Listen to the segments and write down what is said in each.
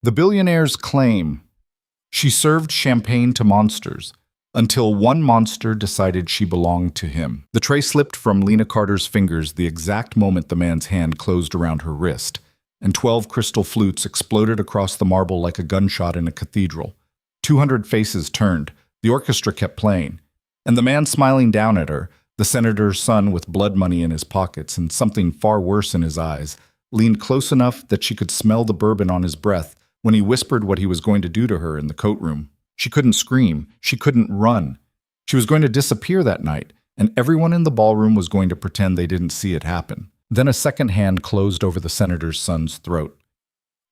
The billionaire's claim. She served champagne to monsters until one monster decided she belonged to him. The tray slipped from Lena Carter's fingers the exact moment the man's hand closed around her wrist, and 12 crystal flutes exploded across the marble like a gunshot in a cathedral. 200 faces turned, the orchestra kept playing, and the man smiling down at her, the senator's son with blood money in his pockets and something far worse in his eyes, leaned close enough that she could smell the bourbon on his breath when he whispered what he was going to do to her in the coat room. She couldn't scream. She couldn't run. She was going to disappear that night, and everyone in the ballroom was going to pretend they didn't see it happen. Then a second hand closed over the senator's son's throat.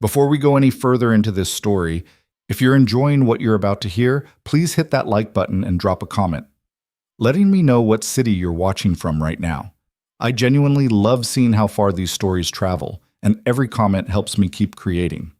Before we go any further into this story, if you're enjoying what you're about to hear, please hit that like button and drop a comment, letting me know what city you're watching from right now. I genuinely love seeing how far these stories travel, and every comment helps me keep creating.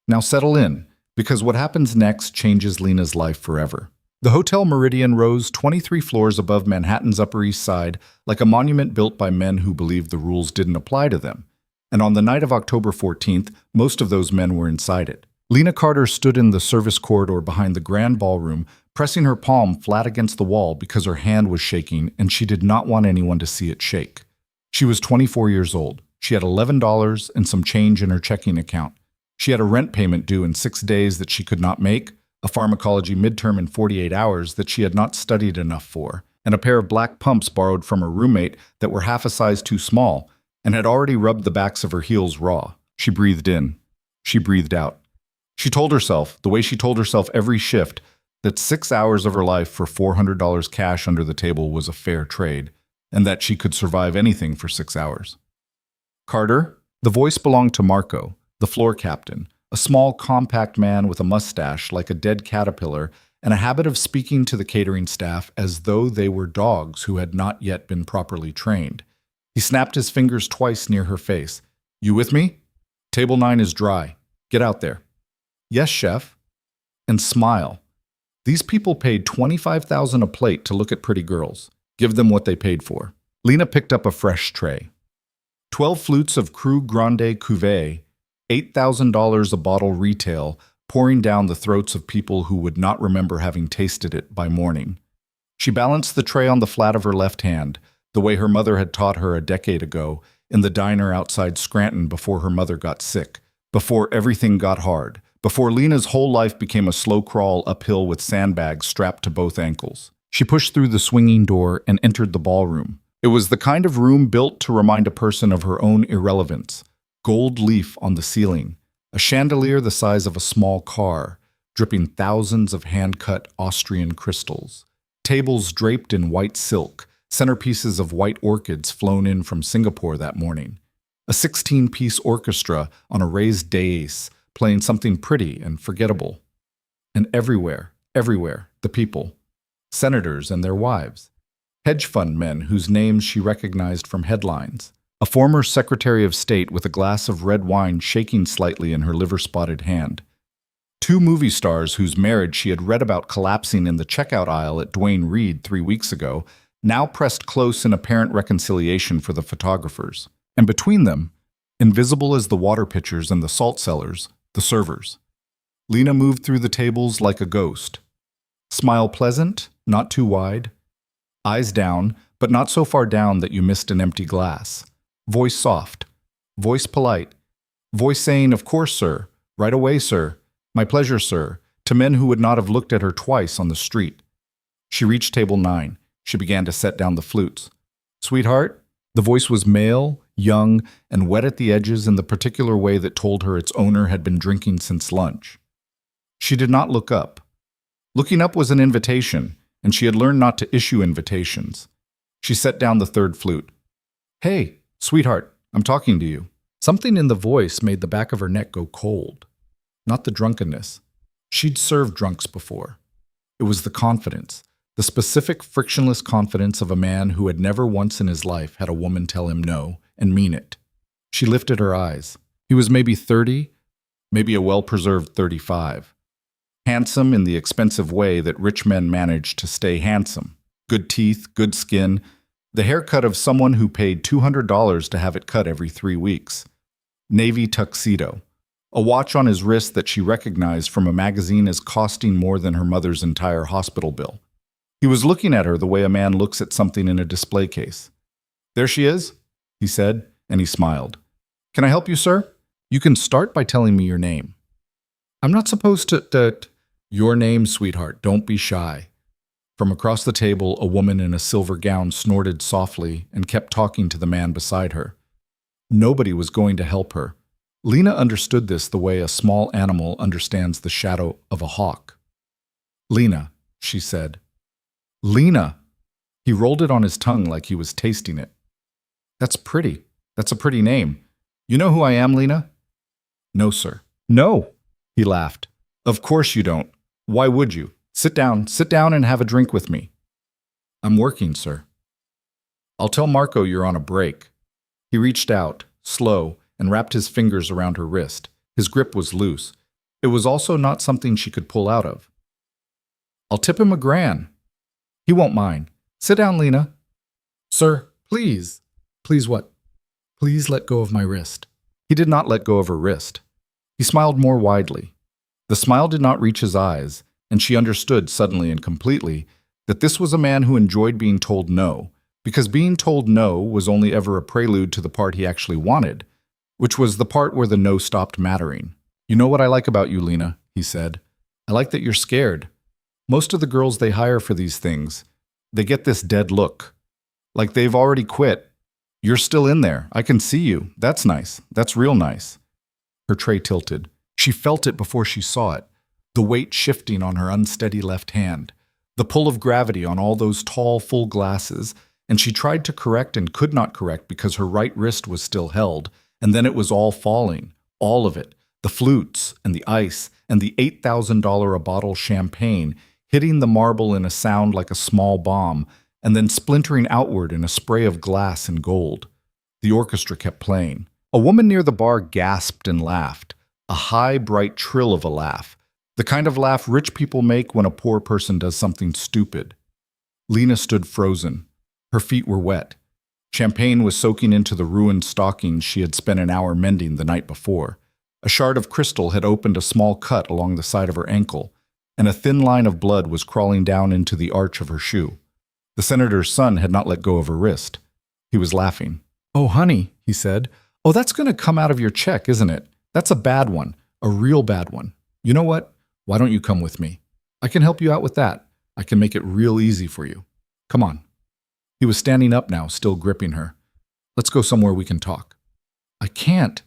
Now settle in, because what happens next changes Lena's life forever. The Hotel Meridian rose 23 floors above Manhattan's Upper East Side like a monument built by men who believed the rules didn't apply to them. And on the night of October 14th, most of those men were inside it. Lena Carter stood in the service corridor behind the grand ballroom, pressing her palm flat against the wall because her hand was shaking and she did not want anyone to see it shake. She was 24 years old. She had $11 and some change in her checking account. She had a rent payment due in 6 days that she could not make, a pharmacology midterm in 48 hours that she had not studied enough for, and a pair of black pumps borrowed from her roommate that were half a size too small and had already rubbed the backs of her heels raw. She breathed in. She breathed out. She told herself, the way she told herself every shift, that 6 hours of her life for $400 cash under the table was a fair trade, and that she could survive anything for 6 hours. Carter? The voice belonged to Marco, the floor captain, a small, compact man with a mustache like a dead caterpillar and a habit of speaking to the catering staff as though they were dogs who had not yet been properly trained. He snapped his fingers twice near her face. "You with me? Table 9 is dry. Get out there." "Yes, chef." "And smile. These people paid $25,000 a plate to look at pretty girls. Give them what they paid for." Lena picked up a fresh tray. 12 flutes of Cru Grande Cuvée, $8,000 a bottle retail, pouring down the throats of people who would not remember having tasted it by morning. She balanced the tray on the flat of her left hand, the way her mother had taught her a decade ago, in the diner outside Scranton before her mother got sick, before everything got hard, before Lena's whole life became a slow crawl uphill with sandbags strapped to both ankles. She pushed through the swinging door and entered the ballroom. It was the kind of room built to remind a person of her own irrelevance. Gold leaf on the ceiling, a chandelier the size of a small car, dripping thousands of hand-cut Austrian crystals, tables draped in white silk, centerpieces of white orchids flown in from Singapore that morning, a 16-piece orchestra on a raised dais playing something pretty and forgettable. And everywhere, the people, senators and their wives, hedge fund men whose names she recognized from headlines, a former Secretary of State with a glass of red wine shaking slightly in her liver-spotted hand. 2 movie stars whose marriage she had read about collapsing in the checkout aisle at Duane Reade 3 weeks ago, now pressed close in apparent reconciliation for the photographers. And between them, invisible as the water pitchers and the salt cellars, the servers. Lena moved through the tables like a ghost. Smile pleasant, not too wide. Eyes down, but not so far down that you missed an empty glass. Voice soft, voice polite, voice saying, "Of course, sir, right away, sir, my pleasure, sir," to men who would not have looked at her twice on the street. She reached table 9. She began to set down the flutes. "Sweetheart?" The voice was male, young, and wet at the edges in the particular way that told her its owner had been drinking since lunch. She did not look up. Looking up was an invitation, and she had learned not to issue invitations. She set down the 3rd flute. "Hey, sweetheart, I'm talking to you." Something in the voice made the back of her neck go cold. Not the drunkenness. She'd served drunks before. It was the confidence, the specific frictionless confidence of a man who had never once in his life had a woman tell him no and mean it. She lifted her eyes. He was maybe 30, maybe a well-preserved 35. Handsome in the expensive way that rich men manage to stay handsome. Good teeth, good skin, the haircut of someone who paid $200 to have it cut every 3 weeks. Navy tuxedo. a watch on his wrist that she recognized from a magazine as costing more than her mother's entire hospital bill. He was looking at her the way a man looks at something in a display case. "There she is," he said, and he smiled. "Can I help you, sir? You can start by telling me your name." "I'm not supposed to. Your name, sweetheart. Don't be shy." From across the table, a woman in a silver gown snorted softly and kept talking to the man beside her. Nobody was going to help her. Lena understood this the way a small animal understands the shadow of a hawk. "Lena," she said. "Lena!" He rolled it on his tongue like he was tasting it. "That's pretty. That's a pretty name. You know who I am, Lena?" "No, sir." "No," he laughed. "Of course you don't. Why would you? Sit down and have a drink with me." "I'm working, sir." "I'll tell Marco you're on a break." He reached out, slow, and wrapped his fingers around her wrist. His grip was loose. It was also not something she could pull out of. "I'll tip him $1,000. He won't mind. Sit down, Lena." "Sir, please." "Please what?" "Please let go of my wrist." He did not let go of her wrist. He smiled more widely. The smile did not reach his eyes, and she understood suddenly and completely that this was a man who enjoyed being told no, because being told no was only ever a prelude to the part he actually wanted, which was the part where the no stopped mattering. "You know what I like about you, Lena," he said. "I like that you're scared. Most of the girls they hire for these things, they get this dead look. Like they've already quit. You're still in there. I can see you. That's nice. That's real nice." Her tray tilted. She felt it before she saw it. The weight shifting on her unsteady left hand. The pull of gravity on all those tall, full glasses. And she tried to correct and could not correct because her right wrist was still held. And then it was all falling. All of it. The flutes and the ice and the $8,000 a bottle champagne hitting the marble in a sound like a small bomb, and then splintering outward in a spray of glass and gold. The orchestra kept playing. A woman near the bar gasped and laughed. A high, bright trill of a laugh. The kind of laugh rich people make when a poor person does something stupid. Lena stood frozen. Her feet were wet. Champagne was soaking into the ruined stockings she had spent an hour mending the night before. A shard of crystal had opened a small cut along the side of her ankle, and a thin line of blood was crawling down into the arch of her shoe. The senator's son had not let go of her wrist. He was laughing. "Oh, honey," he said. "Oh, that's going to come out of your check, isn't it? That's a bad one, a real bad one. You know what? Why don't you come with me? I can help you out with that. I can make it real easy for you. Come on." He was standing up now, still gripping her. "Let's go somewhere we can talk." "I can't."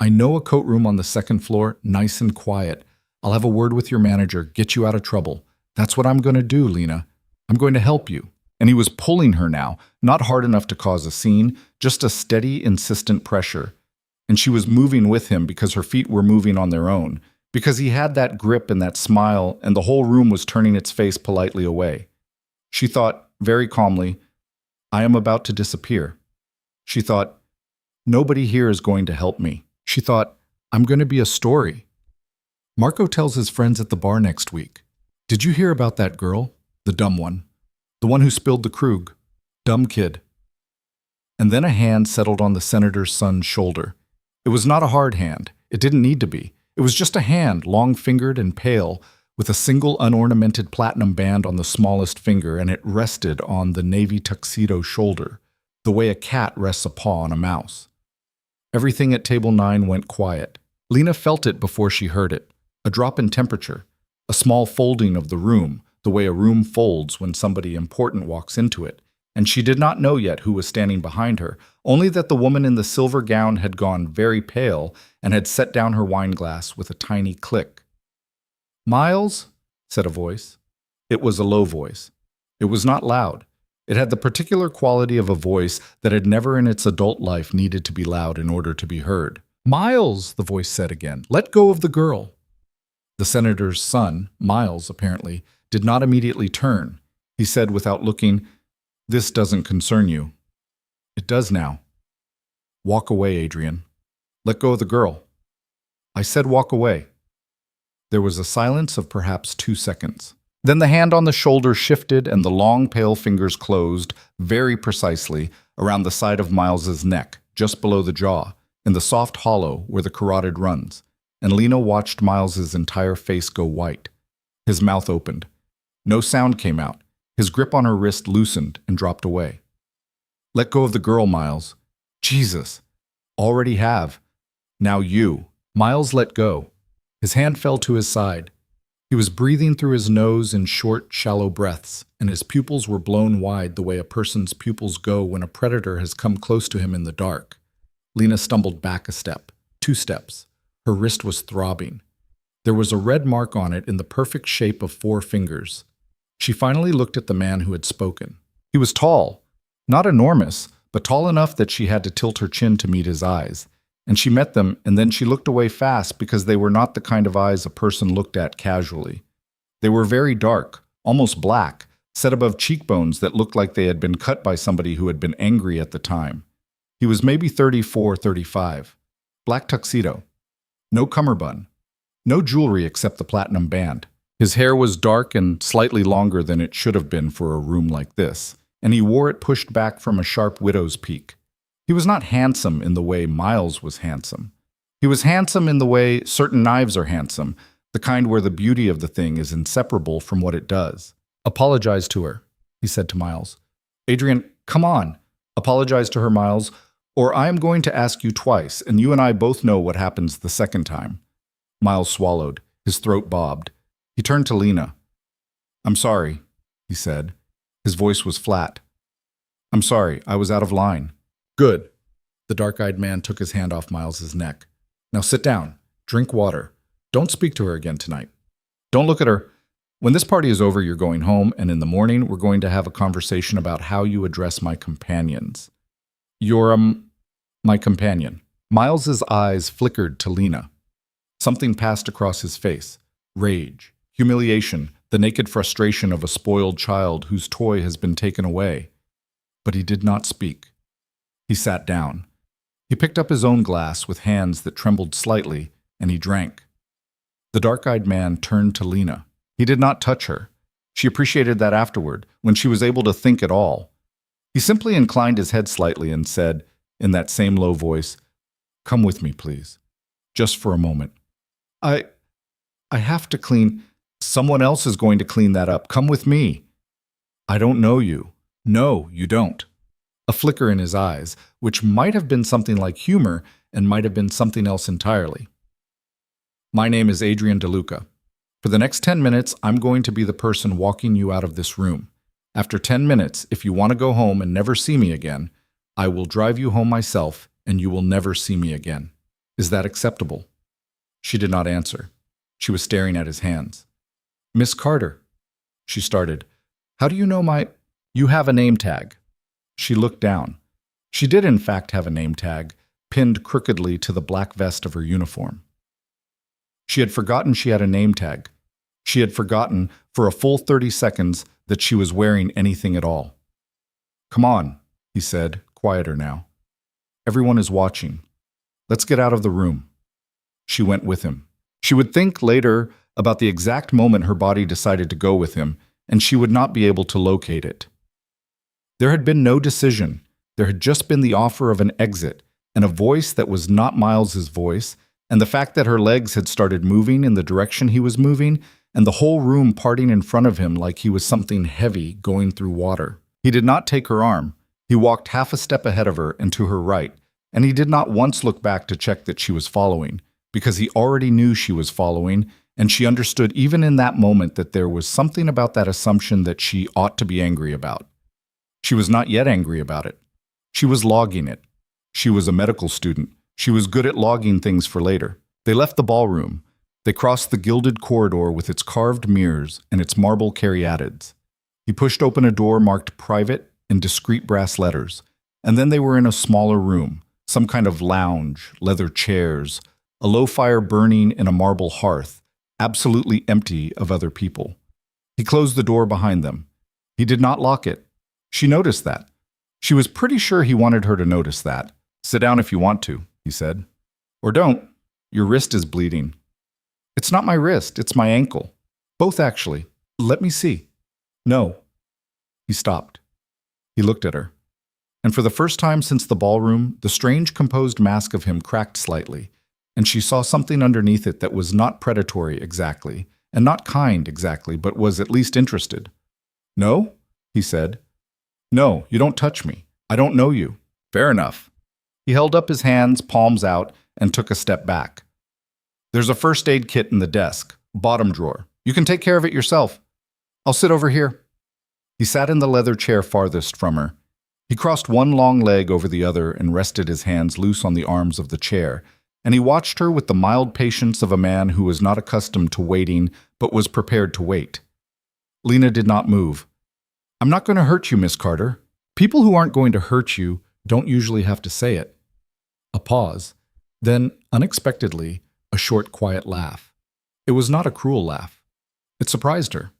"I know a coat room on the second floor, nice and quiet. I'll have a word with your manager, get you out of trouble. That's what I'm going to do, Lena. I'm going to help you." And he was pulling her now, not hard enough to cause a scene, just a steady, insistent pressure. And she was moving with him because her feet were moving on their own, because he had that grip and that smile, and the whole room was turning its face politely away. She thought, very calmly, "I am about to disappear." She thought, "Nobody here is going to help me." She thought, "I'm going to be a story. Marco tells his friends at the bar next week. Did you hear about that girl? The dumb one. The one who spilled the Krug. Dumb kid." And then a hand settled on the senator's son's shoulder. It was not a hard hand. It didn't need to be. It was just a hand, long-fingered and pale, with a single unornamented platinum band on the smallest finger, and it rested on the navy tuxedo shoulder, the way a cat rests a paw on a mouse. Everything at table 9 went quiet. Lena felt it before she heard it. A drop in temperature. A small folding of the room, the way a room folds when somebody important walks into it. And she did not know yet who was standing behind her, only that the woman in the silver gown had gone very pale and had set down her wineglass with a tiny click. "Miles?" said a voice. It was a low voice. It was not loud. It had the particular quality of a voice that had never in its adult life needed to be loud in order to be heard. "Miles," the voice said again. "Let go of the girl." The senator's son, Miles, apparently, did not immediately turn. He said without looking, "This doesn't concern you." "It does now." "Walk away, Adrian. Let go of the girl." "I said walk away." There was a silence of perhaps 2 seconds. Then the hand on the shoulder shifted and the long, pale fingers closed, very precisely, around the side of Miles's neck, just below the jaw, in the soft hollow where the carotid runs. and Lena watched Miles's entire face go white. His mouth opened. No sound came out. His grip on her wrist loosened and dropped away. Let go of the girl, Miles. Jesus. Already have. Now you. Miles let go. His hand fell to his side. He was breathing through his nose in short, shallow breaths, and his pupils were blown wide the way a person's pupils go when a predator has come close to him in the dark. Lena stumbled back a step, 2 steps. Her wrist was throbbing. There was a red mark on it in the perfect shape of 4 fingers. She finally looked at the man who had spoken. He was tall, not enormous, but tall enough that she had to tilt her chin to meet his eyes. And she met them, and then she looked away fast because they were not the kind of eyes a person looked at casually. They were very dark, almost black, set above cheekbones that looked like they had been cut by somebody who had been angry at the time. He was maybe 34, 35. Black tuxedo. No cummerbund. No jewelry except the platinum band. His hair was dark and slightly longer than it should have been for a room like this, and he wore it pushed back from a sharp widow's peak. He was not handsome in the way Miles was handsome. He was handsome in the way certain knives are handsome, the kind where the beauty of the thing is inseparable from what it does. Apologize to her, he said to Miles. Adrian, come on. Apologize to her, Miles, or I am going to ask you twice, and you and I both know what happens the second time. Miles swallowed. His throat bobbed. He turned to Lena. I'm sorry, he said. His voice was flat. I'm sorry, I was out of line. Good. The dark-eyed man took his hand off Miles's neck. Now sit down. Drink water. Don't speak to her again tonight. Don't look at her. When this party is over, you're going home, and in the morning, we're going to have a conversation about how you address my companions. You're, my companion. Miles's eyes flickered to Lena. Something passed across his face. Rage, humiliation, the naked frustration of a spoiled child whose toy has been taken away. But he did not speak. He sat down. He picked up his own glass with hands that trembled slightly, and he drank. The dark-eyed man turned to Lena. He did not touch her. She appreciated that afterward, when she was able to think at all. He simply inclined his head slightly and said, in that same low voice, Come with me, please. Just for a moment. I have to clean. Someone else is going to clean that up. Come with me. I don't know you. No, you don't. A flicker in his eyes, which might have been something like humor and might have been something else entirely. My name is Adrian DeLuca. For the next 10 minutes, I'm going to be the person walking you out of this room. After 10 minutes, if you want to go home and never see me again, I will drive you home myself and you will never see me again. Is that acceptable? She did not answer. She was staring at his hands. Miss Carter, she started. How do you know my... You have a name tag. She looked down. She did in fact have a name tag, pinned crookedly to the black vest of her uniform. She had forgotten she had a name tag. She had forgotten, for a full 30 seconds, that she was wearing anything at all. Come on, he said, quieter now. Everyone is watching. Let's get out of the room. She went with him. She would think later about the exact moment her body decided to go with him, and she would not be able to locate it. There had been no decision. There had just been the offer of an exit, and a voice that was not Miles's voice, and the fact that her legs had started moving in the direction he was moving, and the whole room parting in front of him like he was something heavy going through water. He did not take her arm. He walked half a step ahead of her and to her right, and he did not once look back to check that she was following, because he already knew she was following, and she understood even in that moment that there was something about that assumption that she ought to be angry about. She was not yet angry about it. She was logging it. She was a medical student. She was good at logging things for later. They left the ballroom. They crossed the gilded corridor with its carved mirrors and its marble caryatids. He pushed open a door marked private in discreet brass letters, and then they were in a smaller room, some kind of lounge, leather chairs, a low fire burning in a marble hearth, absolutely empty of other people. He closed the door behind them. He did not lock it. She noticed that. She was pretty sure he wanted her to notice that. Sit down if you want to, he said. Or don't. Your wrist is bleeding. It's not my wrist, it's my ankle. Both, actually. Let me see. No. He stopped. He looked at her. And for the first time since the ballroom, the strange composed mask of him cracked slightly. and she saw something underneath it that was not predatory exactly, and not kind exactly, but was at least interested. "No?" he said. "No, you don't touch me. I don't know you." "Fair enough." He held up his hands, palms out, and took a step back. "There's a first aid kit in the desk, bottom drawer. You can take care of it yourself. I'll sit over here." He sat in the leather chair farthest from her. He crossed one long leg over the other and rested his hands loose on the arms of the chair, and he watched her with the mild patience of a man who was not accustomed to waiting but was prepared to wait. Lena did not move. "I'm not going to hurt you, Miss Carter." People who aren't going to hurt you don't usually have to say it. A pause. Then, unexpectedly, a short, quiet laugh. It was not a cruel laugh. It surprised her.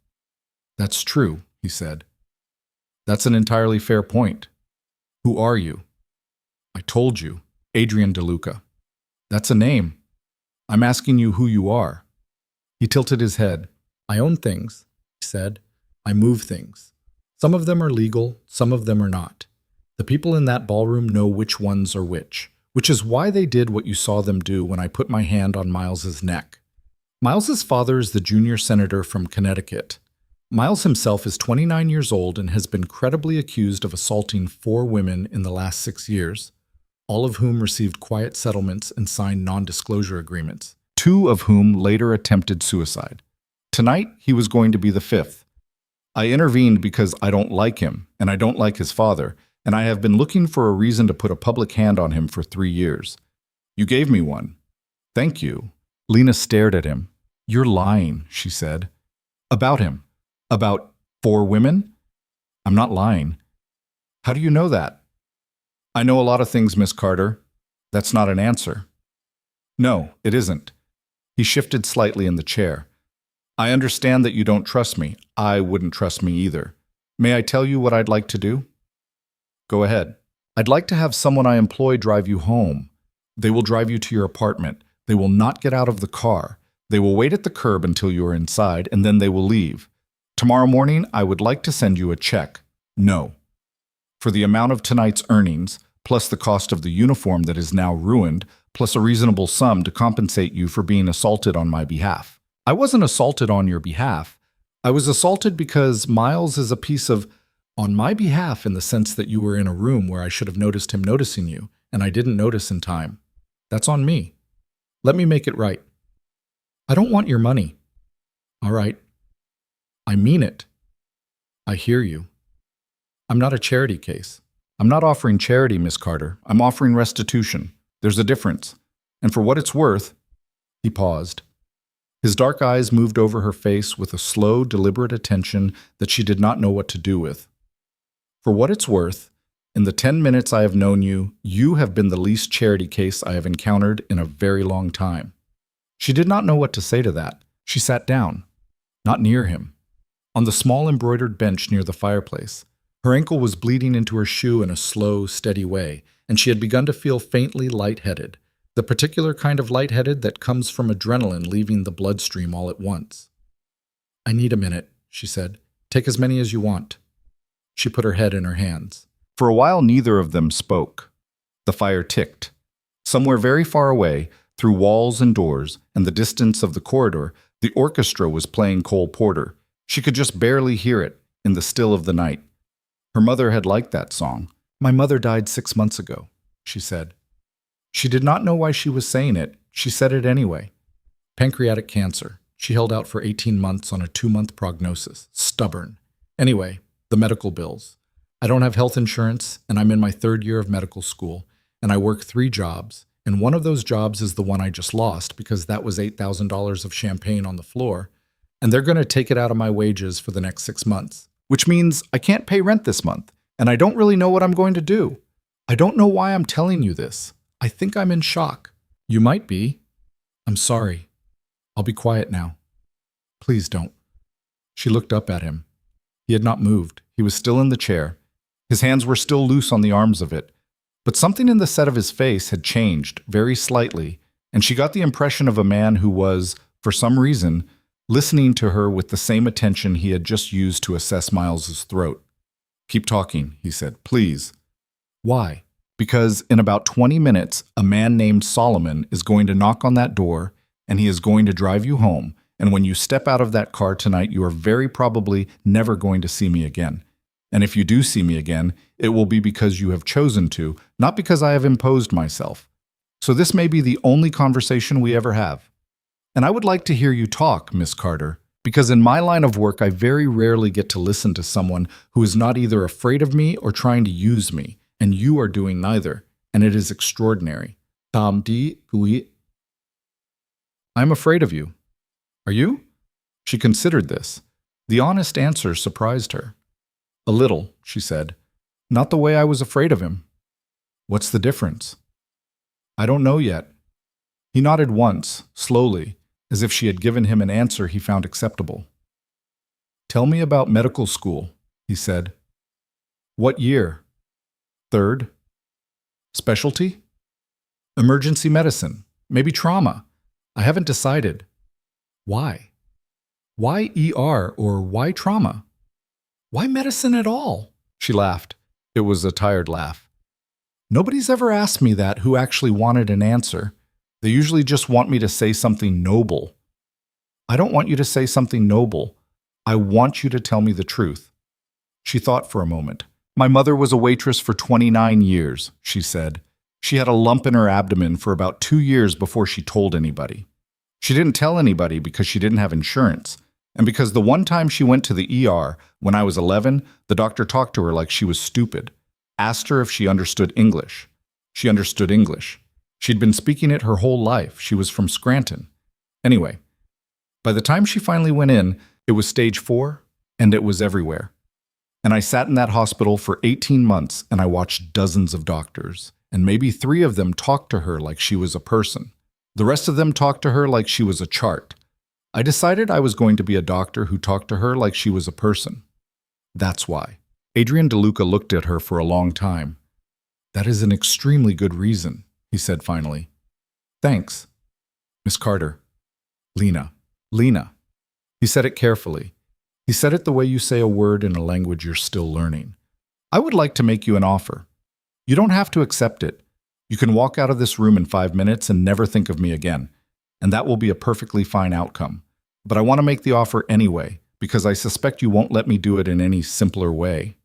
"That's true," he said. "That's an entirely fair point. Who are you?" "I told you, Adrian DeLuca." "That's a name. I'm asking you who you are." He tilted his head. "I own things," he said. "I move things. Some of them are legal, some of them are not. The people in that ballroom know which ones are which is why they did what you saw them do when I put my hand on Miles's neck. Miles's father is the junior senator from Connecticut. Miles himself is 29 years old and has been credibly accused of assaulting 4 women in the last 6 years, all of whom received quiet settlements and signed non-disclosure agreements, 2 of whom later attempted suicide. Tonight, he was going to be the 5th. I intervened because I don't like him, and I don't like his father, and I have been looking for a reason to put a public hand on him for 3 years. You gave me one. Thank you." Lena stared at him. "You're lying," she said. "About him? About 4 women?" "I'm not lying." "How do you know that?" "I know a lot of things, Miss Carter. That's not an answer." "No, it isn't." He shifted slightly in the chair. "I understand that you don't trust me. I wouldn't trust me either. May I tell you what I'd like to do?" "Go ahead." "I'd like to have someone I employ drive you home. They will drive you to your apartment. They will not get out of the car. They will wait at the curb until you are inside, and then they will leave. Tomorrow morning, I would like to send you a check. No. For the amount of tonight's earnings, plus the cost of the uniform that is now ruined, plus a reasonable sum to compensate you for being assaulted on my behalf." "I wasn't assaulted on your behalf. I was assaulted because Miles is a piece of... on my behalf in the sense that you were in a room where I should have noticed him noticing you, and I didn't notice in time. That's on me. Let me make it right." "I don't want your money." "All right. I mean it." "I hear you. I'm not a charity case. I'm not offering charity, Miss Carter. I'm offering restitution. There's a difference. And for what it's worth..." He paused. His dark eyes moved over her face with a slow, deliberate attention that she did not know what to do with. "For what it's worth, in the 10 minutes I have known you, you have been the least charity case I have encountered in a very long time." She did not know what to say to that. She sat down, not near him, on the small embroidered bench near the fireplace. Her ankle was bleeding into her shoe in a slow, steady way, and she had begun to feel faintly lightheaded, the particular kind of lightheaded that comes from adrenaline leaving the bloodstream all at once. "I need a minute," she said. "Take as many as you want." She put her head in her hands. For a while, neither of them spoke. The fire ticked. Somewhere very far away, through walls and doors, and the distance of the corridor, the orchestra was playing Cole Porter. She could just barely hear it, in the still of the night. Her mother had liked that song. "My mother died 6 months ago," she said. She did not know why she was saying it. She said it anyway. "Pancreatic cancer. She held out for 18 months on a 2-month prognosis. Stubborn. Anyway, the medical bills. I don't have health insurance, and I'm in my 3rd year of medical school, and I work 3 jobs, and one of those jobs is the one I just lost because that was $8,000 of champagne on the floor, and they're going to take it out of my wages for the next 6 months, which means I can't pay rent this month, and I don't really know what I'm going to do. I don't know why I'm telling you this. I think I'm in shock." "You might be." "I'm sorry. I'll be quiet now." "Please don't." She looked up at him. He had not moved. He was still in the chair. His hands were still loose on the arms of it. But something in the set of his face had changed, very slightly, and she got the impression of a man who was, for some reason, listening to her with the same attention he had just used to assess Miles's throat. "Keep talking," he said. "Please." "Why?" Because in about 20 minutes, a man named Solomon is going to knock on that door and he is going to drive you home. And when you step out of that car tonight, you are very probably never going to see me again. And if you do see me again, it will be because you have chosen to, not because I have imposed myself. So this may be the only conversation we ever have. And I would like to hear you talk, Miss Carter, because in my line of work, I very rarely get to listen to someone who is not either afraid of me or trying to use me, and you are doing neither, and it is extraordinary. I'm afraid of you. Are you? She considered this. The honest answer surprised her. A little, she said. Not the way I was afraid of him. What's the difference? I don't know yet. He nodded once, slowly, as if she had given him an answer he found acceptable. Tell me about medical school, he said. What year? Third? Specialty? Emergency medicine, maybe trauma. I haven't decided. Why? Why ER or why trauma? Why medicine at all? She laughed. It was a tired laugh. Nobody's ever asked me that who actually wanted an answer. They usually just want me to say something noble. I don't want you to say something noble. I want you to tell me the truth. She thought for a moment. My mother was a waitress for 29 years, she said. She had a lump in her abdomen for about 2 years before she told anybody. She didn't tell anybody because she didn't have insurance. And because the one time she went to the ER, when I was 11, the doctor talked to her like she was stupid. Asked her if she understood English. She understood English. She'd been speaking it her whole life. She was from Scranton. Anyway, by the time she finally went in, it was stage 4, and it was everywhere. And I sat in that hospital for 18 months, and I watched dozens of doctors, and maybe 3 of them talked to her like she was a person. The rest of them talked to her like she was a chart. I decided I was going to be a doctor who talked to her like she was a person. That's why. Adrian DeLuca looked at her for a long time. That is an extremely good reason, he said finally. Thanks. Miss Carter. Lena. Lena. He said it carefully. He said it the way you say a word in a language you're still learning. I would like to make you an offer. You don't have to accept it. You can walk out of this room in 5 minutes and never think of me again, and that will be a perfectly fine outcome. But I want to make the offer anyway, because I suspect you won't let me do it in any simpler way.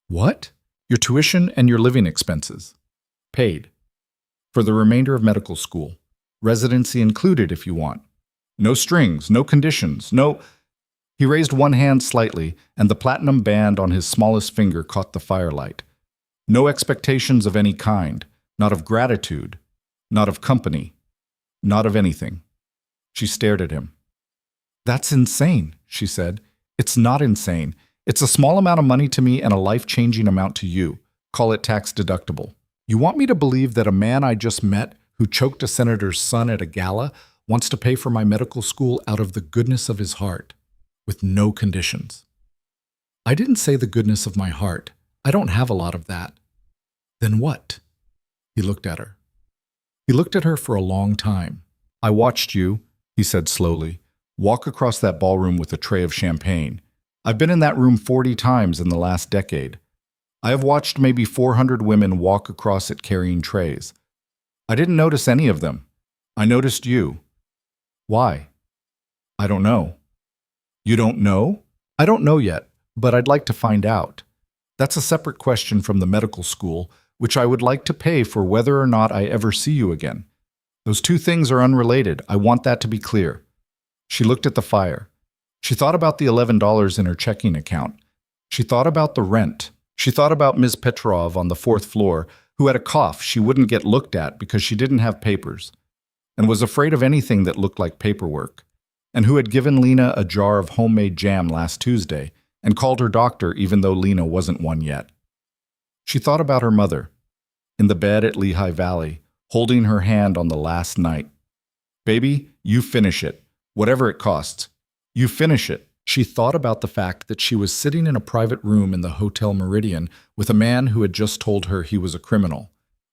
What? Your tuition and your living expenses. Paid. For the remainder of medical school. Residency included if you want. No strings, no conditions, no... He raised one hand slightly, and the platinum band on his smallest finger caught the firelight. No expectations of any kind, not of gratitude, not of company, not of anything. She stared at him. That's insane, she said. It's not insane. It's a small amount of money to me and a life-changing amount to you. Call it tax deductible. You want me to believe that a man I just met who choked a senator's son at a gala wants to pay for my medical school out of the goodness of his heart, with no conditions. I didn't say the goodness of my heart. I don't have a lot of that. Then what? He looked at her. He looked at her for a long time. I watched you, he said slowly, walk across that ballroom with a tray of champagne. I've been in that room 40 times in the last decade. I have watched maybe 400 women walk across it carrying trays. I didn't notice any of them. I noticed you. Why? I don't know. You don't know? I don't know yet, but I'd like to find out. That's a separate question from the medical school, which I would like to pay for whether or not I ever see you again. Those 2 things are unrelated. I want that to be clear. She looked at the fire. She thought about the $11 in her checking account. She thought about the rent. She thought about Ms. Petrov on the 4th floor, who had a cough she wouldn't get looked at because she didn't have papers, and was afraid of anything that looked like paperwork, and who had given Lena a jar of homemade jam last Tuesday and called her doctor even though Lena wasn't one yet. She thought about her mother, in the bed at Lehigh Valley, holding her hand on the last night. Baby, you finish it, whatever it costs. You finish it. She thought about the fact that she was sitting in a private room in the Hotel Meridian with a man who had just told her he was a criminal,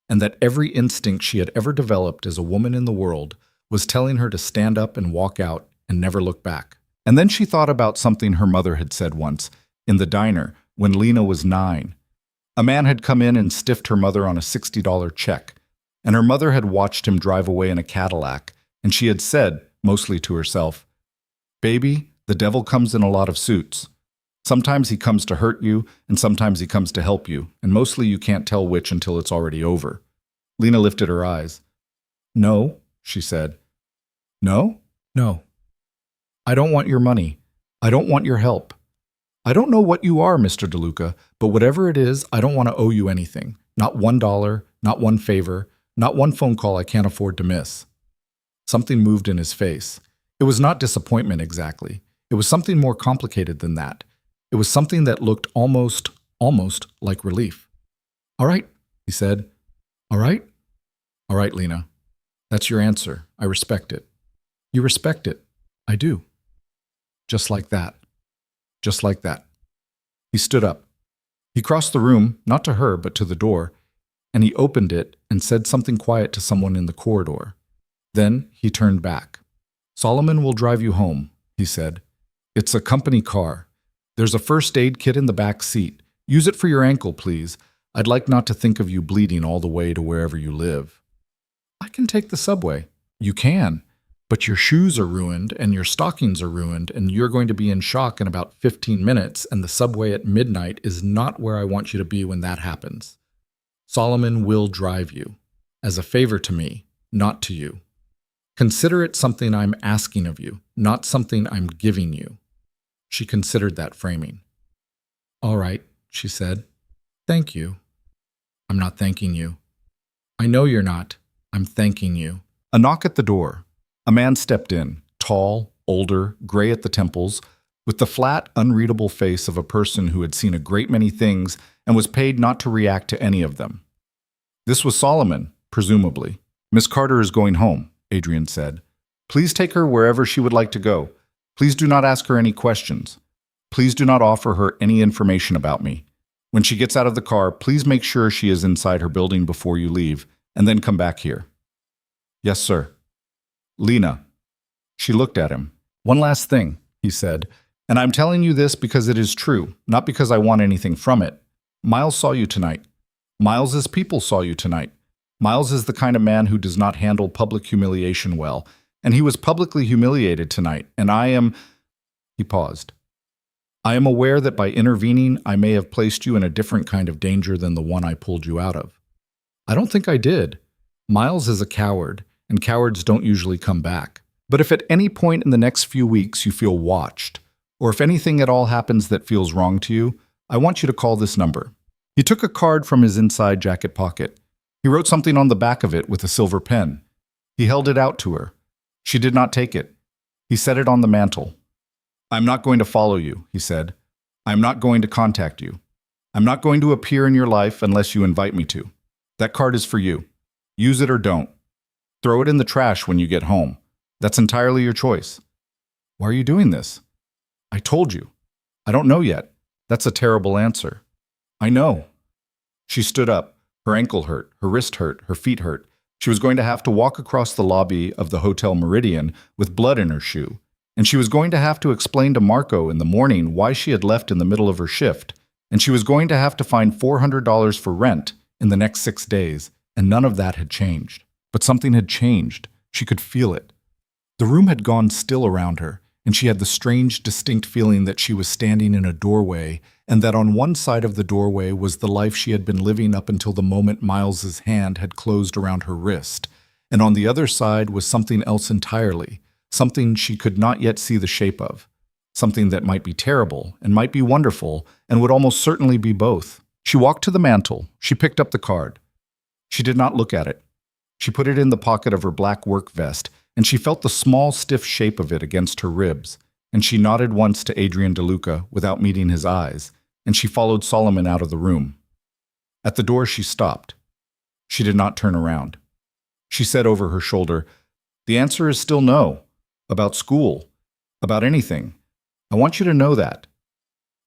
and that every instinct she had ever developed as a woman in the world was telling her to stand up and walk out and never look back. And then she thought about something her mother had said once, in the diner, when Lena was 9. A man had come in and stiffed her mother on a $60 check, and her mother had watched him drive away in a Cadillac, and she had said, mostly to herself, "Baby, the devil comes in a lot of suits. Sometimes he comes to hurt you, and sometimes he comes to help you, and mostly you can't tell which until it's already over." Lena lifted her eyes. "No," she said. "No? No. I don't want your money. I don't want your help. I don't know what you are, Mr. DeLuca, but whatever it is, I don't want to owe you anything. Not $1, not one favor, not one phone call I can't afford to miss." Something moved in his face. It was not disappointment exactly. It was something more complicated than that. It was something that looked almost like relief. "All right," he said. "All right? All right, Lena. That's your answer. I respect it." "You respect it?" "I do." Just like that. Just like that. He stood up. He crossed the room, not to her, but to the door, and he opened it and said something quiet to someone in the corridor. Then he turned back. "Solomon will drive you home," he said. "It's a company car. There's a first aid kit in the back seat. Use it for your ankle, please. I'd like not to think of you bleeding all the way to wherever you live." "I can take the subway." "You can, but your shoes are ruined and your stockings are ruined and you're going to be in shock in about 15 minutes and the subway at midnight is not where I want you to be when that happens. Solomon will drive you, as a favor to me, not to you. Consider it something I'm asking of you, not something I'm giving you." She considered that framing. "All right," she said. "Thank you." "I'm not thanking you." "I know you're not. I'm thanking you." A knock at the door. A man stepped in, tall, older, gray at the temples, with the flat, unreadable face of a person who had seen a great many things and was paid not to react to any of them. This was Solomon, presumably. "Miss Carter is going home," Adrian said. "Please take her wherever she would like to go. Please do not ask her any questions. Please do not offer her any information about me. When she gets out of the car, please make sure she is inside her building before you leave, and then come back here." "Yes, sir." "Lena." She looked at him. "One last thing," he said, "and I'm telling you this because it is true, not because I want anything from it. Miles saw you tonight. Miles's people saw you tonight. Miles is the kind of man who does not handle public humiliation well, and he was publicly humiliated tonight, and I am—" He paused. "I am aware that by intervening, I may have placed you in a different kind of danger than the one I pulled you out of. I don't think I did. Miles is a coward, and cowards don't usually come back. But if at any point in the next few weeks you feel watched, or if anything at all happens that feels wrong to you, I want you to call this number." He took a card from his inside jacket pocket. He wrote something on the back of it with a silver pen. He held it out to her. She did not take it. He set it on the mantel. "I'm not going to follow you," he said. "I'm not going to contact you. I'm not going to appear in your life unless you invite me to. That card is for you. Use it or don't. Throw it in the trash when you get home. That's entirely your choice." "Why are you doing this?" "I told you. I don't know yet. That's a terrible answer." "I know." She stood up. Her ankle hurt, her wrist hurt, her feet hurt. She was going to have to walk across the lobby of the Hotel Meridian with blood in her shoe, and she was going to have to explain to Marco in the morning why she had left in the middle of her shift, and she was going to have to find $400 for rent in the next 6 days, and none of that had changed. But something had changed. She could feel it. The room had gone still around her, and she had the strange, distinct feeling that she was standing in a doorway, and that on one side of the doorway was the life she had been living up until the moment Miles's hand had closed around her wrist, and on the other side was something else entirely, something she could not yet see the shape of, something that might be terrible and might be wonderful and would almost certainly be both. She walked to the mantel. She picked up the card. She did not look at it. She put it in the pocket of her black work vest, and she felt the small, stiff shape of it against her ribs, and she nodded once to Adrian DeLuca without meeting his eyes, and she followed Solomon out of the room. At the door she stopped. She did not turn around. She said over her shoulder, "The answer is still no. About school. About anything. I want you to know that.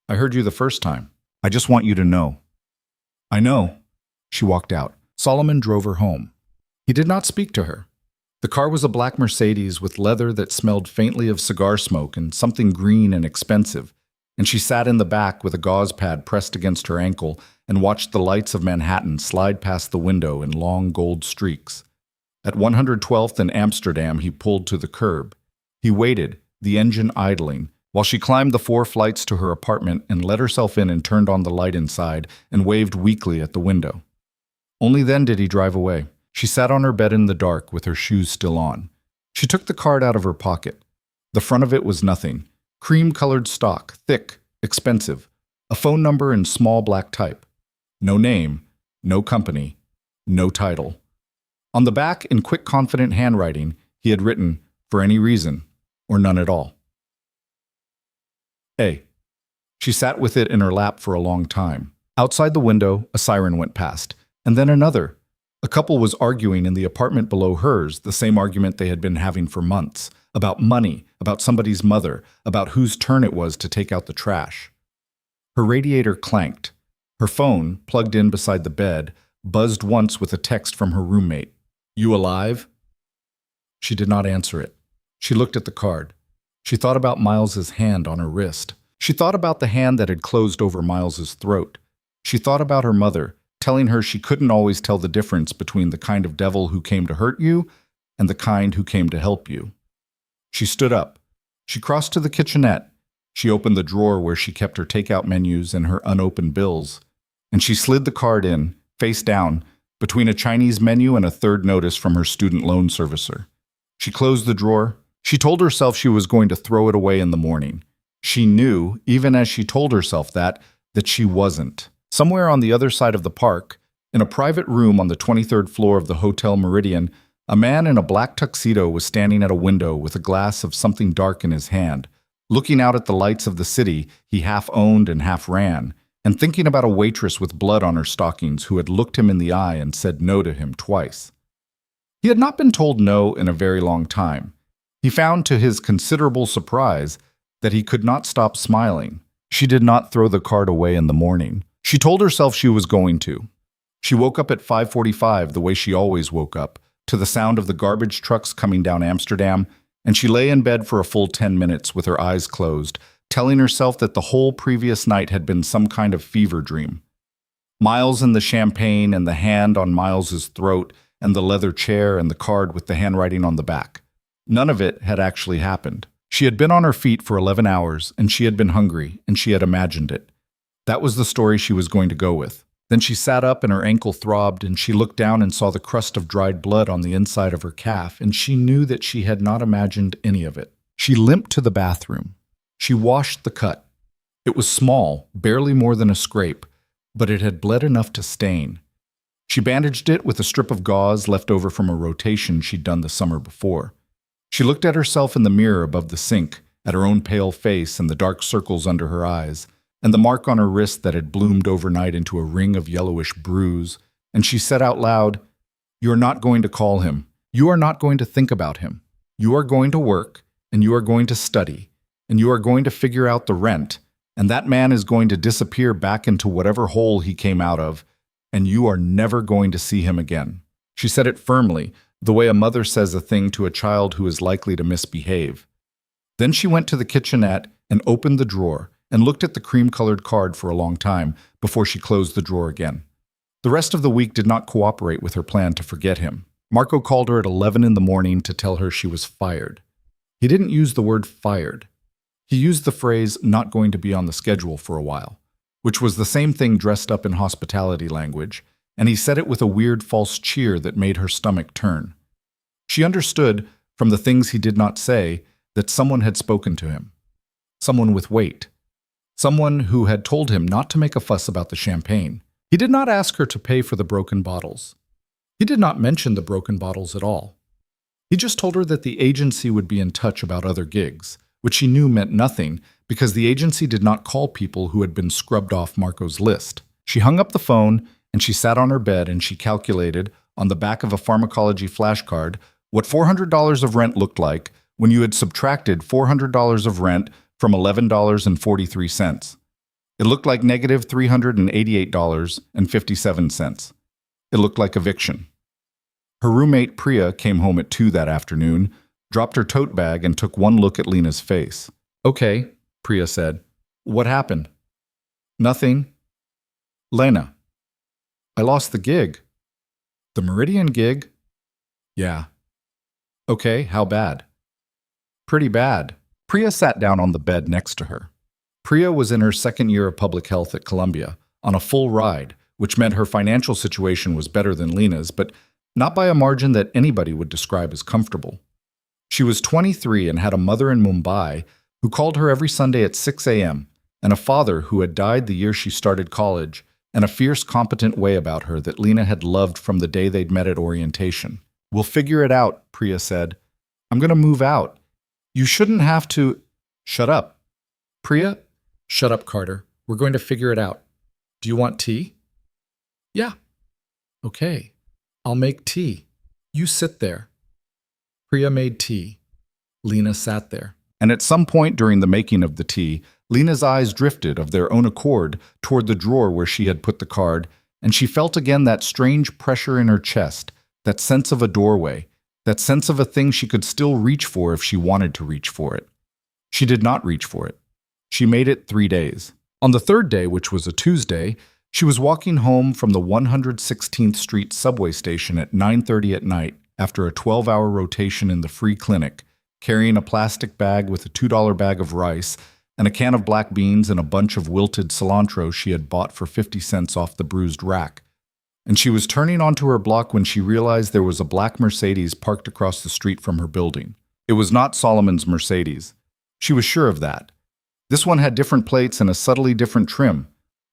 I heard you the first time. I just want you to know." "I know." She walked out. Solomon drove her home. He did not speak to her. The car was a black Mercedes with leather that smelled faintly of cigar smoke and something green and expensive, and she sat in the back with a gauze pad pressed against her ankle and watched the lights of Manhattan slide past the window in long gold streaks. At 112th and Amsterdam, he pulled to the curb. He waited, the engine idling, while she climbed the 4 flights to her apartment and let herself in and turned on the light inside and waved weakly at the window. Only then did he drive away. She sat on her bed in the dark with her shoes still on. She took the card out of her pocket. The front of it was nothing. Cream-colored stock, thick, expensive. A phone number in small black type. No name, no company, no title. On the back, in quick, confident handwriting, he had written, "For any reason, or none at all." A. She sat with it in her lap for a long time. Outside the window, a siren went past, and then another. A couple was arguing in the apartment below hers, the same argument they had been having for months, about money, about somebody's mother, about whose turn it was to take out the trash. Her radiator clanked. Her phone, plugged in beside the bed, buzzed once with a text from her roommate. "You alive?" She did not answer it. She looked at the card. She thought about Miles's hand on her wrist. She thought about the hand that had closed over Miles's throat. She thought about her mother, telling her she couldn't always tell the difference between the kind of devil who came to hurt you and the kind who came to help you. She stood up. She crossed to the kitchenette. She opened the drawer where she kept her takeout menus and her unopened bills, and she slid the card in, face down, between a Chinese menu and a third notice from her student loan servicer. She closed the drawer. She told herself she was going to throw it away in the morning. She knew, even as she told herself that she wasn't. Somewhere on the other side of the park, in a private room on the 23rd floor of the Hotel Meridian, a man in a black tuxedo was standing at a window with a glass of something dark in his hand, looking out at the lights of the city he half owned and half ran, and thinking about a waitress with blood on her stockings who had looked him in the eye and said no to him twice. He had not been told no in a very long time. He found to his considerable surprise that he could not stop smiling. She did not throw the card away in the morning. She told herself she was going to. She woke up at 5:45 the way she always woke up, to the sound of the garbage trucks coming down Amsterdam, and she lay in bed for a full 10 minutes with her eyes closed, telling herself that the whole previous night had been some kind of fever dream. Miles and the champagne and the hand on Miles's throat and the leather chair and the card with the handwriting on the back. None of it had actually happened. She had been on her feet for 11 hours, and she had been hungry, and she had imagined it. That was the story she was going to go with. Then she sat up and her ankle throbbed, and she looked down and saw the crust of dried blood on the inside of her calf, and she knew that she had not imagined any of it. She limped to the bathroom. She washed the cut. It was small, barely more than a scrape, but it had bled enough to stain. She bandaged it with a strip of gauze left over from a rotation she'd done the summer before. She looked at herself in the mirror above the sink, at her own pale face and the dark circles under her eyes, and the mark on her wrist that had bloomed overnight into a ring of yellowish bruise, and she said out loud, "You are not going to call him. You are not going to think about him. You are going to work, and you are going to study, and you are going to figure out the rent, and that man is going to disappear back into whatever hole he came out of, and you are never going to see him again." She said it firmly, the way a mother says a thing to a child who is likely to misbehave. Then she went to the kitchenette and opened the drawer and looked at the cream-colored card for a long time before she closed the drawer again. The rest of the week did not cooperate with her plan to forget him. Marco called her at 11 in the morning to tell her she was fired. He didn't use the word fired. He used the phrase "not going to be on the schedule for a while," which was the same thing dressed up in hospitality language, and he said it with a weird false cheer that made her stomach turn. She understood, from the things he did not say, that someone had spoken to him. Someone with weight. Someone who had told him not to make a fuss about the champagne. He did not ask her to pay for the broken bottles. He did not mention the broken bottles at all. He just told her that the agency would be in touch about other gigs, which she knew meant nothing because the agency did not call people who had been scrubbed off Marco's list. She hung up the phone and she sat on her bed and she calculated, on the back of a pharmacology flashcard, what $400 of rent looked like when you had subtracted $400 of rent from $11.43. It looked like negative $388.57. It looked like eviction. Her roommate Priya came home at 2 that afternoon, dropped her tote bag, and took one look at Lena's face. "Okay," Priya said. What happened? Nothing. Lena, I lost the gig. The Meridian gig? Yeah. Okay, how bad? Pretty bad. Priya sat down on the bed next to her. Priya was in her second year of public health at Columbia, on a full ride, which meant her financial situation was better than Lena's, but not by a margin that anybody would describe as comfortable. She was 23 and had a mother in Mumbai who called her every Sunday at 6 a.m., and a father who had died the year she started college, and a fierce, competent way about her that Lena had loved from the day they'd met at orientation. We'll figure it out, Priya said. I'm going to move out. You shouldn't have to. Shut up. Priya? Shut up, Carter. We're going to figure it out. Do you want tea? Yeah. Okay. I'll make tea. You sit there. Priya made tea. Lena sat there. And at some point during the making of the tea, Lena's eyes drifted of their own accord toward the drawer where she had put the card, and she felt again that strange pressure in her chest, that sense of a doorway, that sense of a thing she could still reach for if she wanted to reach for it. She did not reach for it. She made it 3 days. On the third day, which was a Tuesday, she was walking home from the 116th Street subway station at 9:30 at night after a 12-hour rotation in the free clinic, carrying a plastic bag with a $2 bag of rice and a can of black beans and a bunch of wilted cilantro she had bought for 50 cents off the bruised rack. And she was turning onto her block when she realized there was a black Mercedes parked across the street from her building. It was not Solomon's Mercedes. She was sure of that. This one had different plates and a subtly different trim,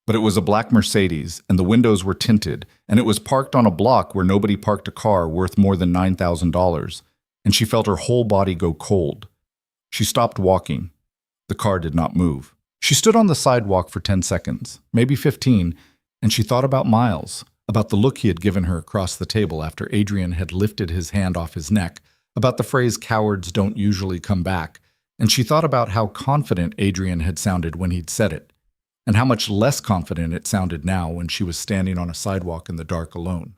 but it was a black Mercedes, and the windows were tinted, and it was parked on a block where nobody parked a car worth more than $9,000, and she felt her whole body go cold. She stopped walking. The car did not move. She stood on the sidewalk for 10 seconds, maybe 15, and she thought about Miles, about the look he had given her across the table after Adrian had lifted his hand off his neck, about the phrase "cowards don't usually come back," and she thought about how confident Adrian had sounded when he'd said it, and how much less confident it sounded now when she was standing on a sidewalk in the dark alone.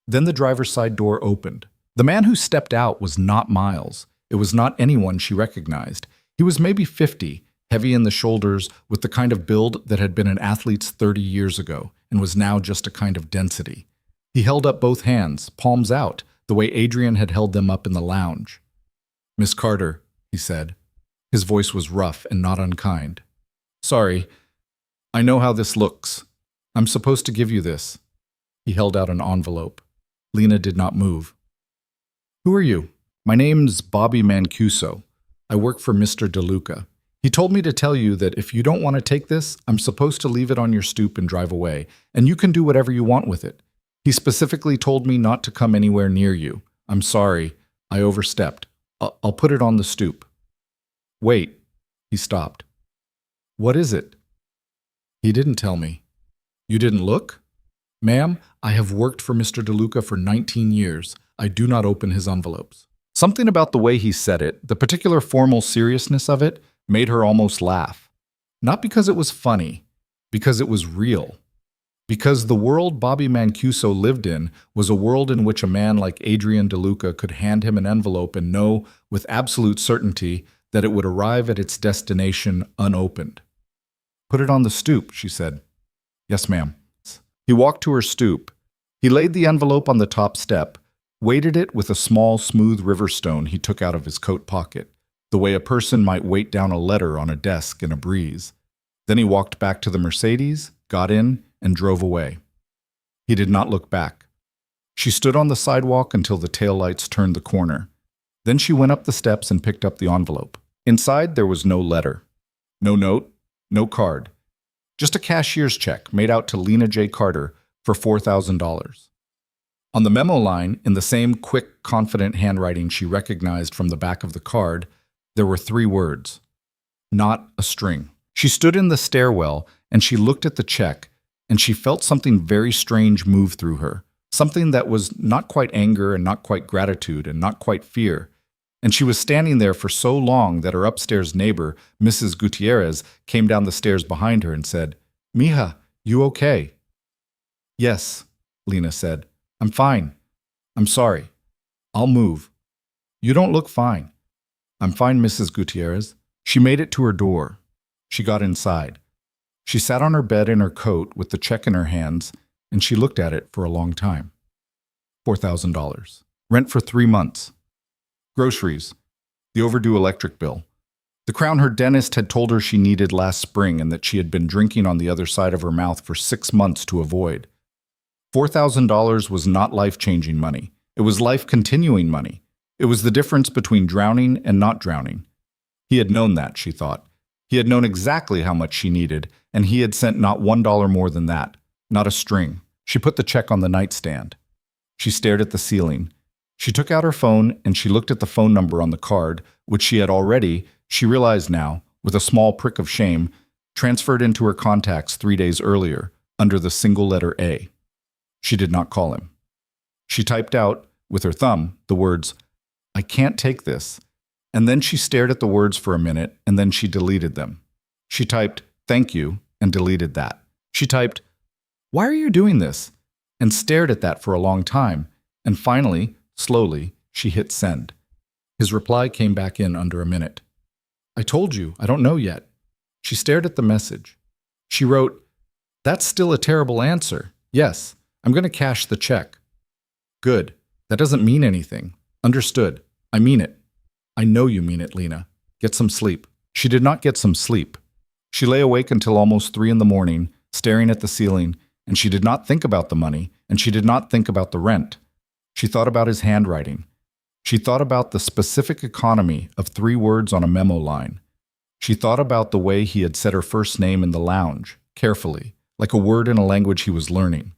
Then the driver's side door opened. The man who stepped out was not Miles. It was not anyone she recognized. He was maybe 50, heavy in the shoulders, with the kind of build that had been an athlete's 30 years ago and was now just a kind of density. He held up both hands, palms out, the way Adrian had held them up in the lounge. "Miss Carter," he said. His voice was rough and not unkind. "Sorry. I know how this looks. I'm supposed to give you this." He held out an envelope. Lena did not move. "Who are you?" "My name's Bobby Mancuso. I work for Mr. DeLuca. He told me to tell you that if you don't want to take this, I'm supposed to leave it on your stoop and drive away, and you can do whatever you want with it. He specifically told me not to come anywhere near you. I'm sorry. I overstepped. I'll put it on the stoop." "Wait." He stopped. "What is it?" "He didn't tell me." "You didn't look?" "Ma'am, I have worked for Mr. DeLuca for 19 years. I do not open his envelopes." Something about the way he said it, the particular formal seriousness of it, made her almost laugh. Not because it was funny, because it was real. Because the world Bobby Mancuso lived in was a world in which a man like Adrian DeLuca could hand him an envelope and know with absolute certainty that it would arrive at its destination unopened. "Put it on the stoop," she said. "Yes, ma'am." He walked to her stoop. He laid the envelope on the top step, weighted it with a small, smooth river stone he took out of his coat pocket, the way a person might weight down a letter on a desk in a breeze. Then he walked back to the Mercedes, got in, and drove away. He did not look back. She stood on the sidewalk until the taillights turned the corner. Then she went up the steps and picked up the envelope. Inside, there was no letter, no note, no card. Just a cashier's check made out to Lena J. Carter for $4,000. On the memo line, in the same quick, confident handwriting she recognized from the back of the card, there were 3 words. Not a string. She stood in the stairwell and she looked at the check, and she felt something very strange move through her, something that was not quite anger and not quite gratitude and not quite fear. And she was standing there for so long that her upstairs neighbor, Mrs. Gutierrez, came down the stairs behind her and said, "Mija, you okay?" "Yes," Lena said. "I'm fine. I'm sorry. I'll move." "You don't look fine." "I'm fine, Mrs. Gutierrez." She made it to her door. She got inside. She sat on her bed in her coat with the check in her hands, and she looked at it for a long time. $4,000. Rent for 3 months. Groceries. The overdue electric bill. The crown her dentist had told her she needed last spring and that she had been drinking on the other side of her mouth for 6 months to avoid. $4,000 was not life-changing money. It was life-continuing money. It was the difference between drowning and not drowning. He had known that, she thought. He had known exactly how much she needed, and he had sent not $1 more than that, not a string. She put the check on the nightstand. She stared at the ceiling. She took out her phone and she looked at the phone number on the card, which she had already, she realized now, with a small prick of shame, transferred into her contacts 3 days earlier, under the single letter A. She did not call him. She typed out, with her thumb, the words, "I can't take this," and then she stared at the words for a minute, and then she deleted them. She typed, "Thank you," and deleted that. She typed, "Why are you doing this?" and stared at that for a long time, and finally, slowly, she hit send. His reply came back in under a minute. "I told you, I don't know yet." She stared at the message. She wrote, "That's still a terrible answer. Yes, I'm going to cash the check." "Good. That doesn't mean anything. Understood. I mean it." "I know you mean it, Lena. Get some sleep." She did not get some sleep. She lay awake until almost 3 in the morning, staring at the ceiling, and she did not think about the money, and she did not think about the rent. She thought about his handwriting. She thought about the specific economy of 3 words on a memo line. She thought about the way he had said her first name in the lounge, carefully, like a word in a language he was learning.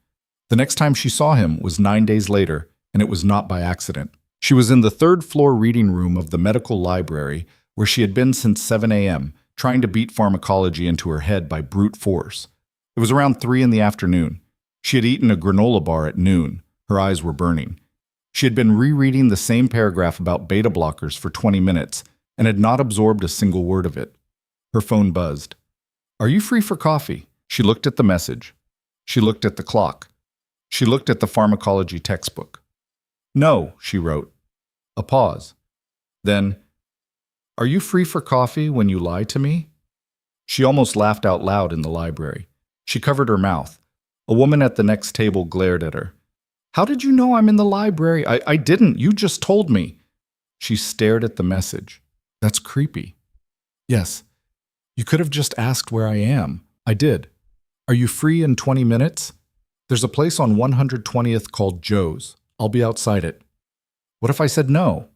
The next time she saw him was 9 days later, and it was not by accident. She was in the 3rd-floor reading room of the medical library, where she had been since 7 a.m., trying to beat pharmacology into her head by brute force. It was around 3 in the afternoon. She had eaten a granola bar at noon. Her eyes were burning. She had been rereading the same paragraph about beta blockers for 20 minutes and had not absorbed a single word of it. Her phone buzzed. "Are you free for coffee?" She looked at the message. She looked at the clock. She looked at the pharmacology textbook. "No," she wrote. A pause. Then, "Are you free for coffee when you lie to me?" She almost laughed out loud in the library. She covered her mouth. A woman at the next table glared at her. "How did you know I'm in the library? I didn't. You just told me." She stared at the message. "That's creepy." "Yes. You could have just asked where I am. I did. Are you free in 20 minutes? There's a place on 120th called Joe's. I'll be outside it." What if I said no?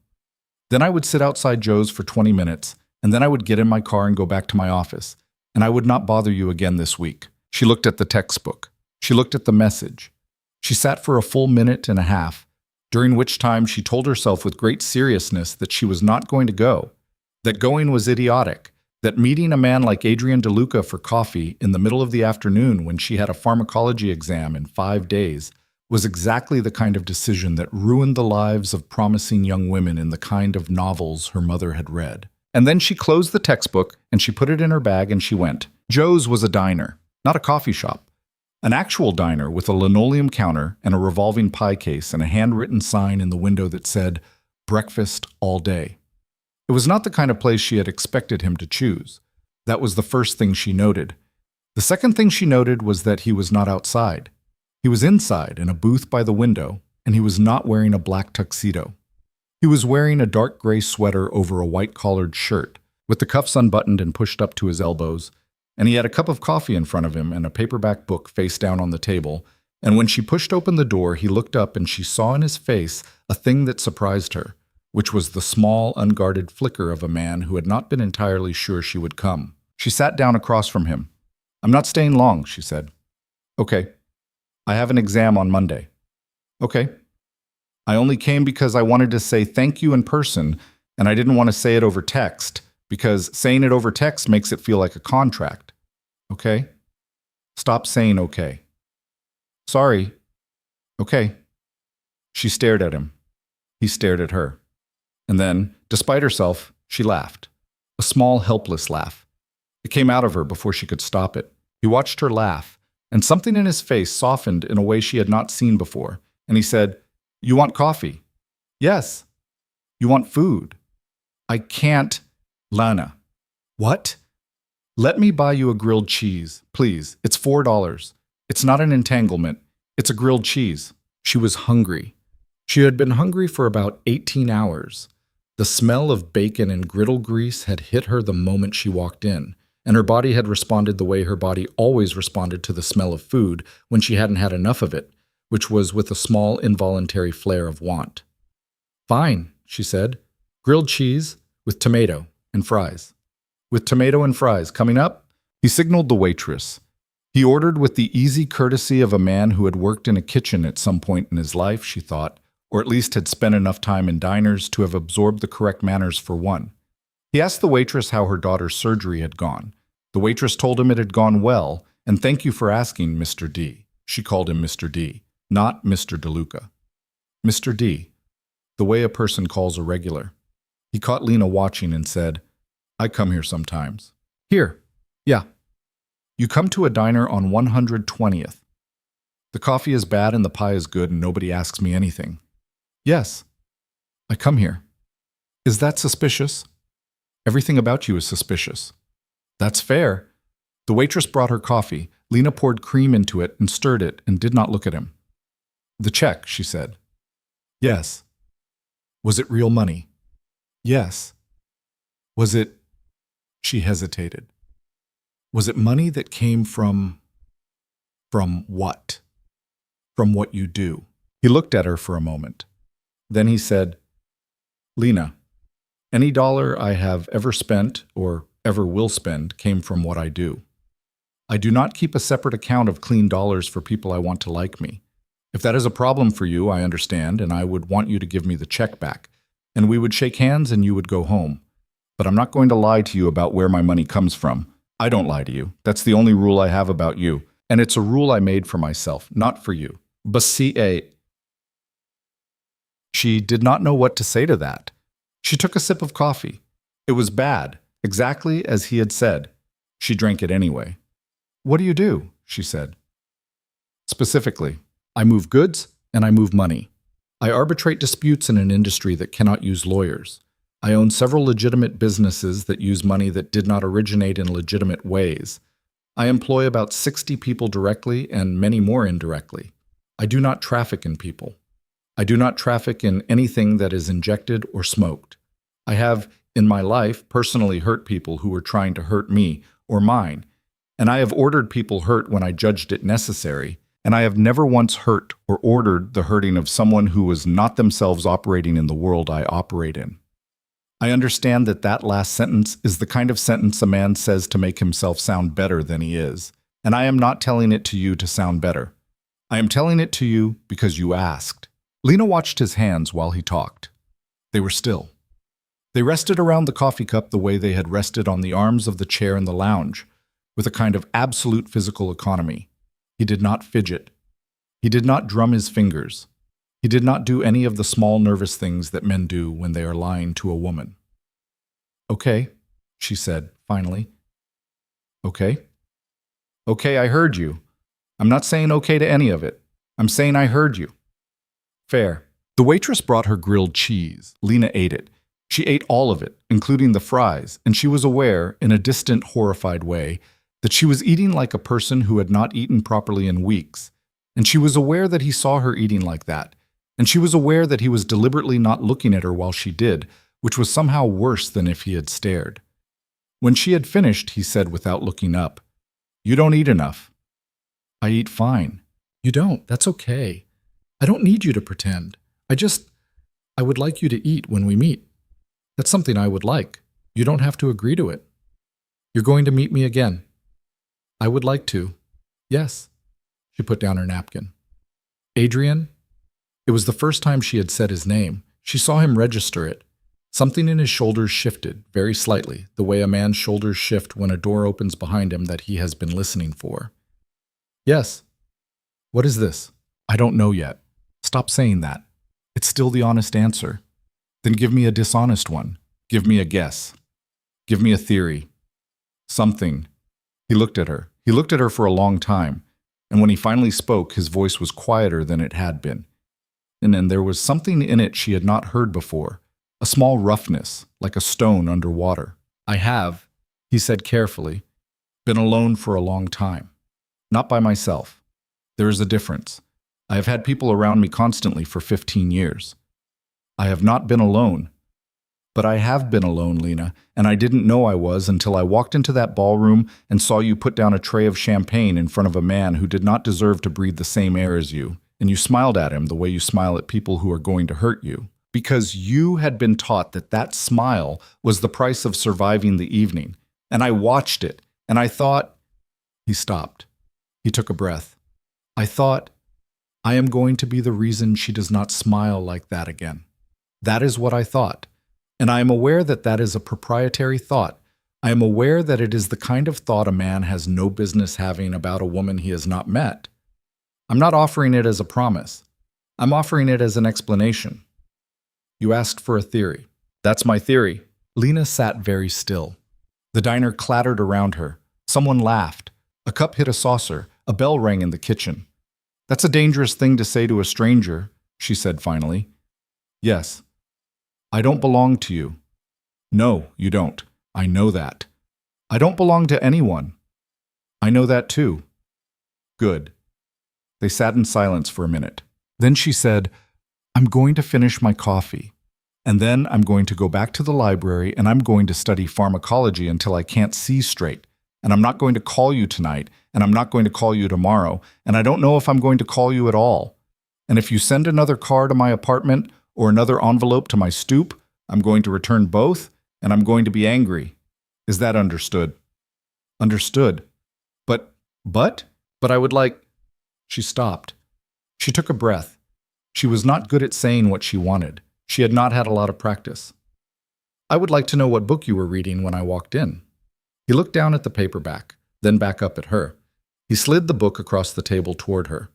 Then I would sit outside Joe's for 20 minutes, and then I would get in my car and go back to my office, and I would not bother you again this week. She looked at the textbook. She looked at the message. She sat for a full minute and a half, during which time she told herself with great seriousness that she was not going to go, that going was idiotic, that meeting a man like Adrian DeLuca for coffee in the middle of the afternoon when she had a pharmacology exam in 5 days was exactly the kind of decision that ruined the lives of promising young women in the kind of novels her mother had read. And then she closed the textbook and she put it in her bag and she went. Joe's was a diner, not a coffee shop. An actual diner with a linoleum counter and a revolving pie case and a handwritten sign in the window that said, "Breakfast all day." It was not the kind of place she had expected him to choose. That was the first thing she noted. The second thing she noted was that he was not outside. He was inside in a booth by the window, and he was not wearing a black tuxedo. He was wearing a dark gray sweater over a white-collared shirt, with the cuffs unbuttoned and pushed up to his elbows, and he had a cup of coffee in front of him and a paperback book face down on the table, and when she pushed open the door, he looked up and she saw in his face a thing that surprised her, which was the small, unguarded flicker of a man who had not been entirely sure she would come. She sat down across from him. "I'm not staying long," she said. "Okay. I have an exam on Monday." "Okay. I only came because I wanted to say thank you in person, and I didn't want to say it over text, because saying it over text makes it feel like a contract." "Okay. Stop saying okay." "Sorry." "Okay." She stared at him. He stared at her. And then, despite herself, she laughed. A small, helpless laugh. It came out of her before she could stop it. He watched her laugh, and something in his face softened in a way she had not seen before, and he said, "You want coffee?" "Yes." "You want food?" "I can't." "Lana." "What?" Let me buy you a grilled cheese, please. It's $4. It's not an entanglement. It's a grilled cheese. She was hungry. She had been hungry for about 18 hours. The smell of bacon and griddle grease had hit her the moment she walked in, and her body had responded the way her body always responded to the smell of food when she hadn't had enough of it, which was with a small involuntary flare of want. "Fine," she said. "Grilled cheese with tomato and fries." "With tomato and fries coming up?" He signaled the waitress. He ordered with the easy courtesy of a man who had worked in a kitchen at some point in his life, she thought, or at least had spent enough time in diners to have absorbed the correct manners for one. He asked the waitress how her daughter's surgery had gone. The waitress told him it had gone well, and "Thank you for asking, Mr. D." She called him Mr. D, not Mr. DeLuca. Mr. D, the way a person calls a regular. He caught Lena watching and said, "I come here sometimes." "Here. Yeah. You come to a diner on 120th. The coffee is bad and the pie is good and nobody asks me anything." "Yes. I come here." "Is that suspicious?" "Everything about you is suspicious." "That's fair." The waitress brought her coffee. Lena poured cream into it and stirred it and did not look at him. "The check," she said. "Yes." "Was it real money?" "Yes." "Was it—" She hesitated. "Was it money that came from what?" "From what you do." He looked at her for a moment. Then he said, "Lena, any dollar I have ever spent or ever will spend came from what I do. I do not keep a separate account of clean dollars for people I want to like me. If that is a problem for you, I understand, and I would want you to give me the check back, and we would shake hands and you would go home. But I'm not going to lie to you about where my money comes from. I don't lie to you. That's the only rule I have about you, and it's a rule I made for myself, not for you." She did not know what to say to that. She took a sip of coffee. It was bad, exactly as he had said. She drank it anyway. "What do you do?" she said. "Specifically, I move goods and I move money. I arbitrate disputes in an industry that cannot use lawyers. I own several legitimate businesses that use money that did not originate in legitimate ways. I employ about 60 people directly and many more indirectly. I do not traffic in people. I do not traffic in anything that is injected or smoked. I have, in my life, personally hurt people who were trying to hurt me or mine, and I have ordered people hurt when I judged it necessary, and I have never once hurt or ordered the hurting of someone who was not themselves operating in the world I operate in. I understand that that last sentence is the kind of sentence a man says to make himself sound better than he is, and I am not telling it to you to sound better. I am telling it to you because you asked." Lena watched his hands while he talked. They were still. They rested around the coffee cup the way they had rested on the arms of the chair in the lounge, with a kind of absolute physical economy. He did not fidget. He did not drum his fingers. He did not do any of the small nervous things that men do when they are lying to a woman. "Okay," she said, finally. "Okay. Okay, I heard you. I'm not saying okay to any of it. I'm saying I heard you." "Fair." The waitress brought her grilled cheese. Lena ate it. She ate all of it, including the fries, and she was aware, in a distant, horrified way, that she was eating like a person who had not eaten properly in weeks, and she was aware that he saw her eating like that, and she was aware that he was deliberately not looking at her while she did, which was somehow worse than if he had stared. When she had finished, he said without looking up, "You don't eat enough." "I eat fine." "You don't. That's okay. I don't need you to pretend. I would like you to eat when we meet. That's something I would like. You don't have to agree to it. You're going to meet me again." "I would like to. Yes." She put down her napkin. "Adrian?" It was the first time she had said his name. She saw him register it. Something in his shoulders shifted, very slightly, the way a man's shoulders shift when a door opens behind him that he has been listening for. "Yes." "What is this?" "I don't know yet." "Stop saying that. It's still the honest answer." "Then give me a dishonest one. Give me a guess. Give me a theory. Something." He looked at her. He looked at her for a long time, and when he finally spoke, his voice was quieter than it had been. And then there was something in it she had not heard before, a small roughness, like a stone under water. "I have," he said carefully. Been alone for a long time. Not by myself. There is a difference. I have had people around me constantly for 15 years. I have not been alone. But I have been alone, Lena, and I didn't know I was until I walked into that ballroom and saw you put down a tray of champagne in front of a man who did not deserve to breathe the same air as you, and you smiled at him the way you smile at people who are going to hurt you, because you had been taught that that smile was the price of surviving the evening. And I watched it, and I thought... He stopped. He took a breath. I thought, I am going to be the reason she does not smile like that again. That is what I thought. And I am aware that that is a proprietary thought. I am aware that it is the kind of thought a man has no business having about a woman he has not met. I'm not offering it as a promise. I'm offering it as an explanation. You asked for a theory. That's my theory. Lena sat very still. The diner clattered around her. Someone laughed. A cup hit a saucer. A bell rang in the kitchen. That's a dangerous thing to say to a stranger, she said finally. Yes. I don't belong to you. No, you don't. I know that. I don't belong to anyone. I know that too. Good. They sat in silence for a minute. Then she said, I'm going to finish my coffee. And then I'm going to go back to the library and I'm going to study pharmacology until I can't see straight. And I'm not going to call you tonight, and I'm not going to call you tomorrow, and I don't know if I'm going to call you at all. And if you send another car to my apartment or another envelope to my stoop, I'm going to return both, and I'm going to be angry. Is that understood? Understood. But I would like... She stopped. She took a breath. She was not good at saying what she wanted. She had not had a lot of practice. I would like to know what book you were reading when I walked in. He looked down at the paperback, then back up at her. He slid the book across the table toward her.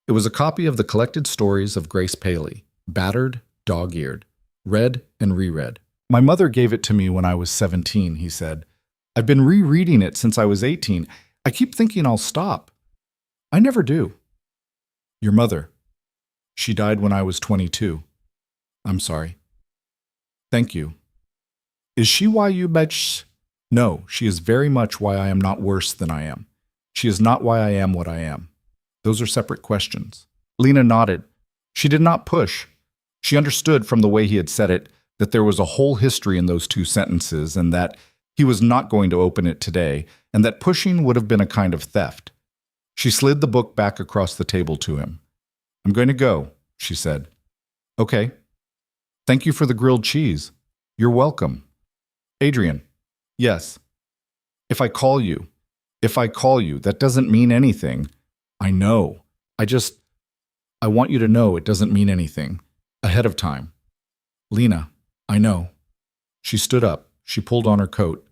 It was a copy of the collected stories of Grace Paley, battered, dog-eared, read and reread. My mother gave it to me when I was 17, he said. I've been rereading it since I was 18. I keep thinking I'll stop. I never do. Your mother. She died when I was 22. I'm sorry. Thank you. Is she why you bet? No, she is very much why I am not worse than I am. She is not why I am what I am. Those are separate questions. Lena nodded. She did not push. She understood from the way he had said it that there was a whole history in those two sentences and that he was not going to open it today and that pushing would have been a kind of theft. She slid the book back across the table to him. I'm going to go, she said. Okay. Thank you for the grilled cheese. You're welcome. Adrian. Yes. If I call you, that doesn't mean anything. I know. I want you to know it doesn't mean anything. Ahead of time. Lena, I know. She stood up. She pulled on her coat.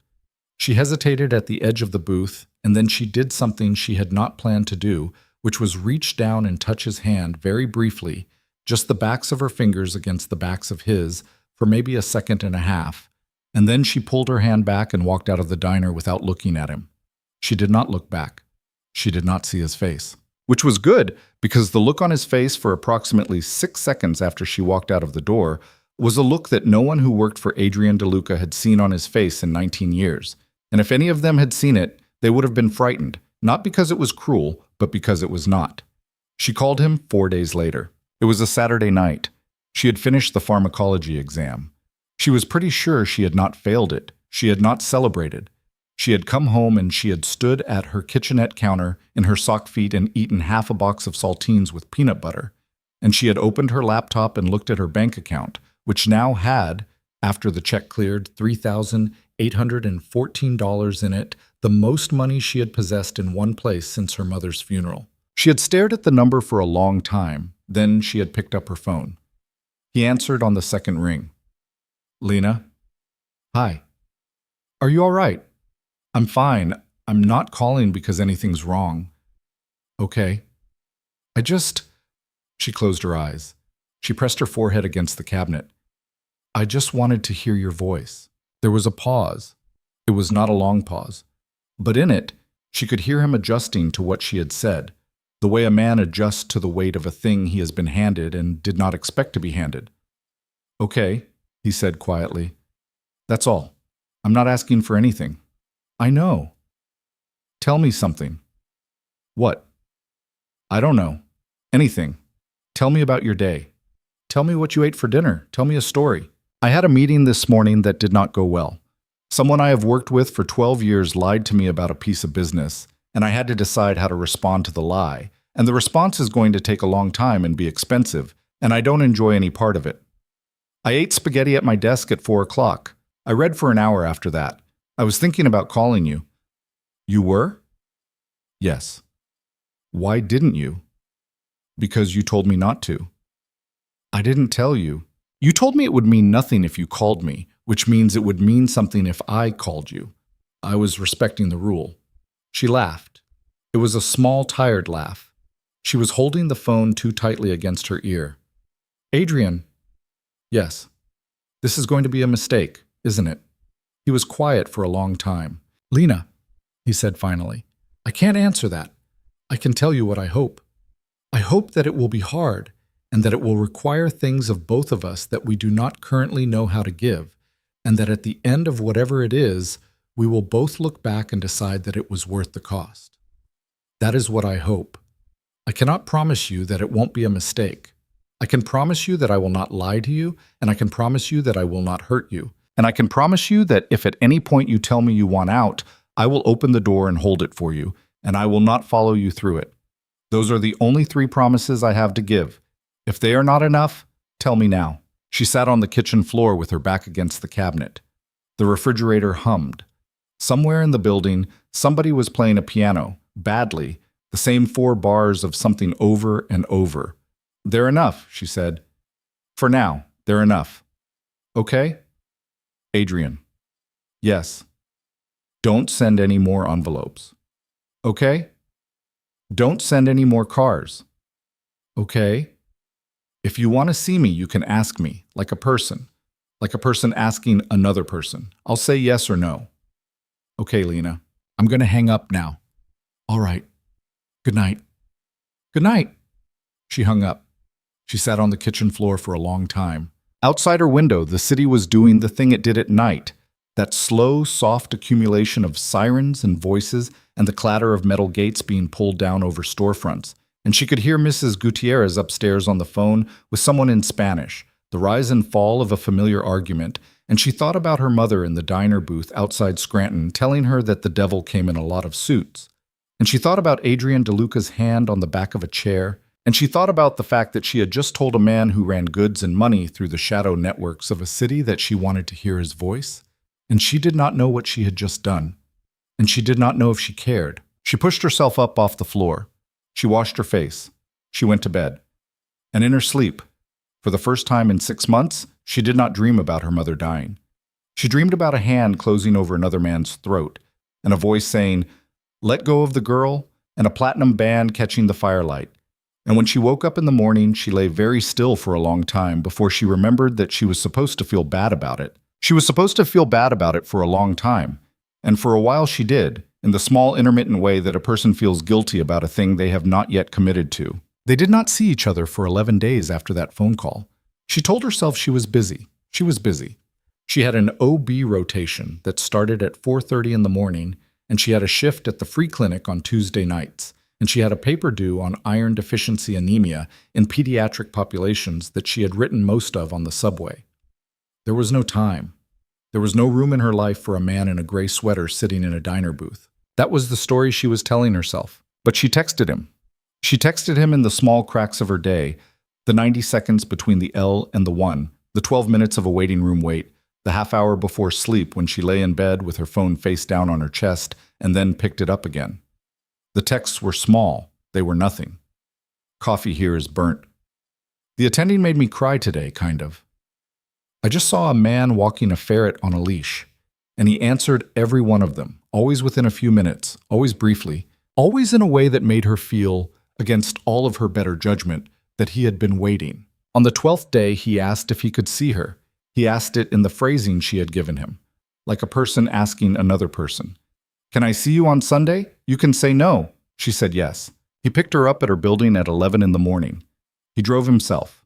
She hesitated at the edge of the booth, and then she did something she had not planned to do, which was reach down and touch his hand very briefly, just the backs of her fingers against the backs of his, for maybe a second and a half. And then she pulled her hand back and walked out of the diner without looking at him. She did not look back. She did not see his face. Which was good, because the look on his face for approximately 6 seconds after she walked out of the door was a look that no one who worked for Adrian DeLuca had seen on his face in 19 years. And if any of them had seen it, they would have been frightened, not because it was cruel, but because it was not. She called him 4 days later. It was a Saturday night. She had finished the pharmacology exam. She was pretty sure she had not failed it. She had not celebrated. She had come home and she had stood at her kitchenette counter in her sock feet and eaten half a box of saltines with peanut butter. And she had opened her laptop and looked at her bank account, which now had, after the check cleared, $3,814 in it, the most money she had possessed in one place since her mother's funeral. She had stared at the number for a long time. Then she had picked up her phone. He answered on the second ring. Lena? Hi. Are you all right? I'm fine. I'm not calling because anything's wrong. Okay. She closed her eyes. She pressed her forehead against the cabinet. I just wanted to hear your voice. There was a pause. It was not a long pause. But in it, she could hear him adjusting to what she had said, the way a man adjusts to the weight of a thing he has been handed and did not expect to be handed. Okay, he said quietly. That's all. I'm not asking for anything. I know. Tell me something. What? I don't know. Anything. Tell me about your day. Tell me what you ate for dinner. Tell me a story. I had a meeting this morning that did not go well. Someone I have worked with for 12 years lied to me about a piece of business, and I had to decide how to respond to the lie. And the response is going to take a long time and be expensive, and I don't enjoy any part of it. I ate spaghetti at my desk at 4 o'clock. I read for an hour after that. I was thinking about calling you. You were? Yes. Why didn't you? Because you told me not to. I didn't tell you. You told me it would mean nothing if you called me, which means it would mean something if I called you. I was respecting the rule. She laughed. It was a small, tired laugh. She was holding the phone too tightly against her ear. Adrian. Yes. This is going to be a mistake, isn't it? He was quiet for a long time. Lena, he said finally, I can't answer that. I can tell you what I hope. I hope that it will be hard and that it will require things of both of us that we do not currently know how to give, and that at the end of whatever it is, we will both look back and decide that it was worth the cost. That is what I hope. I cannot promise you that it won't be a mistake. I can promise you that I will not lie to you, and I can promise you that I will not hurt you. And I can promise you that if at any point you tell me you want out, I will open the door and hold it for you, and I will not follow you through it. Those are the only 3 promises I have to give. If they are not enough, tell me now. She sat on the kitchen floor with her back against the cabinet. The refrigerator hummed. Somewhere in the building, somebody was playing a piano, badly, the same 4 bars of something over and over. They're enough, she said. For now, they're enough. Okay? Adrian. Yes. Don't send any more envelopes. Okay? Don't send any more cars. Okay? If you want to see me, you can ask me, like a person asking another person. I'll say yes or no. Okay, Lena. I'm going to hang up now. All right. Good night. Good night. She hung up. She sat on the kitchen floor for a long time. Outside her window, the city was doing the thing it did at night, that slow, soft accumulation of sirens and voices and the clatter of metal gates being pulled down over storefronts. And she could hear Mrs. Gutierrez upstairs on the phone with someone in Spanish, the rise and fall of a familiar argument, and she thought about her mother in the diner booth outside Scranton telling her that the devil came in a lot of suits. And she thought about Adrian DeLuca's hand on the back of a chair, and she thought about the fact that she had just told a man who ran goods and money through the shadow networks of a city that she wanted to hear his voice, and she did not know what she had just done, and she did not know if she cared. She pushed herself up off the floor. She washed her face. She went to bed. And in her sleep, for the first time in 6 months, she did not dream about her mother dying. She dreamed about a hand closing over another man's throat, and a voice saying, "Let go of the girl," and a platinum band catching the firelight. And when she woke up in the morning, she lay very still for a long time before she remembered that she was supposed to feel bad about it. She was supposed to feel bad about it for a long time, and for a while she did, in the small intermittent way that a person feels guilty about a thing they have not yet committed to. They did not see each other for 11 days after that phone call. She told herself she was busy. She was busy. She had an OB rotation that started at 4:30 in the morning, and she had a shift at the free clinic on Tuesday nights, and she had a paper due on iron deficiency anemia in pediatric populations that she had written most of on the subway. There was no time. There was no room in her life for a man in a gray sweater sitting in a diner booth. That was the story she was telling herself. But she texted him. She texted him in the small cracks of her day, the 90 seconds between the L and the 1, the 12 minutes of a waiting room wait, the half hour before sleep when she lay in bed with her phone face down on her chest and then picked it up again. The texts were small. They were nothing. Coffee here is burnt. The attending made me cry today, kind of. I just saw a man walking a ferret on a leash, and he answered every one of them, always within a few minutes, always briefly, always in a way that made her feel, against all of her better judgment, that he had been waiting. On the 12th day, he asked if he could see her. He asked it in the phrasing she had given him, like a person asking another person. "Can I see you on Sunday? You can say no." She said yes. He picked her up at her building at 11 in the morning. He drove himself.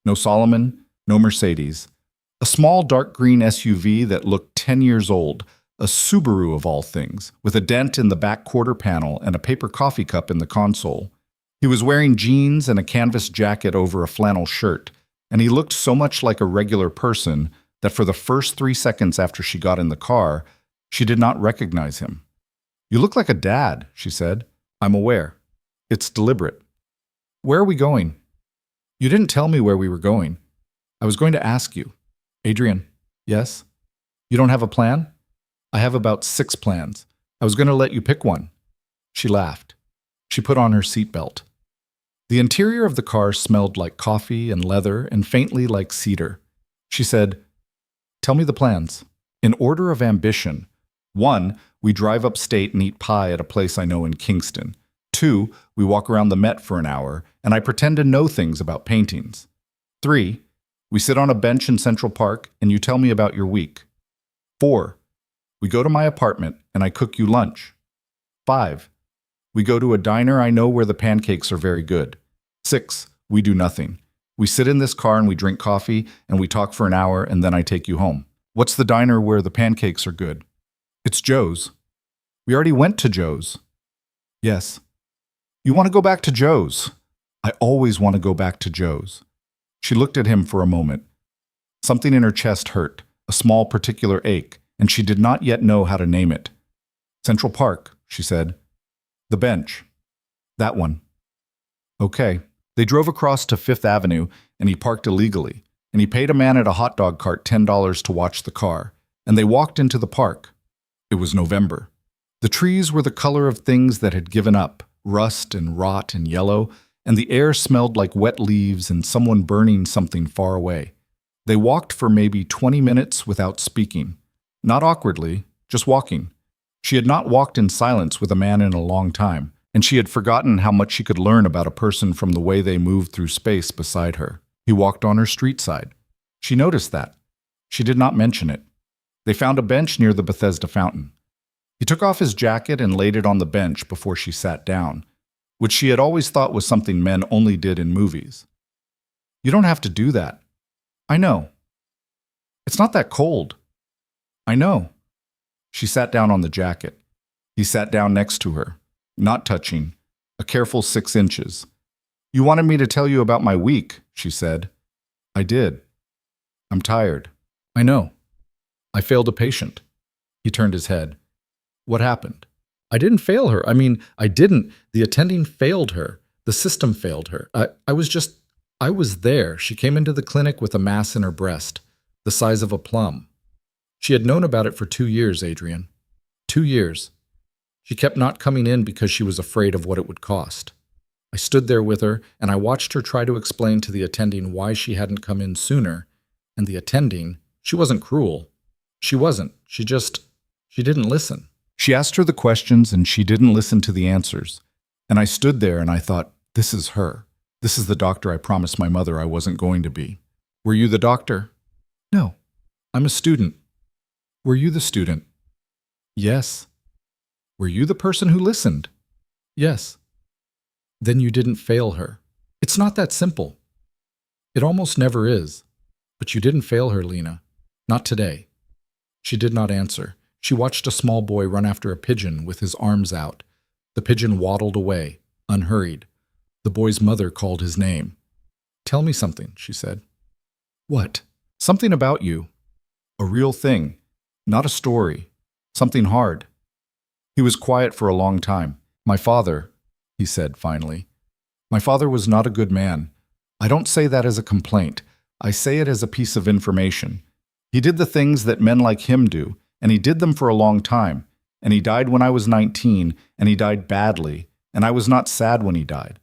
No Solomon, no Mercedes. A small dark green SUV that looked 10 years old, a Subaru of all things, with a dent in the back quarter panel and a paper coffee cup in the console. He was wearing jeans and a canvas jacket over a flannel shirt, and he looked so much like a regular person that for the first 3 seconds after she got in the car, she did not recognize him. "You look like a dad," she said. "I'm aware. It's deliberate." "Where are we going?" "You didn't tell me where we were going. I was going to ask you." "Adrian." "Yes?" "You don't have a plan?" "I have about 6 plans. I was going to let you pick one." She laughed. She put on her seatbelt. The interior of the car smelled like coffee and leather and faintly like cedar. She said, "Tell me the plans. In order of ambition. 1, we drive upstate and eat pie at a place I know in Kingston. 2, we walk around the Met for an hour, and I pretend to know things about paintings. 3, we sit on a bench in Central Park, and you tell me about your week. 4, we go to my apartment, and I cook you lunch. 5, we go to a diner I know where the pancakes are very good. 6, we do nothing. We sit in this car and we drink coffee, and we talk for an hour, and then I take you home. What's the diner where the pancakes are good?" "It's Joe's." "We already went to Joe's." "Yes." "You want to go back to Joe's?" "I always want to go back to Joe's." She looked at him for a moment. Something in her chest hurt, a small particular ache, and she did not yet know how to name it. "Central Park," she said. "The bench." "That one." "Okay." They drove across to Fifth Avenue, and he parked illegally, and he paid a man at a hot dog cart $10 to watch the car, and they walked into the park. It was November. The trees were the color of things that had given up, rust and rot and yellow, and the air smelled like wet leaves and someone burning something far away. They walked for maybe 20 minutes without speaking. Not awkwardly, just walking. She had not walked in silence with a man in a long time, and she had forgotten how much she could learn about a person from the way they moved through space beside her. He walked on her street side. She noticed that. She did not mention it. They found a bench near the Bethesda fountain. He took off his jacket and laid it on the bench before she sat down, which she had always thought was something men only did in movies. "You don't have to do that." "I know." "It's not that cold." "I know." She sat down on the jacket. He sat down next to her, not touching, a careful 6 inches. "You wanted me to tell you about my week," she said. "I did. I'm tired." "I know. I failed a patient." He turned his head. "What happened?" "I didn't fail her. I didn't. The attending failed her. The system failed her. I was there. She came into the clinic with a mass in her breast, the size of a plum. She had known about it for 2 years, Adrian. 2 years. She kept not coming in because she was afraid of what it would cost. I stood there with her, and I watched her try to explain to the attending why she hadn't come in sooner, and the attending, she wasn't cruel. She wasn't. She didn't listen. She asked her the questions, and she didn't listen to the answers. And I stood there, and I thought, this is her. This is the doctor I promised my mother I wasn't going to be. Were you the doctor? No. I'm a student. Were you the student? Yes. Were you the person who listened? Yes. Then you didn't fail her. It's not that simple. It almost never is. But you didn't fail her, Lena. Not today. She did not answer. She watched a small boy run after a pigeon with his arms out. The pigeon waddled away, unhurried. The boy's mother called his name. Tell me something, she said. What? Something about you. A real thing. Not a story. Something hard. He was quiet for a long time. My father, he said finally. My father was not a good man. I don't say that as a complaint. I say it as a piece of information. He did the things that men like him do, and he did them for a long time. And he died when I was 19, and he died badly, and I was not sad when he died.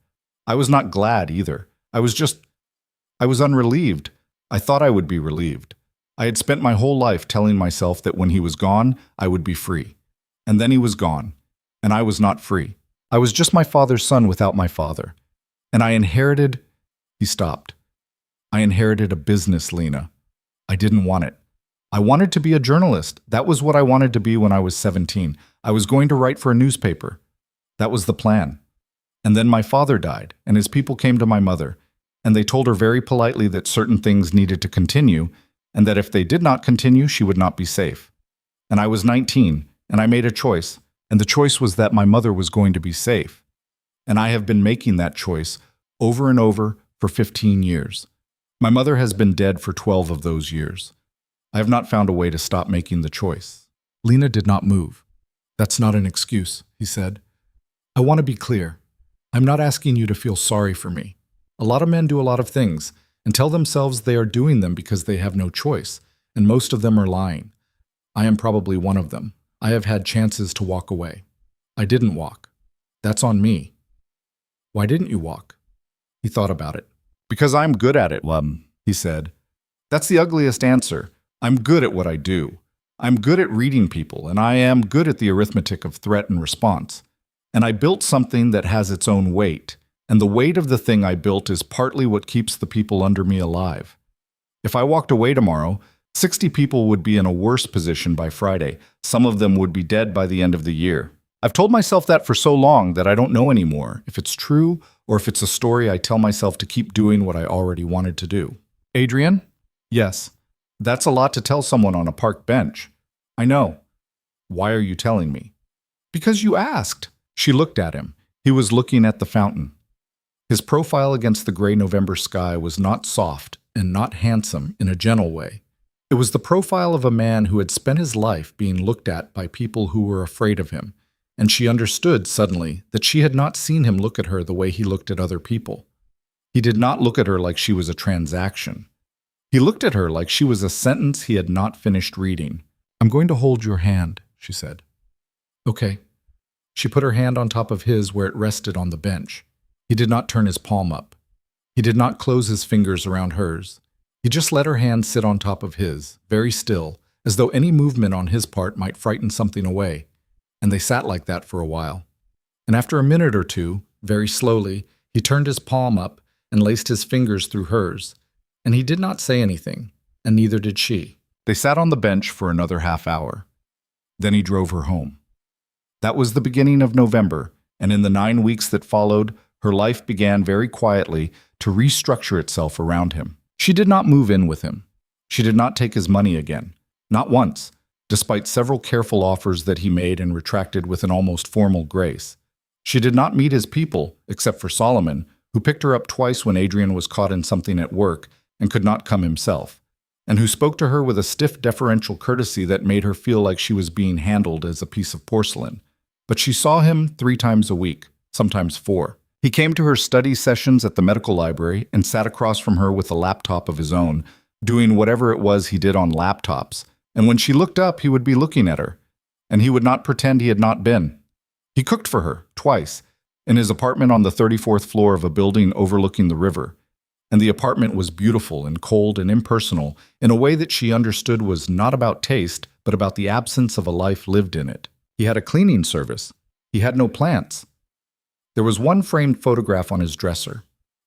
I was not glad either. I was unrelieved. I thought I would be relieved. I had spent my whole life telling myself that when he was gone, I would be free. And then he was gone, and I was not free. I was just my father's son without my father. And I inherited... He stopped. I inherited a business, Lena. I didn't want it. I wanted to be a journalist. That was what I wanted to be when I was 17. I was going to write for a newspaper. That was the plan. And then my father died, and his people came to my mother, and they told her very politely that certain things needed to continue, and that if they did not continue, she would not be safe. And I was 19, and I made a choice, and the choice was that my mother was going to be safe. And I have been making that choice over and over for 15 years. My mother has been dead for 12 of those years. I have not found a way to stop making the choice." Lena did not move. "That's not an excuse," he said. "I want to be clear. I'm not asking you to feel sorry for me. A lot of men do a lot of things and tell themselves they are doing them because they have no choice, and most of them are lying. I am probably one of them. I have had chances to walk away. I didn't walk. That's on me." "Why didn't you walk?" He thought about it. "Because I'm good at it, he said. "That's the ugliest answer. I'm good at what I do. I'm good at reading people, and I am good at the arithmetic of threat and response. And I built something that has its own weight, and the weight of the thing I built is partly what keeps the people under me alive. If I walked away tomorrow, 60 people would be in a worse position by Friday. Some of them would be dead by the end of the year. I've told myself that for so long that I don't know anymore if it's true or if it's a story I tell myself to keep doing what I already wanted to do." "Adrian?" "Yes. That's a lot to tell someone on a park bench." "I know." "Why are you telling me?" "Because you asked." She looked at him. He was looking at the fountain. His profile against the gray November sky was not soft and not handsome in a gentle way. It was the profile of a man who had spent his life being looked at by people who were afraid of him, and she understood suddenly that she had not seen him look at her the way he looked at other people. He did not look at her like she was a transaction. He looked at her like she was a sentence he had not finished reading. "I'm going to hold your hand," she said. "Okay." She put her hand on top of his where it rested on the bench. He did not turn his palm up. He did not close his fingers around hers. He just let her hand sit on top of his, very still, as though any movement on his part might frighten something away. And they sat like that for a while. And after a minute or two, very slowly, he turned his palm up and laced his fingers through hers. And he did not say anything, and neither did she. They sat on the bench for another half hour. Then he drove her home. That was the beginning of November, and in the 9 weeks that followed, her life began very quietly to restructure itself around him. She did not move in with him. She did not take his money again, not once, despite several careful offers that he made and retracted with an almost formal grace. She did not meet his people, except for Solomon, who picked her up twice when Adrian was caught in something at work and could not come himself, and who spoke to her with a stiff deferential courtesy that made her feel like she was being handled as a piece of porcelain. But she saw him 3 times a week, sometimes 4. He came to her study sessions at the medical library and sat across from her with a laptop of his own, doing whatever it was he did on laptops. And when she looked up, he would be looking at her, and he would not pretend he had not been. He cooked for her, twice, in his apartment on the 34th floor of a building overlooking the river. And the apartment was beautiful and cold and impersonal in a way that she understood was not about taste, but about the absence of a life lived in it. He had a cleaning service. He had no plants. There was one framed photograph on his dresser,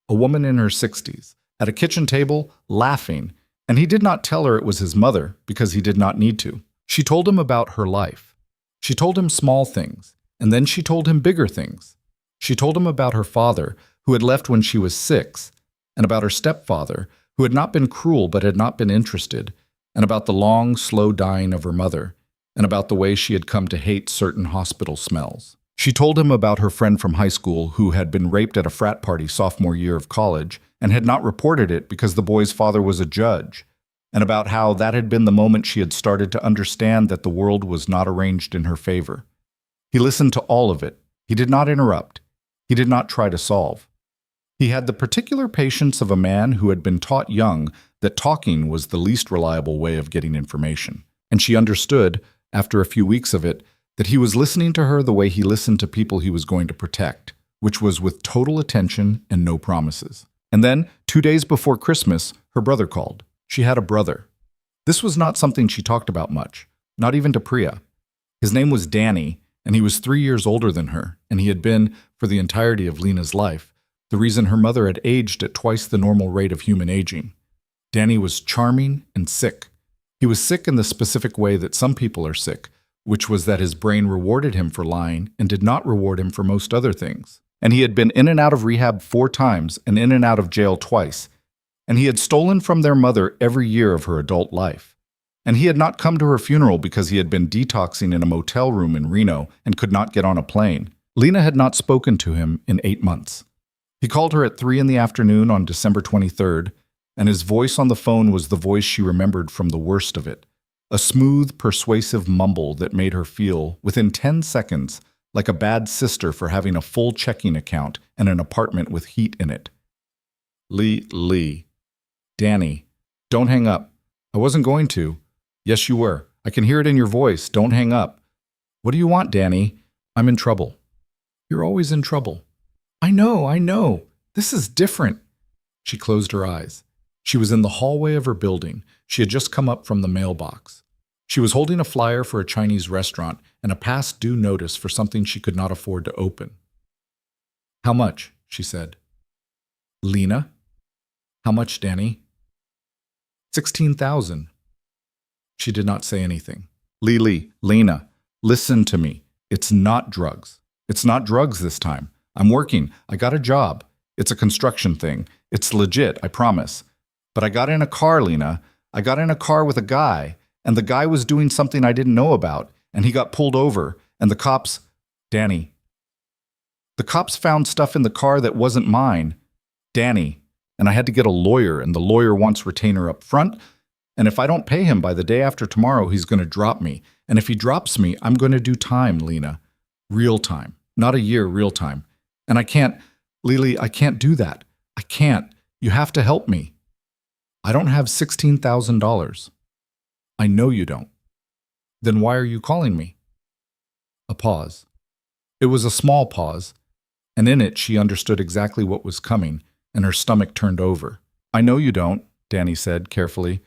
a woman in her 60s, at a kitchen table, laughing, and he did not tell her it was his mother because he did not need to. She told him about her life. She told him small things, and then she told him bigger things. She told him about her father, who had left when she was 6, and about her stepfather, who had not been cruel but had not been interested, and about the long, slow dying of her mother, and about the way she had come to hate certain hospital smells. She told him about her friend from high school who had been raped at a frat party sophomore year of college and had not reported it because the boy's father was a judge, and about how that had been the moment she had started to understand that the world was not arranged in her favor. He listened to all of it. He did not interrupt. He did not try to solve. He had the particular patience of a man who had been taught young that talking was the least reliable way of getting information, and she understood, after a few weeks of it, that he was listening to her the way he listened to people he was going to protect, which was with total attention and no promises. And then, 2 days before Christmas, her brother called. She had a brother. This was not something she talked about much, not even to Priya. His name was Danny, and he was 3 years older than her, and he had been, for the entirety of Lena's life, the reason her mother had aged at twice the normal rate of human aging. Danny was charming and sick. He was sick in the specific way that some people are sick, which was that his brain rewarded him for lying and did not reward him for most other things. And he had been in and out of rehab 4 times and in and out of jail twice. And he had stolen from their mother every year of her adult life. And he had not come to her funeral because he had been detoxing in a motel room in Reno and could not get on a plane. Lena had not spoken to him in 8 months. He called her at 3 in the afternoon on December 23rd, and his voice on the phone was the voice she remembered from the worst of it. A smooth, persuasive mumble that made her feel, within 10 seconds, like a bad sister for having a full checking account and an apartment with heat in it. Lee. Danny, don't hang up. I wasn't going to. Yes, you were. I can hear it in your voice. Don't hang up. What do you want, Danny? I'm in trouble. You're always in trouble. I know. This is different. She closed her eyes. She was in the hallway of her building. She had just come up from the mailbox. She was holding a flyer for a Chinese restaurant and a past due notice for something she could not afford to open. How much? She said. Lena? How much, Danny? 16,000. She did not say anything. Lena, listen to me. It's not drugs. It's not drugs this time. I'm working. I got a job. It's a construction thing. It's legit, I promise. But I got in a car, Lena. I got in a car with a guy, and the guy was doing something I didn't know about, and he got pulled over, and the cops... Danny. The cops found stuff in the car that wasn't mine. Danny. And I had to get a lawyer, and the lawyer wants retainer up front, and if I don't pay him by the day after tomorrow, he's going to drop me. And if he drops me, I'm going to do time, Lena. Real time. Not a year, real time. And I can't... Lily, I can't do that. I can't. You have to help me. I don't have $16,000. I know you don't. Then why are you calling me? A pause. It was a small pause, and in it she understood exactly what was coming, and her stomach turned over. I know you don't, Danny said carefully,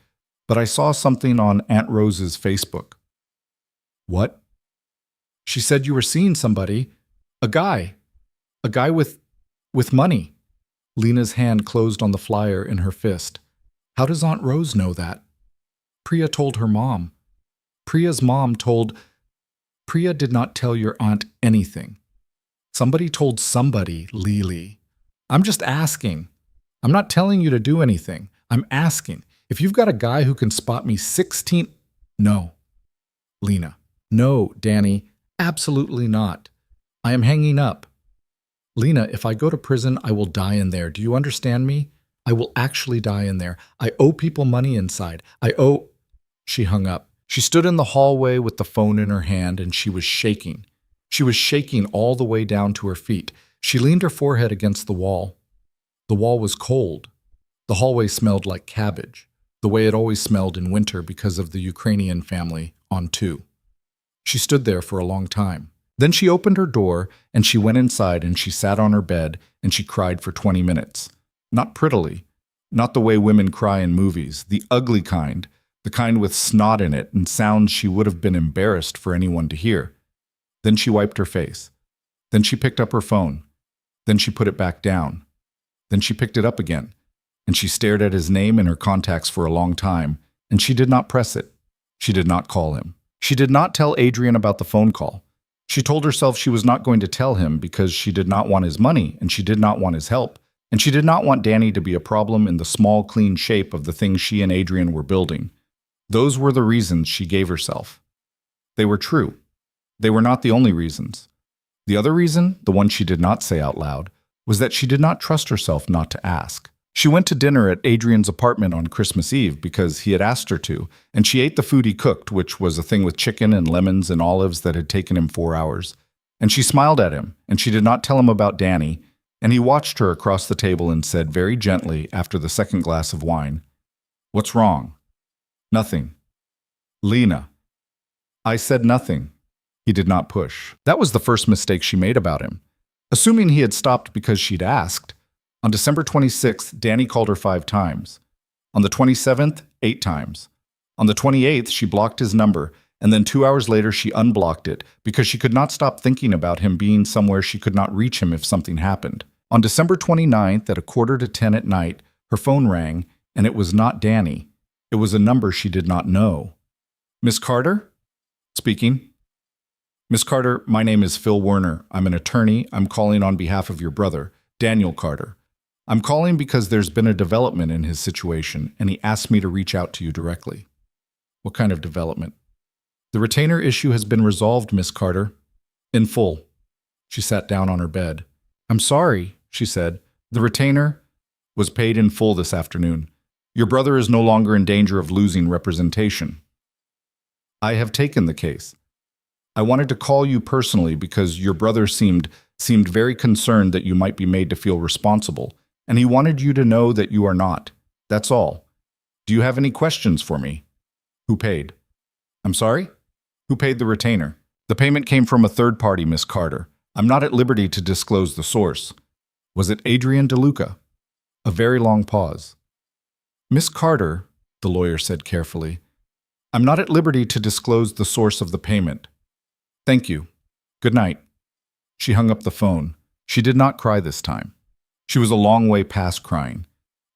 but I saw something on Aunt Rose's Facebook. What? She said you were seeing somebody. A guy with money. Lena's hand closed on the flyer in her fist. How does Aunt Rose know that? Priya told her mom. Priya's mom told... Priya did not tell your aunt anything. Somebody told somebody, Lily. I'm just asking. I'm not telling you to do anything. I'm asking. If you've got a guy who can spot me 16... No. Lena. No, Danny. Absolutely not. I am hanging up. Lena, if I go to prison, I will die in there. Do you understand me? I will actually die in there. I owe people money inside. She hung up. She stood in the hallway with the phone in her hand, and she was shaking. She was shaking all the way down to her feet. She leaned her forehead against the wall. The wall was cold. The hallway smelled like cabbage, the way it always smelled in winter because of the Ukrainian family on 2. She stood there for a long time. Then she opened her door, and she went inside, and she sat on her bed, and she cried for 20 minutes. Not prettily, not the way women cry in movies, the ugly kind, the kind with snot in it and sounds she would have been embarrassed for anyone to hear. Then she wiped her face. Then she picked up her phone. Then she put it back down. Then she picked it up again, and she stared at his name in her contacts for a long time, and she did not press it. She did not call him. She did not tell Adrian about the phone call. She told herself she was not going to tell him because she did not want his money, and she did not want his help, and she did not want Danny to be a problem in the small, clean shape of the things she and Adrian were building. Those were the reasons she gave herself. They were true. They were not the only reasons. The other reason, the one she did not say out loud, was that she did not trust herself not to ask. She went to dinner at Adrian's apartment on Christmas Eve because he had asked her to, and she ate the food he cooked, which was a thing with chicken and lemons and olives that had taken him 4 hours. And she smiled at him, and she did not tell him about Danny, and he watched her across the table and said very gently after the second glass of wine, "What's wrong?" "Nothing." "Lena." "I said nothing." He did not push. That was the first mistake she made about him. Assuming he had stopped because she'd asked, on December 26th, Danny called her 5 times. On the 27th, 8 times. On the 28th, she blocked his number, and then 2 hours later she unblocked it because she could not stop thinking about him being somewhere she could not reach him if something happened. On December 29th, at 9:45 at night, her phone rang, and it was not Danny. It was a number she did not know. "Miss Carter?" "Speaking." "Miss Carter, my name is Phil Werner. I'm an attorney. I'm calling on behalf of your brother, Daniel Carter. I'm calling because there's been a development in his situation, and he asked me to reach out to you directly." What kind of development? The retainer issue has been resolved, Miss Carter. In full. She sat down on her bed. I'm sorry, she said. The retainer was paid in full this afternoon. Your brother is no longer in danger of losing representation. I have taken the case. I wanted to call you personally because your brother seemed very concerned that you might be made to feel responsible, and he wanted you to know that you are not. That's all. Do you have any questions for me? Who paid? I'm sorry? Who paid the retainer? The payment came from a third party, Miss Carter. I'm not at liberty to disclose the source. Was it Adrian DeLuca? A very long pause. Miss Carter, the lawyer said carefully, I'm not at liberty to disclose the source of the payment. Thank you. Good night. She hung up the phone. She did not cry this time. She was a long way past crying.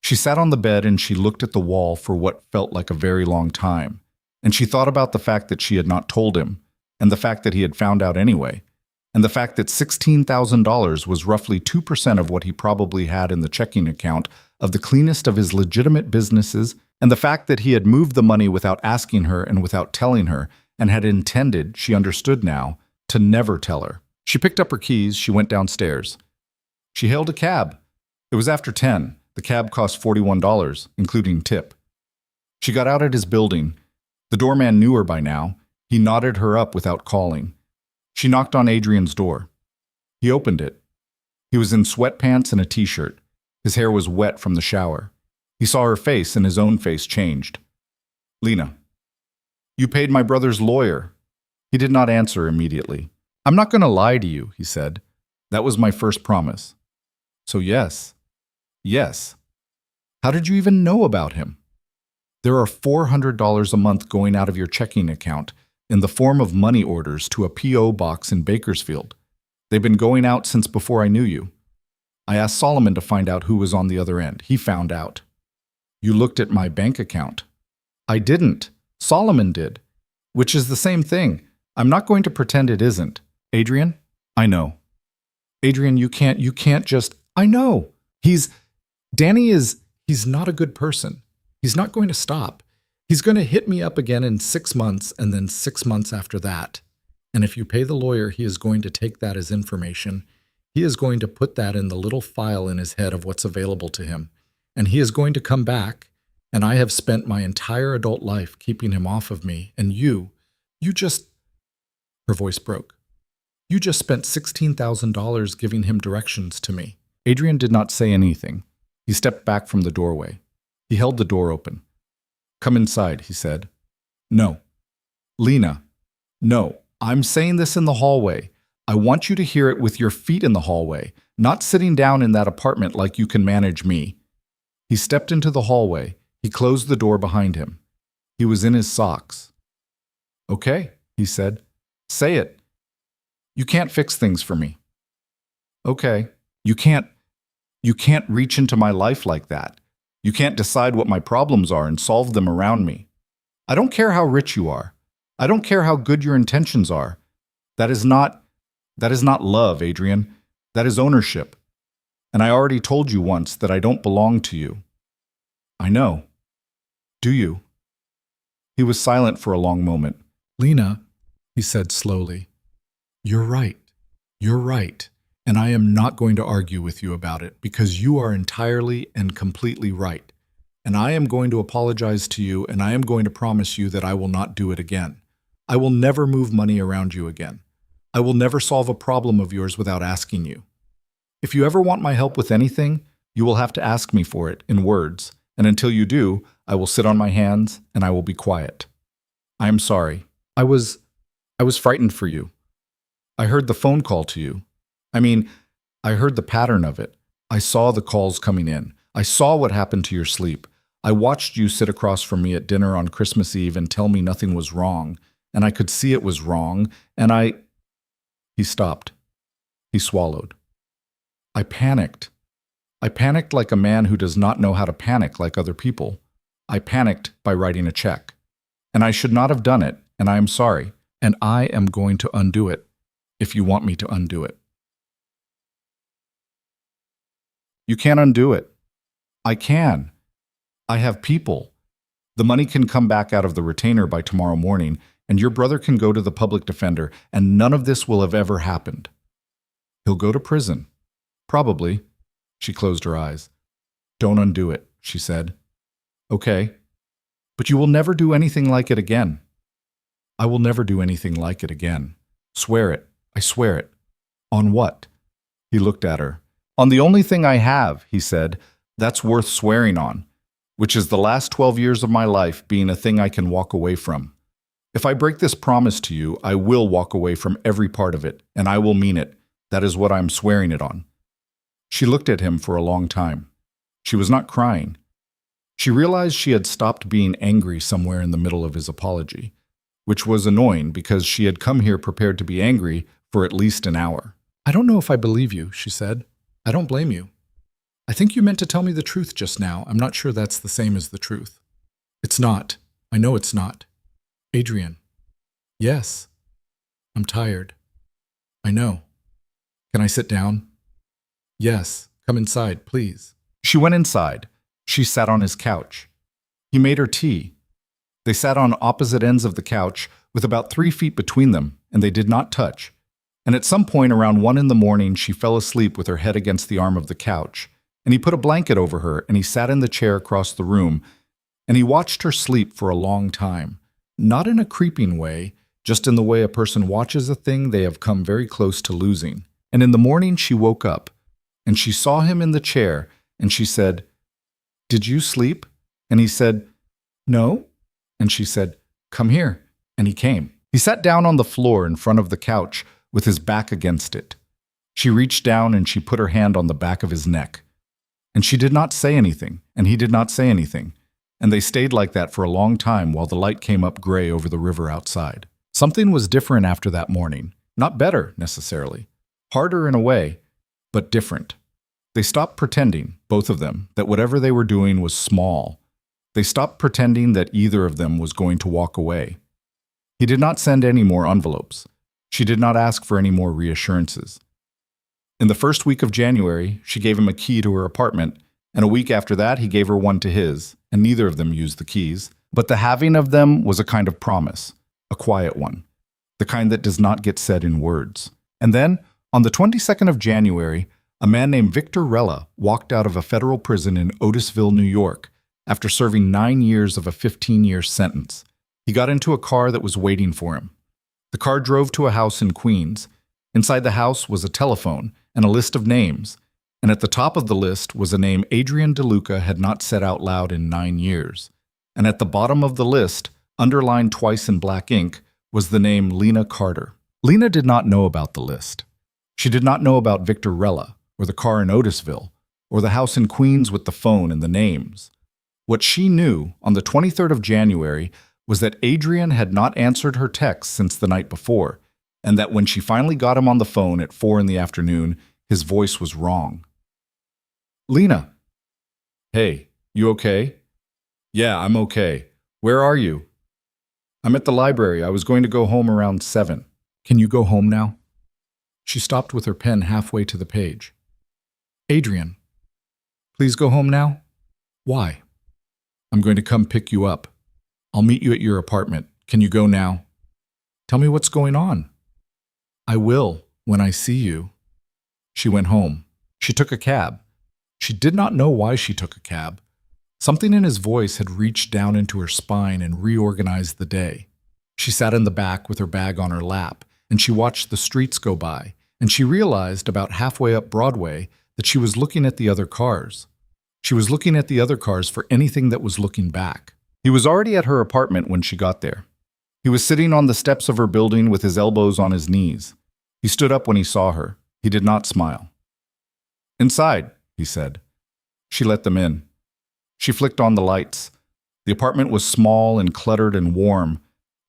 She sat on the bed and she looked at the wall for what felt like a very long time. And she thought about the fact that she had not told him, and the fact that he had found out anyway, and the fact that $16,000 was roughly 2% of what he probably had in the checking account of the cleanest of his legitimate businesses, and the fact that he had moved the money without asking her and without telling her, and had intended, she understood now, to never tell her. She picked up her keys, she went downstairs. She hailed a cab. It was after 10. The cab cost $41, including tip. She got out at his building. The doorman knew her by now. He nodded her up without calling. She knocked on Adrian's door. He opened it. He was in sweatpants and a t-shirt. His hair was wet from the shower. He saw her face and his own face changed. Lena, you paid my brother's lawyer. He did not answer immediately. I'm not going to lie to you, he said. That was my first promise. So yes. Yes. How did you even know about him? There are $400 a month going out of your checking account in the form of money orders to a P.O. box in Bakersfield. They've been going out since before I knew you. I asked Solomon to find out who was on the other end. He found out. You looked at my bank account. I didn't. Solomon did. Which is the same thing. I'm not going to pretend it isn't. Adrian? I know. Adrian, you can't just... I know. He's not a good person. He's not going to stop. He's going to hit me up again in 6 months and then 6 months after that. And if you pay the lawyer, he is going to take that as information. He is going to put that in the little file in his head of what's available to him. And he is going to come back. And I have spent my entire adult life keeping him off of me. And you just... Her voice broke. You just spent $16,000 giving him directions to me. Adrian did not say anything. He stepped back from the doorway. He held the door open. Come inside, he said. No. Lena. No. I'm saying this in the hallway. I want you to hear it with your feet in the hallway, not sitting down in that apartment like you can manage me. He stepped into the hallway. He closed the door behind him. He was in his socks. Okay, he said. Say it. You can't fix things for me. Okay. You can't reach into my life like that. You can't decide what my problems are and solve them around me. I don't care how rich you are. I don't care how good your intentions are. That is not love, Adrian. That is ownership. And I already told you once that I don't belong to you. I know. Do you? He was silent for a long moment. Lena, he said slowly, you're right. You're right. And I am not going to argue with you about it because you are entirely and completely right. And I am going to apologize to you and I am going to promise you that I will not do it again. I will never move money around you again. I will never solve a problem of yours without asking you. If you ever want my help with anything, you will have to ask me for it in words. And until you do, I will sit on my hands and I will be quiet. I am sorry. I was frightened for you. I heard the phone call to you. I heard the pattern of it. I saw the calls coming in. I saw what happened to your sleep. I watched you sit across from me at dinner on Christmas Eve and tell me nothing was wrong, and I could see it was wrong, and He stopped. He swallowed. I panicked. I panicked like a man who does not know how to panic like other people. I panicked by writing a check. And I should not have done it, and I am sorry, and I am going to undo it, if you want me to undo it. You can't undo it. I can. I have people. The money can come back out of the retainer by tomorrow morning, and your brother can go to the public defender, and none of this will have ever happened. He'll go to prison. Probably. She closed her eyes. Don't undo it, she said. Okay. But you will never do anything like it again. I will never do anything like it again. Swear it. I swear it. On what? He looked at her. On the only thing I have, he said, that's worth swearing on, which is the last 12 years of my life being a thing I can walk away from. If I break this promise to you, I will walk away from every part of it, and I will mean it. That is what I am swearing it on. She looked at him for a long time. She was not crying. She realized she had stopped being angry somewhere in the middle of his apology, which was annoying because she had come here prepared to be angry for at least an hour. I don't know if I believe you, she said. I don't blame you. I think you meant to tell me the truth just now. I'm not sure that's the same as the truth. It's not. I know it's not. Adrian. Yes. I'm tired. I know. Can I sit down? Yes. Come inside, please. She went inside. She sat on his couch. He made her tea. They sat on opposite ends of the couch with about 3 feet between them, and they did not touch. And at some point around 1 in the morning, she fell asleep with her head against the arm of the couch, and he put a blanket over her, and he sat in the chair across the room, and he watched her sleep for a long time, not in a creeping way, just in the way a person watches a thing they have come very close to losing. And in the morning she woke up, and she saw him in the chair, and she said, "Did you sleep?" And he said, "No." And she said, "Come here." And he came. He sat down on the floor in front of the couch with his back against it. She reached down and she put her hand on the back of his neck. And she did not say anything, and he did not say anything. And they stayed like that for a long time while the light came up gray over the river outside. Something was different after that morning. Not better, necessarily. Harder in a way, but different. They stopped pretending, both of them, that whatever they were doing was small. They stopped pretending that either of them was going to walk away. He did not send any more envelopes. She did not ask for any more reassurances. In the first week of January, she gave him a key to her apartment, and a week after that he gave her one to his, and neither of them used the keys. But the having of them was a kind of promise, a quiet one, the kind that does not get said in words. And then, on the 22nd of January, a man named Victor Rella walked out of a federal prison in Otisville, New York, after serving 9 years of a 15-year sentence. He got into a car that was waiting for him. The car drove to a house in Queens. Inside the house was a telephone and a list of names, and at the top of the list was a name Adrian DeLuca had not said out loud in 9 years. And at the bottom of the list, underlined twice in black ink, was the name Lena Carter. Lena did not know about the list. She did not know about Victor Rella, or the car in Otisville, or the house in Queens with the phone and the names. What she knew on the 23rd of January was that Adrian had not answered her texts since the night before, and that when she finally got him on the phone at 4 in the afternoon, his voice was wrong. "Lena." "Hey, you okay?" "Yeah, I'm okay. Where are you?" "I'm at the library. I was going to go home around 7. Can you go home now?" She stopped with her pen halfway to the page. "Adrian, please go home now." "Why?" "I'm going to come pick you up. I'll meet you at your apartment. Can you go now?" "Tell me what's going on." "I will, when I see you." She went home. She took a cab. She did not know why she took a cab. Something in his voice had reached down into her spine and reorganized the day. She sat in the back with her bag on her lap, and she watched the streets go by, and she realized about halfway up Broadway that she was looking at the other cars. She was looking at the other cars for anything that was looking back. He was already at her apartment when she got there. He was sitting on the steps of her building with his elbows on his knees. He stood up when he saw her. He did not smile. "Inside," he said. She let them in. She flicked on the lights. The apartment was small and cluttered and warm,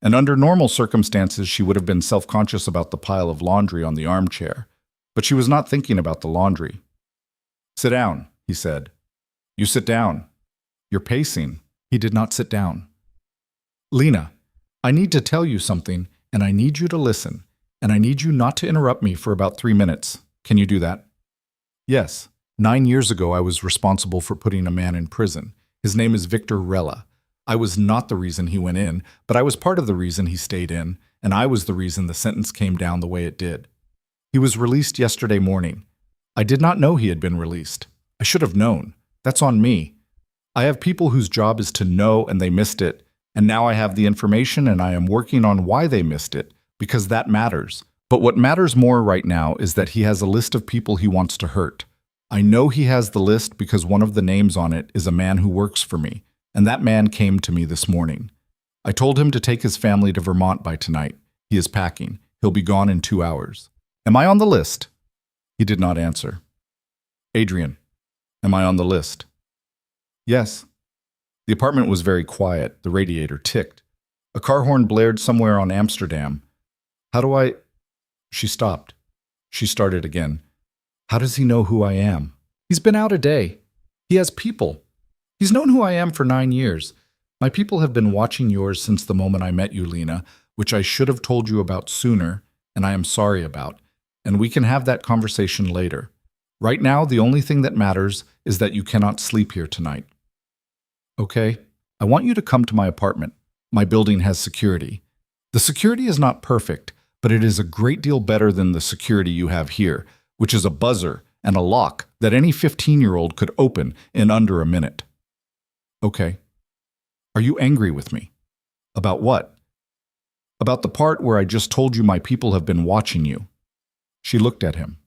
and under normal circumstances she would have been self-conscious about the pile of laundry on the armchair, but she was not thinking about the laundry. "Sit down," he said. "You sit down. You're pacing." He did not sit down. "Lena, I need to tell you something, and I need you to listen, and I need you not to interrupt me for about 3 minutes. Can you do that?" "Yes. 9 years ago I was responsible for putting a man in prison. His name is Victor Rella. I was not the reason he went in, but I was part of the reason he stayed in, and I was the reason the sentence came down the way it did. He was released yesterday morning. I did not know he had been released. I should have known. That's on me. I have people whose job is to know and they missed it, and now I have the information and I am working on why they missed it, because that matters. But what matters more right now is that he has a list of people he wants to hurt. I know he has the list because one of the names on it is a man who works for me, and that man came to me this morning. I told him to take his family to Vermont by tonight. He is packing. He'll be gone in 2 hours. Am I on the list? He did not answer. Adrian, am I on the list? Yes. The apartment was very quiet. The radiator ticked. A car horn blared somewhere on Amsterdam. How do I... She stopped. She started again. How does he know who I am? He's been out a day. He has people. He's known who I am for 9 years. My people have been watching yours since the moment I met you, Lena, which I should have told you about sooner, and I am sorry about. And we can have that conversation later. Right now, the only thing that matters is that you cannot sleep here tonight. Okay? I want you to come to my apartment. My building has security. The security is not perfect, but it is a great deal better than the security you have here, which is a buzzer and a lock that any 15-year-old could open in under a minute. Okay. Are you angry with me? About what? About the part where I just told you my people have been watching you. She looked at him.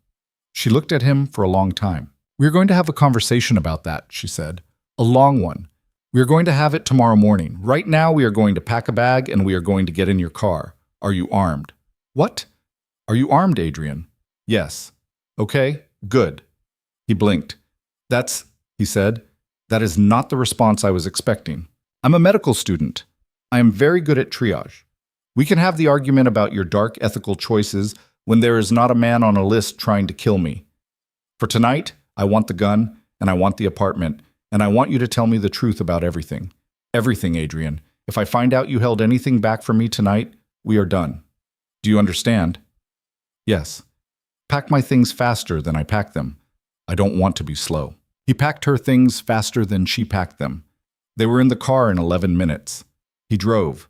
She looked at him for a long time. We are going to have a conversation about that, she said. A long one. We are going to have it tomorrow morning. Right now we are going to pack a bag and we are going to get in your car. Are you armed? What? Are you armed, Adrian? Yes. Okay, good. He blinked. He said, that is not the response I was expecting. I'm a medical student. I am very good at triage. We can have the argument about your dark ethical choices when there is not a man on a list trying to kill me. For tonight, I want the gun, and I want the apartment, and I want you to tell me the truth about everything. Everything, Adrian. If I find out you held anything back from me tonight, we are done. Do you understand? Yes. Pack my things faster than I pack them. I don't want to be slow. He packed her things faster than she packed them. They were in the car in 11 minutes. He drove.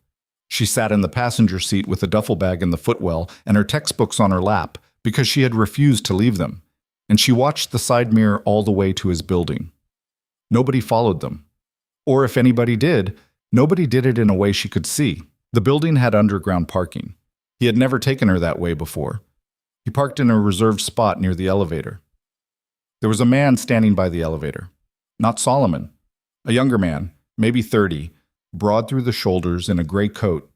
She sat in the passenger seat with a duffel bag in the footwell and her textbooks on her lap because she had refused to leave them, and she watched the side mirror all the way to his building. Nobody followed them. Or if anybody did, nobody did it in a way she could see. The building had underground parking. He had never taken her that way before. He parked in a reserved spot near the elevator. There was a man standing by the elevator. Not Solomon. A younger man, maybe 30, broad through the shoulders in a gray coat.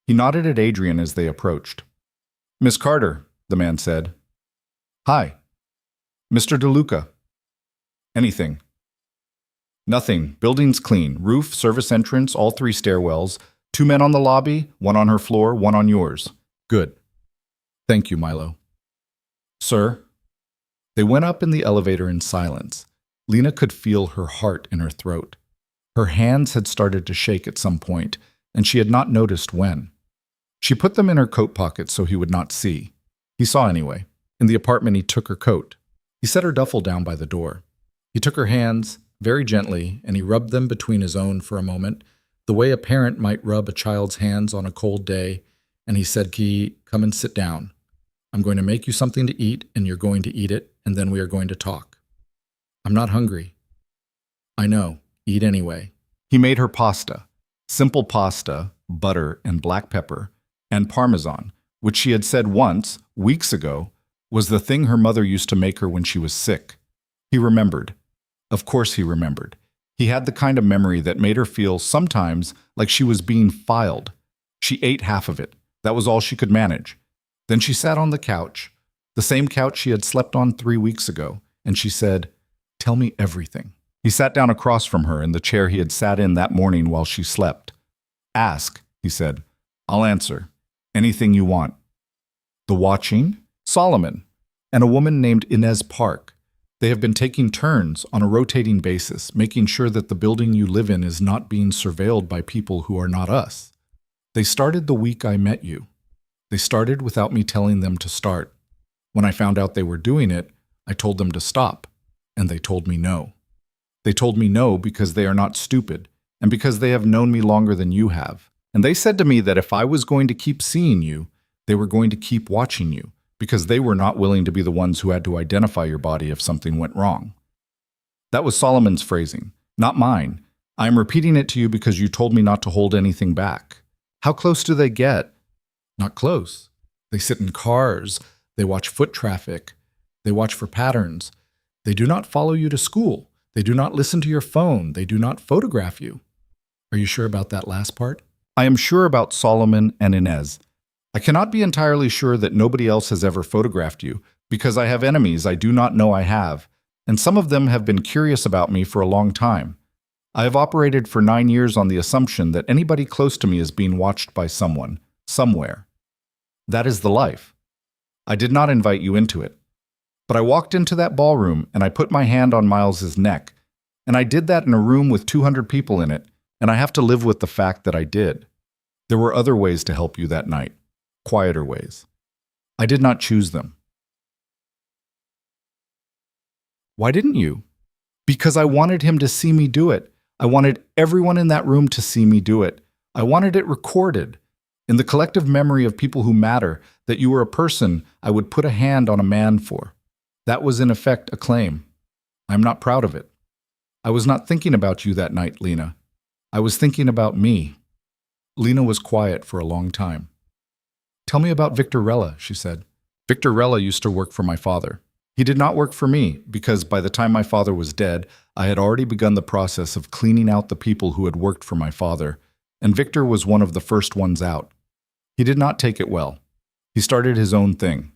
He nodded at Adrian as they approached. Miss Carter, the man said. Hi. Mr. DeLuca. Anything. Nothing. Building's clean. Roof, service entrance, all 3 stairwells. 2 men on the lobby, 1 on her floor, 1 on yours. Good. Thank you, Milo. Sir? They went up in the elevator in silence. Lena could feel her heart in her throat. Her hands had started to shake at some point, and she had not noticed when. She put them in her coat pocket so he would not see. He saw anyway. In the apartment, he took her coat. He set her duffel down by the door. He took her hands, very gently, and he rubbed them between his own for a moment, the way a parent might rub a child's hands on a cold day, and he said, Ki, come and sit down. I'm going to make you something to eat, and you're going to eat it, and then we are going to talk. I'm not hungry. I know. Eat anyway. He made her pasta. Simple pasta, butter and black pepper, and parmesan, which she had said once, weeks ago, was the thing her mother used to make her when she was sick. He remembered. Of course he remembered. He had the kind of memory that made her feel sometimes like she was being filed. She ate half of it. That was all she could manage. Then she sat on the couch, the same couch she had slept on 3 weeks ago, and she said, Tell me everything. He sat down across from her in the chair he had sat in that morning while she slept. Ask, he said. I'll answer. Anything you want. The watching? Solomon, and a woman named Inez Park. They have been taking turns on a rotating basis, making sure that the building you live in is not being surveilled by people who are not us. They started the week I met you. They started without me telling them to start. When I found out they were doing it, I told them to stop, and they told me no. They told me no because they are not stupid. and because they have known me longer than you have. And they said to me that if I was going to keep seeing you, they were going to keep watching you, because they were not willing to be the ones who had to identify your body if something went wrong. That was Solomon's phrasing, not mine. I am repeating it to you because you told me not to hold anything back. How close do they get? Not close. They sit in cars. They watch foot traffic. They watch for patterns. They do not follow you to school. They do not listen to your phone. They do not photograph you. Are you sure about that last part? I am sure about Solomon and Inez. I cannot be entirely sure that nobody else has ever photographed you, because I have enemies I do not know I have, and some of them have been curious about me for a long time. I have operated for 9 years on the assumption that anybody close to me is being watched by someone, somewhere. That is the life. I did not invite you into it. But I walked into that ballroom and I put my hand on Miles's neck, and I did that in a room with 200 people in it, and I have to live with the fact that I did. There were other ways to help you that night, quieter ways. I did not choose them. Why didn't you? Because I wanted him to see me do it. I wanted everyone in that room to see me do it. I wanted it recorded, in the collective memory of people who matter, that you were a person I would put a hand on a man for. That was in effect a claim. I'm not proud of it. I was not thinking about you that night, Lena. I was thinking about me. Lena was quiet for a long time. Tell me about Victor Rella, she said. Victor Rella used to work for my father. He did not work for me because by the time my father was dead, I had already begun the process of cleaning out the people who had worked for my father, and Victor was one of the first ones out. He did not take it well. He started his own thing.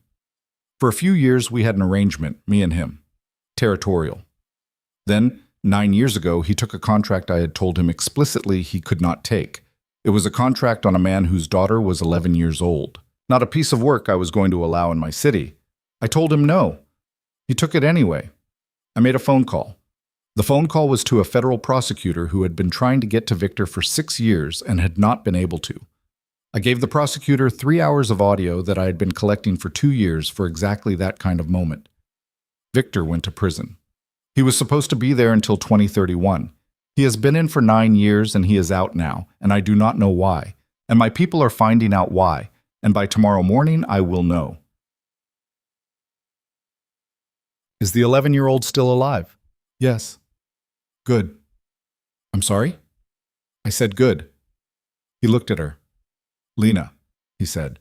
For a few years, we had an arrangement, me and him, territorial. Then, 9 years ago, he took a contract I had told him explicitly he could not take. It was a contract on a man whose daughter was 11 years old. Not a piece of work I was going to allow in my city. I told him no. He took it anyway. I made a phone call. The phone call was to a federal prosecutor who had been trying to get to Victor for 6 years and had not been able to. I gave the prosecutor 3 hours of audio that I had been collecting for 2 years for exactly that kind of moment. Victor went to prison. He was supposed to be there until 2031. He has been in for 9 years and he is out now, and I do not know why. And my people are finding out why, and by tomorrow morning I will know. Is the 11-year-old still alive? Yes. Good. I'm sorry? I said good. He looked at her. Lena, he said,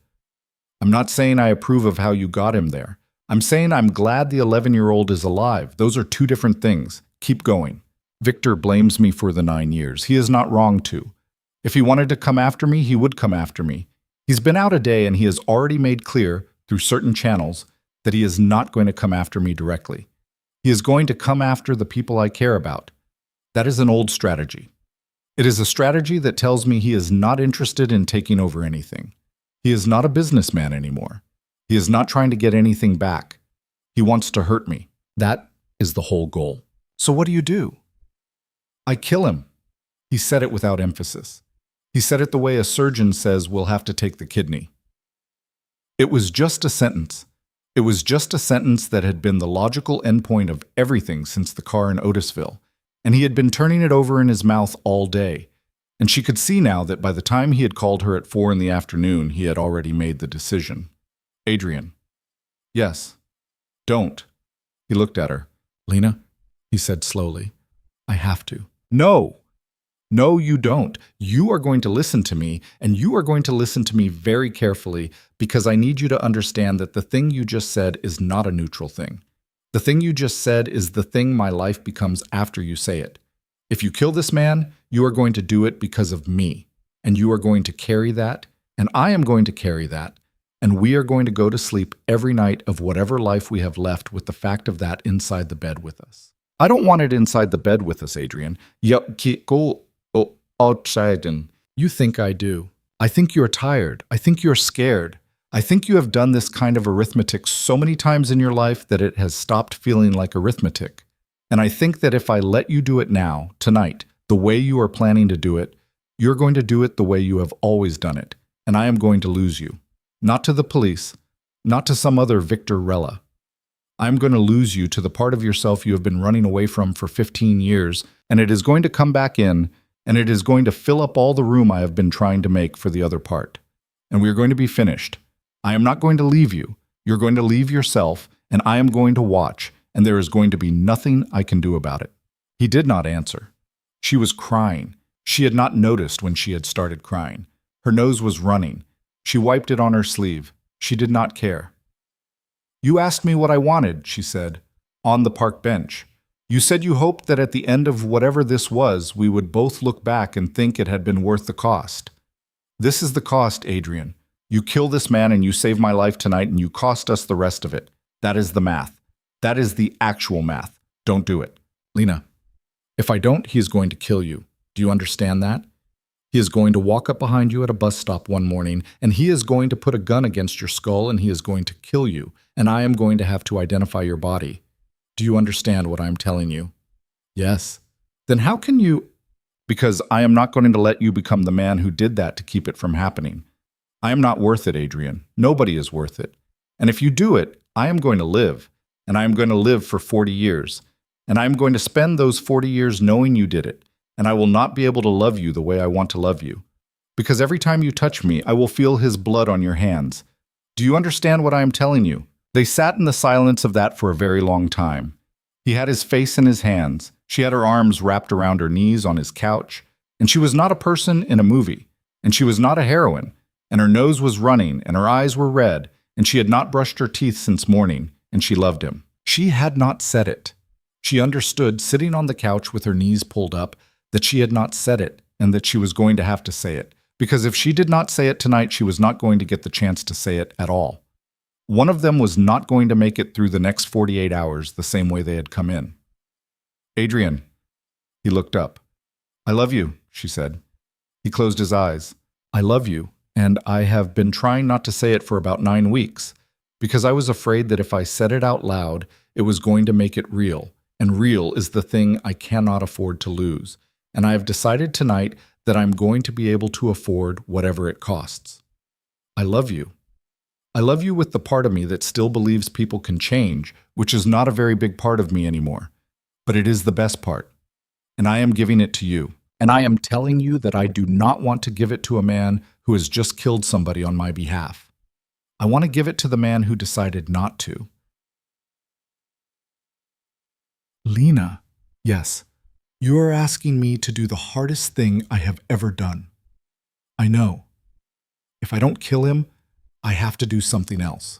I'm not saying I approve of how you got him there. I'm saying I'm glad the 11-year-old is alive. Those are two different things. Keep going. Victor blames me for the 9 years. He is not wrong to. If he wanted to come after me, he would come after me. He's been out a day and he has already made clear, through certain channels, that he is not going to come after me directly. He is going to come after the people I care about. That is an old strategy. It is a strategy that tells me he is not interested in taking over anything. He is not a businessman anymore. He is not trying to get anything back. He wants to hurt me. That is the whole goal. So what do? I kill him. He said it without emphasis. He said it the way a surgeon says we'll have to take the kidney. It was just a sentence. It was just a sentence that had been the logical endpoint of everything since the car in Otisville, and he had been turning it over in his mouth all day, and she could see now that by the time he had called her at 4 in the afternoon, he had already made the decision. Adrian. Yes. Don't. He looked at her. Lena, he said slowly, I have to. No. No, you don't. You are going to listen to me, and you are going to listen to me very carefully because I need you to understand that the thing you just said is not a neutral thing. The thing you just said is the thing my life becomes after you say it. If you kill this man, you are going to do it because of me, and you are going to carry that, and I am going to carry that, and we are going to go to sleep every night of whatever life we have left with the fact of that inside the bed with us. I don't want it inside the bed with us, Adrian. Go outside and you think I do. I think you're tired. I think you're scared. I think you have done this kind of arithmetic so many times in your life that it has stopped feeling like arithmetic. And I think that if I let you do it now, tonight, the way you are planning to do it, you're going to do it the way you have always done it, and I am going to lose you. Not to the police, not to some other Victor Rella. I'm going to lose you to the part of yourself you have been running away from for 15 years, and it is going to come back in, and it is going to fill up all the room I have been trying to make for the other part. And we are going to be finished. I am not going to leave you. You're going to leave yourself, and I am going to watch, and there is going to be nothing I can do about it." He did not answer. She was crying. She had not noticed when she had started crying. Her nose was running. She wiped it on her sleeve. She did not care. "You asked me what I wanted," she said, on the park bench. "You said you hoped that at the end of whatever this was, we would both look back and think it had been worth the cost. This is the cost, Adrian. You kill this man and you save my life tonight and you cost us the rest of it. That is the math. That is the actual math. Don't do it." "Lena, if I don't, he is going to kill you. Do you understand that? He is going to walk up behind you at a bus stop one morning, and he is going to put a gun against your skull, and he is going to kill you, and I am going to have to identify your body. Do you understand what I am telling you?" "Yes." "Then how can you—" "Because I am not going to let you become the man who did that to keep it from happening. I am not worth it, Adrian. Nobody is worth it. And if you do it, I am going to live, and I am going to live for 40 years, and I am going to spend those 40 years knowing you did it, and I will not be able to love you the way I want to love you. Because every time you touch me, I will feel his blood on your hands. Do you understand what I am telling you?" They sat in the silence of that for a very long time. He had his face in his hands. She had her arms wrapped around her knees on his couch, and she was not a person in a movie, and she was not a heroine, and her nose was running, and her eyes were red, and she had not brushed her teeth since morning, and she loved him. She had not said it. She understood, sitting on the couch with her knees pulled up, that she had not said it, and that she was going to have to say it, because if she did not say it tonight, she was not going to get the chance to say it at all. One of them was not going to make it through the next 48 hours the same way they had come in. "Adrian." He looked up. "I love you," she said. He closed his eyes. "I love you, and I have been trying not to say it for about 9 weeks, because I was afraid that if I said it out loud, it was going to make it real, and real is the thing I cannot afford to lose. And I have decided tonight that I'm going to be able to afford whatever it costs. I love you. I love you with the part of me that still believes people can change, which is not a very big part of me anymore. But it is the best part. And I am giving it to you. And I am telling you that I do not want to give it to a man who has just killed somebody on my behalf. I want to give it to the man who decided not to." "Lena, yes, you are asking me to do the hardest thing I have ever done. I know. If I don't kill him, I have to do something else.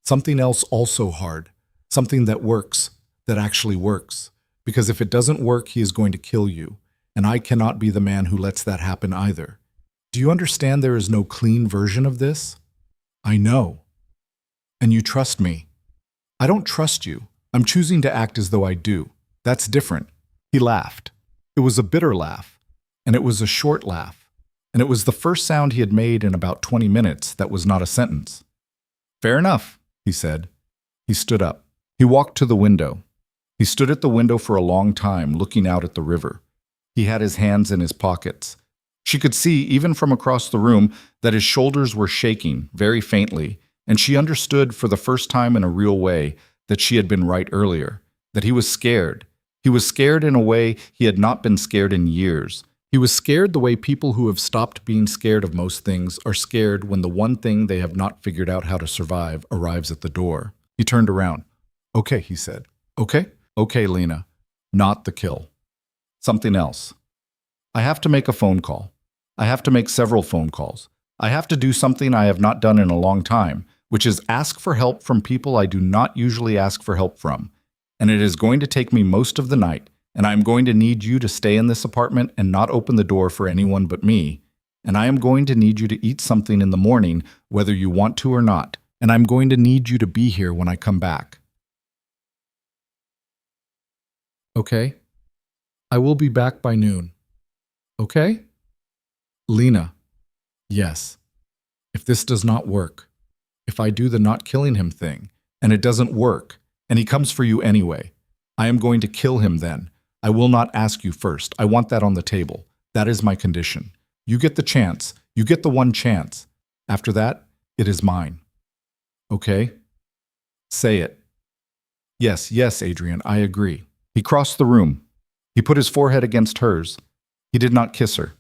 Something else also hard. Something that works, that actually works. Because if it doesn't work, he is going to kill you. And I cannot be the man who lets that happen either. Do you understand there is no clean version of this? I know. And you trust me. I don't trust you. I'm choosing to act as though I do. That's different." He laughed. It was a bitter laugh, and it was a short laugh. And it was the first sound he had made in about 20 minutes that was not a sentence. "Fair enough," he said. He stood up. He walked to the window. He stood at the window for a long time, looking out at the river. He had his hands in his pockets. She could see, even from across the room, that his shoulders were shaking, very faintly, and she understood for the first time in a real way that she had been right earlier, that he was scared. He was scared in a way he had not been scared in years. He was scared the way people who have stopped being scared of most things are scared when the one thing they have not figured out how to survive arrives at the door. He turned around. "Okay," he said. "Okay? Okay, Lena. Not the kill. Something else. I have to make a phone call. I have to make several phone calls. I have to do something I have not done in a long time, which is ask for help from people I do not usually ask for help from. And it is going to take me most of the night, and I am going to need you to stay in this apartment and not open the door for anyone but me. And I am going to need you to eat something in the morning, whether you want to or not. And I'm going to need you to be here when I come back." "Okay. I will be back by noon. Okay?" "Lena, yes. If this does not work, if I do the not killing him thing, and it doesn't work, and he comes for you anyway, I am going to kill him then. I will not ask you first. I want that on the table. That is my condition. You get the chance. You get the one chance. After that, it is mine. Okay? Say it." "Yes, yes, Adrian, I agree." He crossed the room. He put his forehead against hers. He did not kiss her.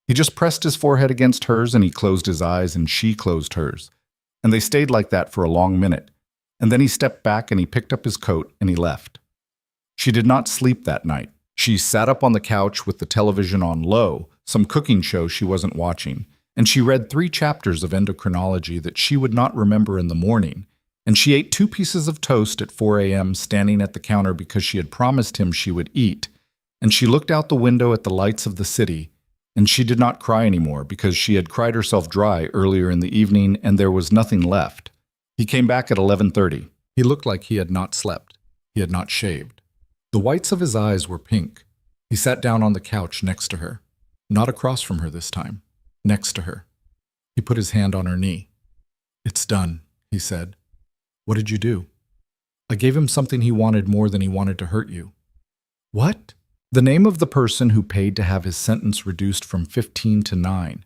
He just pressed his forehead against hers and he closed his eyes and she closed hers. And they stayed like that for a long minute. And then he stepped back and he picked up his coat and he left. She did not sleep that night. She sat up on the couch with the television on low, some cooking show she wasn't watching, and she read 3 chapters of endocrinology that she would not remember in the morning, and she ate 2 pieces of toast at 4 a.m. standing at the counter because she had promised him she would eat, and she looked out the window at the lights of the city, and she did not cry anymore because she had cried herself dry earlier in the evening and there was nothing left. He came back at 11:30. He looked like he had not slept. He had not shaved. The whites of his eyes were pink. He sat down on the couch next to her. Not across from her this time. Next to her. He put his hand on her knee. "It's done," he said. "What did you do?" "I gave him something he wanted more than he wanted to hurt you." "What?" The name of the person who paid to have his sentence reduced from 15 to 9.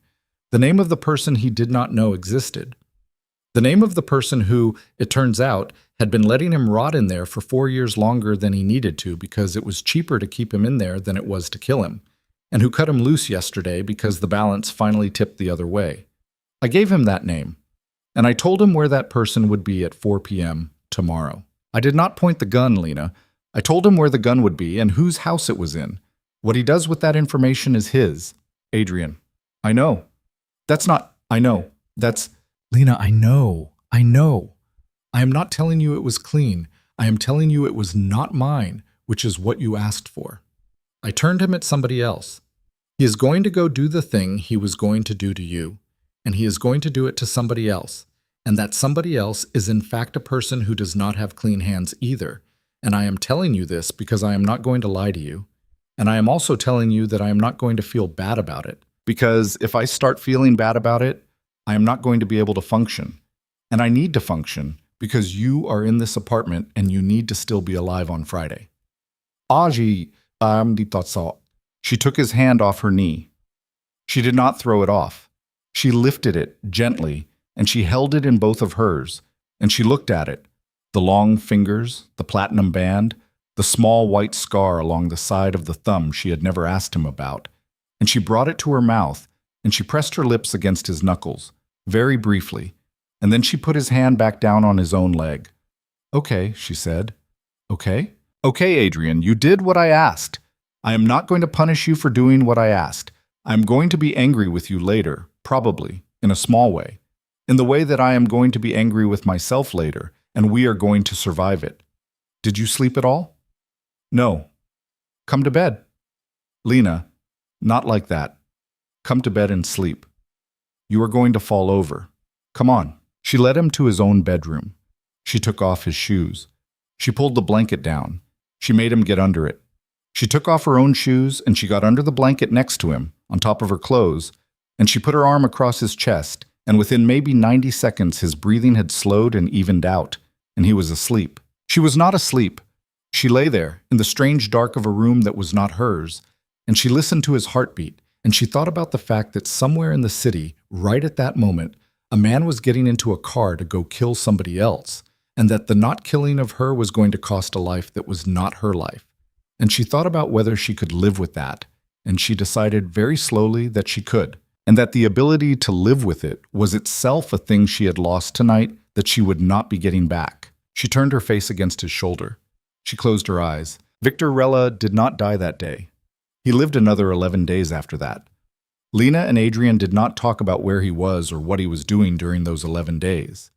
The name of the person he did not know existed. The name of the person who, it turns out, had been letting him rot in there for 4 years longer than he needed to because it was cheaper to keep him in there than it was to kill him, and who cut him loose yesterday because the balance finally tipped the other way. I gave him that name, and I told him where that person would be at 4 p.m. tomorrow. I did not point the gun, Lena. I told him where the gun would be and whose house it was in. What he does with that information is his. Adrian. I know. That's not... I know. That's... Lena, I know. I know. I am not telling you it was clean. I am telling you it was not mine, which is what you asked for. I turned him at somebody else. He is going to go do the thing he was going to do to you, and he is going to do it to somebody else, and that somebody else is in fact a person who does not have clean hands either, and I am telling you this because I am not going to lie to you, and I am also telling you that I am not going to feel bad about it, because if I start feeling bad about it, I am not going to be able to function, and I need to function because you are in this apartment and you need to still be alive on Friday. Aji, She took his hand off her knee. She did not throw it off. She lifted it gently, and she held it in both of hers, and she looked at it, the long fingers, the platinum band, the small white scar along the side of the thumb she had never asked him about, and she brought it to her mouth, and she pressed her lips against his knuckles, very briefly, and then she put his hand back down on his own leg. "Okay," she said. "Okay? Okay, Adrian, you did what I asked. I am not going to punish you for doing what I asked. I am going to be angry with you later, probably, in a small way, in the way that I am going to be angry with myself later, and we are going to survive it. Did you sleep at all?" "No." "Come to bed." "Lena, not like that. Come to bed and sleep. You are going to fall over. Come on." She led him to his own bedroom. She took off his shoes. She pulled the blanket down. She made him get under it. She took off her own shoes and she got under the blanket next to him, on top of her clothes, and she put her arm across his chest, and within maybe 90 seconds his breathing had slowed and evened out, and he was asleep. She was not asleep. She lay there, in the strange dark of a room that was not hers, and she listened to his heartbeat, and she thought about the fact that somewhere in the city, right at that moment, a man was getting into a car to go kill somebody else, and that the not killing of her was going to cost a life that was not her life. And she thought about whether she could live with that, and she decided very slowly that she could, and that the ability to live with it was itself a thing she had lost tonight that she would not be getting back. She turned her face against his shoulder. She closed her eyes. Victor Rella did not die that day. He lived another 11 days after that. Lena and Adrian did not talk about where he was or what he was doing during those 11 days.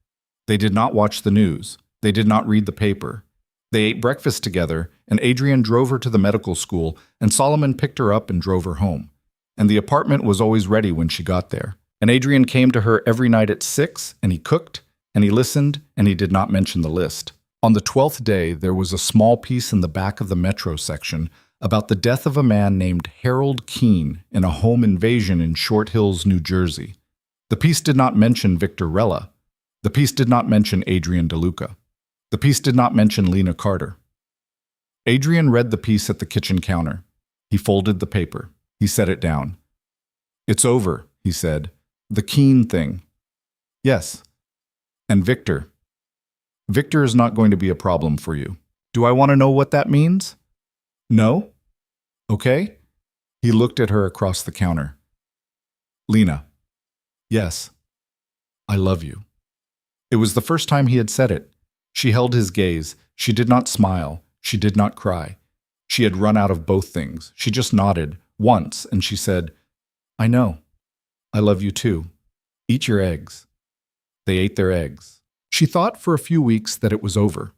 They did not watch the news. They did not read the paper. They ate breakfast together, and Adrian drove her to the medical school, and Solomon picked her up and drove her home. And the apartment was always ready when she got there. And Adrian came to her every night at 6, and he cooked, and he listened, and he did not mention the list. On the 12th day, there was a small piece in the back of the Metro section about the death of a man named Harold Keene in a home invasion in Short Hills, New Jersey. The piece did not mention Victor Rella. The piece did not mention Adrian DeLuca. The piece did not mention Lena Carter. Adrian read the piece at the kitchen counter. He folded the paper. He set it down. "It's over," he said. "The Keene thing." "Yes." "And Victor. Victor is not going to be a problem for you. Do I want to know what that means?" "No." "Okay. He looked at her across the counter. Lena. Yes. I love you. It was the first time he had said it. She held his gaze. She did not smile. She did not cry. She had run out of both things. She just nodded once, and she said, I know. I love you too. Eat your eggs. They ate their eggs. She thought for a few weeks that it was over,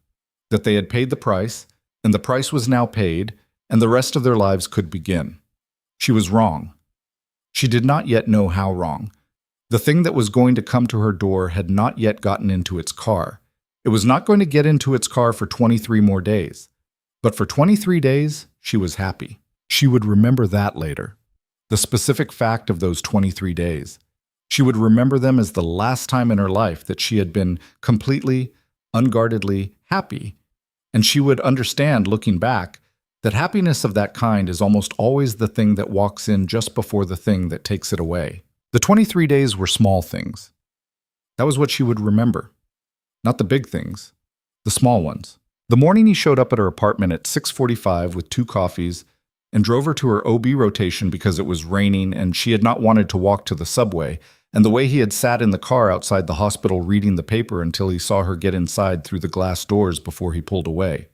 that they had paid the price, and the price was now paid, and the rest of their lives could begin. She was wrong. She did not yet know how wrong. The thing that was going to come to her door had not yet gotten into its car. It was not going to get into its car for 23 more days. But for 23 days, she was happy. She would remember that later. The specific fact of those 23 days. She would remember them as the last time in her life that she had been completely, unguardedly happy. And she would understand, looking back, that happiness of that kind is almost always the thing that walks in just before the thing that takes it away. The 23 days were small things. That was what she would remember. Not the big things, the small ones. The morning he showed up at her apartment at 6:45 with 2 coffees and drove her to her OB rotation because it was raining and she had not wanted to walk to the subway, and the way he had sat in the car outside the hospital reading the paper until he saw her get inside through the glass doors before he pulled away.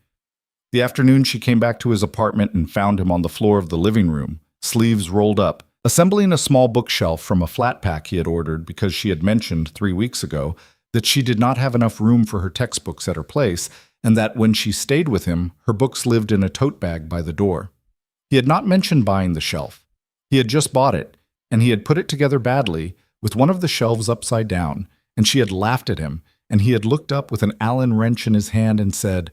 The afternoon she came back to his apartment and found him on the floor of the living room, sleeves rolled up, assembling a small bookshelf from a flat pack he had ordered because she had mentioned 3 weeks ago that she did not have enough room for her textbooks at her place, and that when she stayed with him, her books lived in a tote bag by the door. He had not mentioned buying the shelf. He had just bought it, and he had put it together badly, with one of the shelves upside down, and she had laughed at him, and he had looked up with an Allen wrench in his hand and said,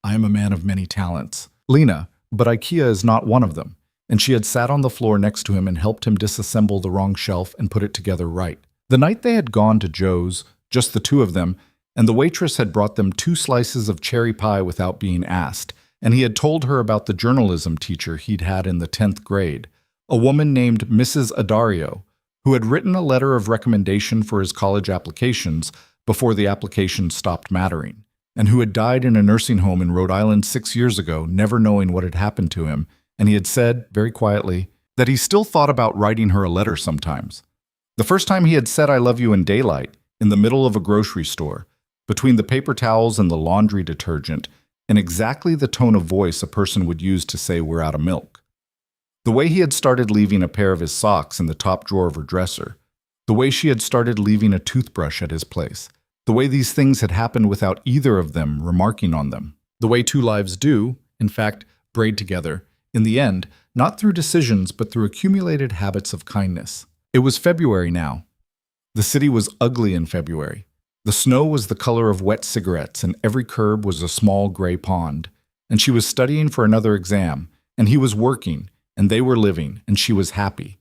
I am a man of many talents, Lena, but IKEA is not one of them. And she had sat on the floor next to him and helped him disassemble the wrong shelf and put it together right. The night they had gone to Joe's, just the 2 of them, and the waitress had brought them 2 slices of cherry pie without being asked, and he had told her about the journalism teacher he'd had in the 10th grade, a woman named Mrs. Adario, who had written a letter of recommendation for his college applications before the applications stopped mattering, and who had died in a nursing home in Rhode Island 6 years ago, never knowing what had happened to him, and he had said, very quietly, that he still thought about writing her a letter sometimes. The first time he had said I love you in daylight, in the middle of a grocery store, between the paper towels and the laundry detergent, in exactly the tone of voice a person would use to say we're out of milk. The way he had started leaving a pair of his socks in the top drawer of her dresser, the way she had started leaving a toothbrush at his place, the way these things had happened without either of them remarking on them, the way 2 lives do, in fact, braid together, in the end, not through decisions but through accumulated habits of kindness. It was February now. The city was ugly in February. The snow was the color of wet cigarettes, and every curb was a small gray pond. And she was studying for another exam, and he was working, and they were living, and she was happy.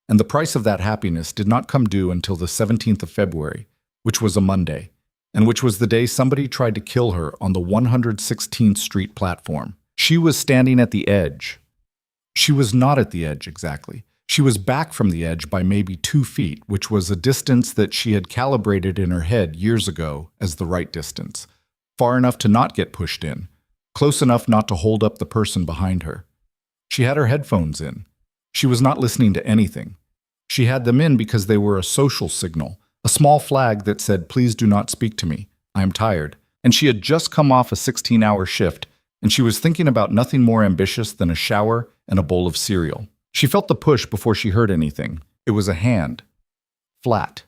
And the price of that happiness did not come due until the 17th of February, which was a Monday, and which was the day somebody tried to kill her on the 116th Street platform. She was standing at the edge. She was not at the edge exactly. She was back from the edge by maybe 2 feet, which was a distance that she had calibrated in her head years ago as the right distance, far enough to not get pushed in, close enough not to hold up the person behind her. She had her headphones in. She was not listening to anything. She had them in because they were a social signal, a small flag that said, please do not speak to me, I am tired. And she had just come off a 16-hour shift, and she was thinking about nothing more ambitious than a shower and a bowl of cereal. She felt the push before she heard anything. It was a hand. Flat.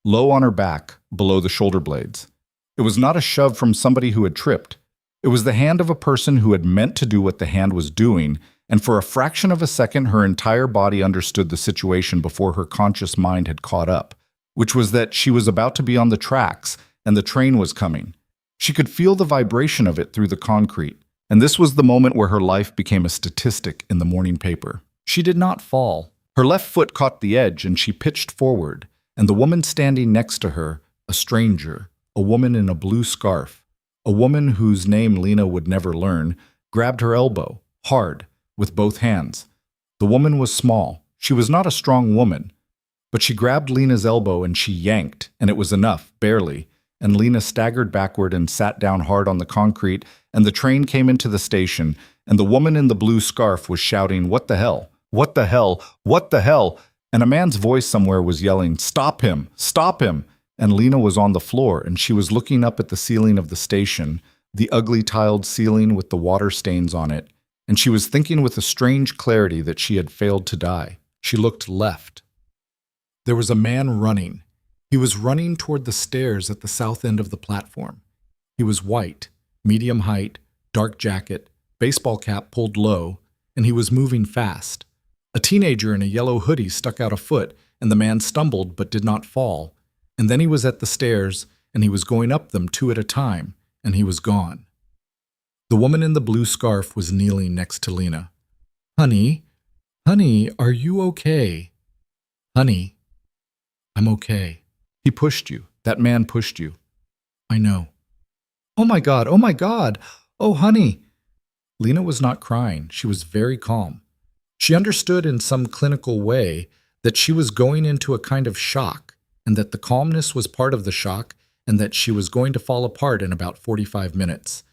Low on her back, below the shoulder blades. It was not a shove from somebody who had tripped. It was the hand of a person who had meant to do what the hand was doing, and for a fraction of a second her entire body understood the situation before her conscious mind had caught up, which was that she was about to be on the tracks, and the train was coming. She could feel the vibration of it through the concrete, and this was the moment where her life became a statistic in the morning paper. She did not fall. Her left foot caught the edge and she pitched forward, and the woman standing next to her, a stranger, a woman in a blue scarf, a woman whose name Lena would never learn, grabbed her elbow, hard, with both hands. The woman was small. She was not a strong woman, but she grabbed Lena's elbow and she yanked, and it was enough, barely, and Lena staggered backward and sat down hard on the concrete, and the train came into the station, and the woman in the blue scarf was shouting, "What the hell? What the hell? What the hell? And a man's voice somewhere was yelling, "Stop him! Stop him!" And Lena was on the floor, and she was looking up at the ceiling of the station, the ugly tiled ceiling with the water stains on it, and she was thinking with a strange clarity that she had failed to die. She looked left. There was a man running. He was running toward the stairs at the south end of the platform. He was white, medium height, dark jacket, baseball cap pulled low, and he was moving fast. A teenager in a yellow hoodie stuck out a foot, and the man stumbled but did not fall. And then he was at the stairs, and he was going up them two at a time, and he was gone. The woman in the blue scarf was kneeling next to Lena. Honey, are you okay? Honey, I'm okay. He pushed you. That man pushed you. I know. Oh my God, oh my God. Oh, honey. Lena was not crying. She was very calm. She understood in some clinical way that she was going into a kind of shock, and that the calmness was part of the shock, and that she was going to fall apart in about 45 minutes.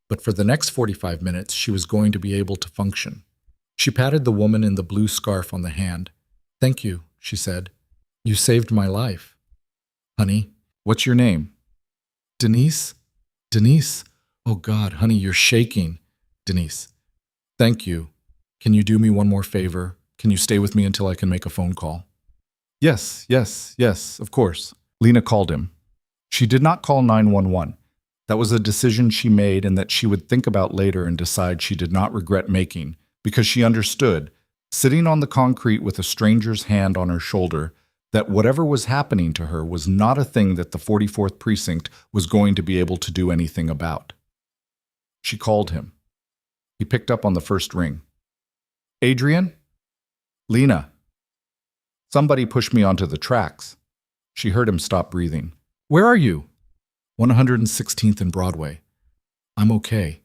But for the next 45 minutes, she was going to be able to function. She patted the woman in the blue scarf on the hand. Thank you, she said. You saved my life. Honey, what's your name? Denise? Denise? Oh God, honey, you're shaking. Denise. Thank you. Can you do me one more favor? Can you stay with me until I can make a phone call? Yes, of course. Lena called him. She did not call 911. That was a decision she made and that she would think about later and decide she did not regret making, because she understood, sitting on the concrete with a stranger's hand on her shoulder, that whatever was happening to her was not a thing that the 44th Precinct was going to be able to do anything about. She called him. He picked up on the first ring. Adrian? Lena. Somebody pushed me onto the tracks. She heard him stop breathing. Where are you? 116th and Broadway. I'm okay.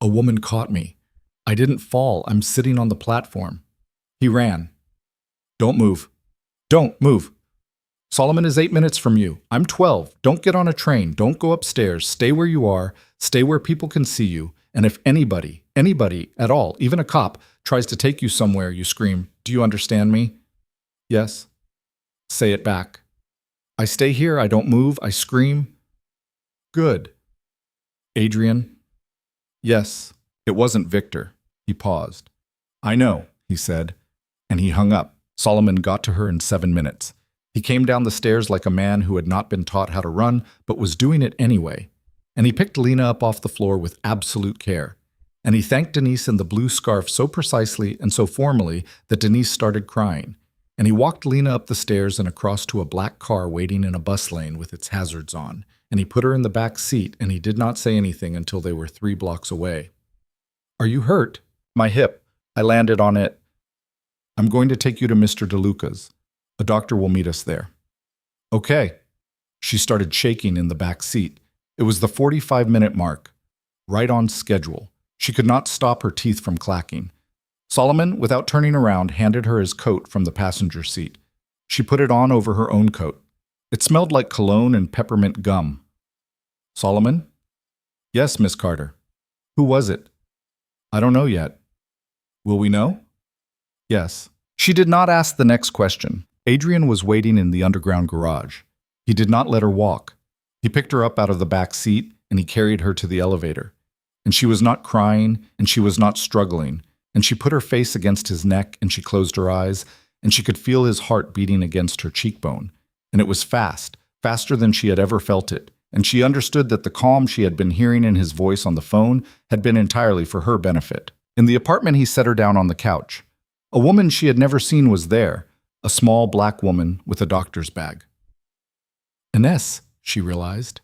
A woman caught me. I didn't fall. I'm sitting on the platform. He ran. Don't move. Don't move. Solomon is 8 minutes from you. I'm 12. Don't get on a train. Don't go upstairs. Stay where you are. Stay where people can see you. And if anybody at all, even a cop, tries to take you somewhere, you scream, do you understand me? Yes. Say it back. I stay here. I don't move. I scream. Good. Adrian? Yes. It wasn't Victor. He paused. I know, he said, and he hung up. Solomon got to her in 7 minutes. He came down the stairs like a man who had not been taught how to run, but was doing it anyway. And he picked Lena up off the floor with absolute care. And he thanked Denise in the blue scarf so precisely and so formally that Denise started crying. And he walked Lena up the stairs and across to a black car waiting in a bus lane with its hazards on. And he put her in the back seat, and he did not say anything until they were 3 blocks away. Are you hurt? My hip. I landed on it. I'm going to take you to Mr. DeLuca's. A doctor will meet us there. Okay. She started shaking in the back seat. It was the 45-minute mark. Right on schedule. She could not stop her teeth from clacking. Solomon, without turning around, handed her his coat from the passenger seat. She put it on over her own coat. It smelled like cologne and peppermint gum. Solomon? Yes, Miss Carter. Who was it? I don't know yet. Will we know? Yes. She did not ask the next question. Adrian was waiting in the underground garage. He did not let her walk. He picked her up out of the back seat, and he carried her to the elevator. And she was not crying, and she was not struggling, and she put her face against his neck, and she closed her eyes, and she could feel his heart beating against her cheekbone. And it was fast, faster than she had ever felt it, and she understood that the calm she had been hearing in his voice on the phone had been entirely for her benefit. In the apartment, he set her down on the couch. A woman she had never seen was there, a small black woman with a doctor's bag. Ines, she realized.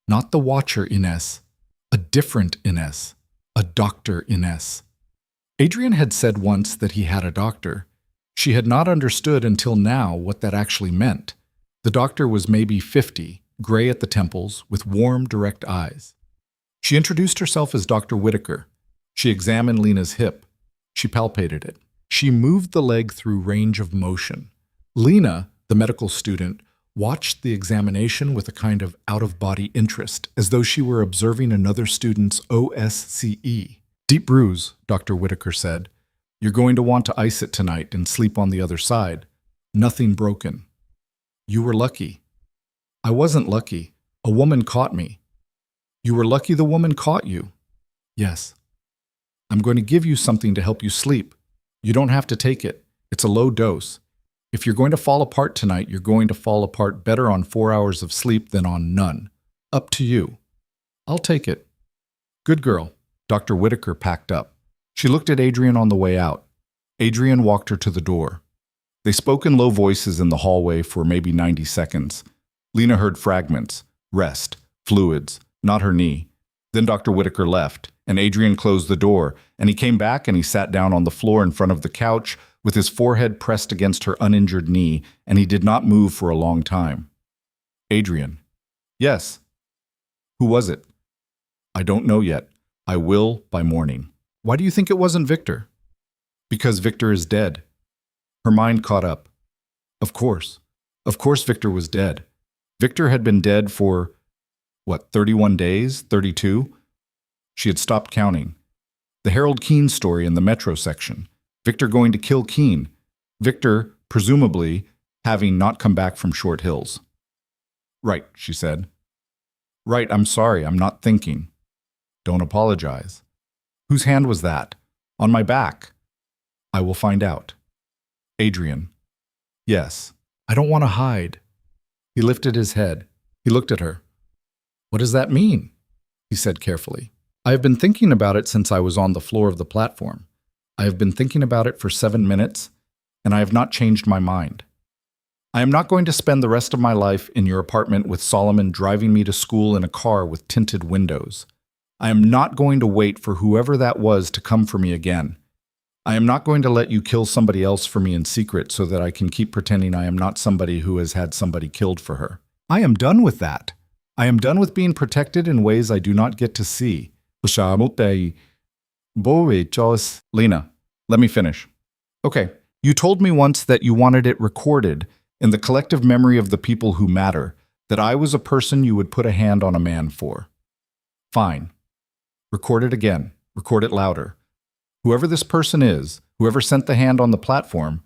Not the watcher Ines, a different Ines, a Dr. Ines. Adrian had said once that he had a doctor. She had not understood until now what that actually meant. The doctor was maybe 50, gray at the temples, with warm, direct eyes. She introduced herself as Dr. Whitaker. She examined Lena's hip. She palpated it. She moved the leg through range of motion. Lena, the medical student, watched the examination with a kind of out-of-body interest, as though she were observing another student's OSCE. Deep bruise, Dr. Whitaker said. You're going to want to ice it tonight and sleep on the other side. Nothing broken. You were lucky. I wasn't lucky. A woman caught me. You were lucky the woman caught you. Yes. I'm going to give you something to help you sleep. You don't have to take it. It's a low dose. If you're going to fall apart tonight, you're going to fall apart better on 4 hours of sleep than on none. Up to you. I'll take it. Good girl. Dr. Whitaker packed up. She looked at Adrian on the way out. Adrian walked her to the door. They spoke in low voices in the hallway for maybe 90 seconds. Lena heard fragments, rest, fluids, not her knee. Then Dr. Whitaker left, and Adrian closed the door, and he came back and he sat down on the floor in front of the couch with his forehead pressed against her uninjured knee, and he did not move for a long time. Adrian. Yes. Who was it? I don't know yet. I will by morning. Why do you think it wasn't Victor? Because Victor is dead. Her mind caught up. Of course. Of course Victor was dead. Victor had been dead for, 31 days? 32? She had stopped counting. The Harold Keene story in the Metro section. Victor going to kill Keene. Victor, presumably, having not come back from Short Hills. Right, she said. Right, I'm sorry, I'm not thinking. Don't apologize. Whose hand was that? On my back. I will find out. Adrian. Yes. I don't want to hide. He lifted his head. He looked at her. What does that mean? He said carefully. I have been thinking about it since I was on the floor of the platform. I have been thinking about it for 7 minutes, and I have not changed my mind. I am not going to spend the rest of my life in your apartment with Solomon driving me to school in a car with tinted windows. I am not going to wait for whoever that was to come for me again. I am not going to let you kill somebody else for me in secret so that I can keep pretending I am not somebody who has had somebody killed for her. I am done with that. I am done with being protected in ways I do not get to see. Lena, let me finish. Okay, you told me once that you wanted it recorded in the collective memory of the people who matter, that I was a person you would put a hand on a man for. Fine. Record it again. Record it louder. Whoever this person is, whoever sent the hand on the platform,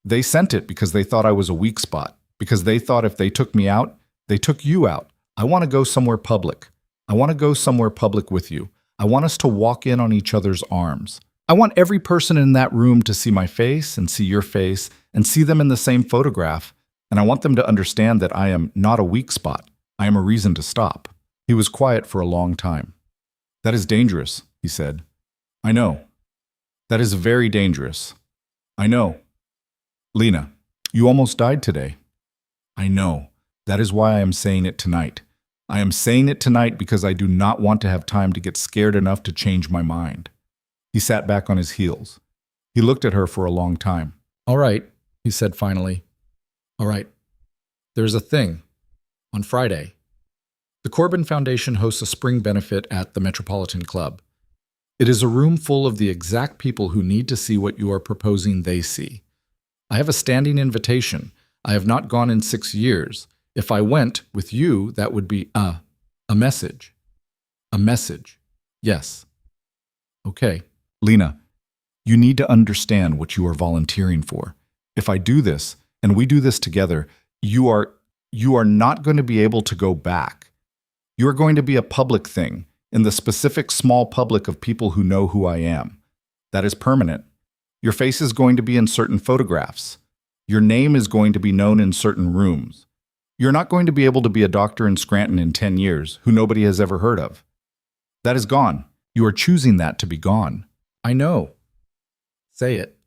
they sent it because they thought I was a weak spot, because they thought if they took me out, they took you out. I want to go somewhere public. I want to go somewhere public with you. I want us to walk in on each other's arms. I want every person in that room to see my face and see your face and see them in the same photograph, and I want them to understand that I am not a weak spot. I am a reason to stop. He was quiet for a long time. That is dangerous, he said. I know. That is very dangerous. I know. Lena, you almost died today. I know. That is why I am saying it tonight. I am saying it tonight because I do not want to have time to get scared enough to change my mind. He sat back on his heels. He looked at her for a long time. All right, he said finally. All right. There's a thing. On Friday. The Corbin Foundation hosts a spring benefit at the Metropolitan Club. It is a room full of the exact people who need to see what you are proposing they see. I have a standing invitation. I have not gone in 6 years. If I went with you, that would be a message. A message. Yes. Okay. Lena, you need to understand what you are volunteering for. If I do this, and we do this together, you are not going to be able to go back. You are going to be a public thing, in the specific small public of people who know who I am. That is permanent. Your face is going to be in certain photographs. Your name is going to be known in certain rooms. You're not going to be able to be a doctor in Scranton in 10 years who nobody has ever heard of. That is gone. You are choosing that to be gone. I know. Say it.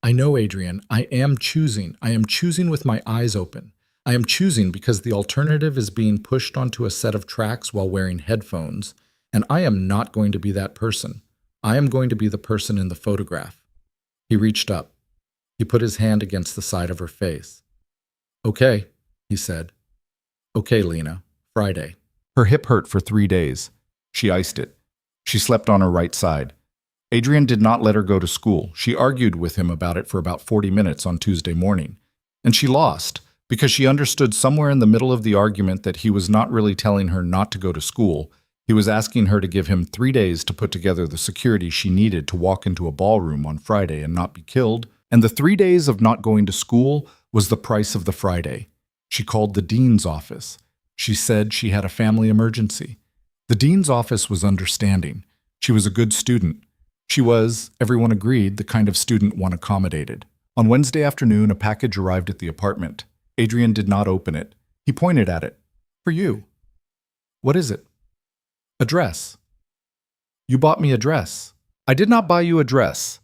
I know, Adrian. I am choosing. I am choosing with my eyes open. I am choosing because the alternative is being pushed onto a set of tracks while wearing headphones, and I am not going to be that person. I am going to be the person in the photograph. He reached up. He put his hand against the side of her face. Okay, he said. Okay, Lena. Friday. Her hip hurt for 3 days. She iced it. She slept on her right side. Adrian did not let her go to school. She argued with him about it for about 40 minutes on Tuesday morning. And she lost, because she understood somewhere in the middle of the argument that he was not really telling her not to go to school. He was asking her to give him 3 days to put together the security she needed to walk into a ballroom on Friday and not be killed, and the 3 days of not going to school was the price of the Friday. She called the dean's office. She said she had a family emergency. The dean's office was understanding. She was a good student. She was, everyone agreed, the kind of student one accommodated. On Wednesday afternoon, a package arrived at the apartment. Adrian did not open it. He pointed at it. "For you." "What is it?" "A dress." "You bought me a dress." "I did not buy you a dress.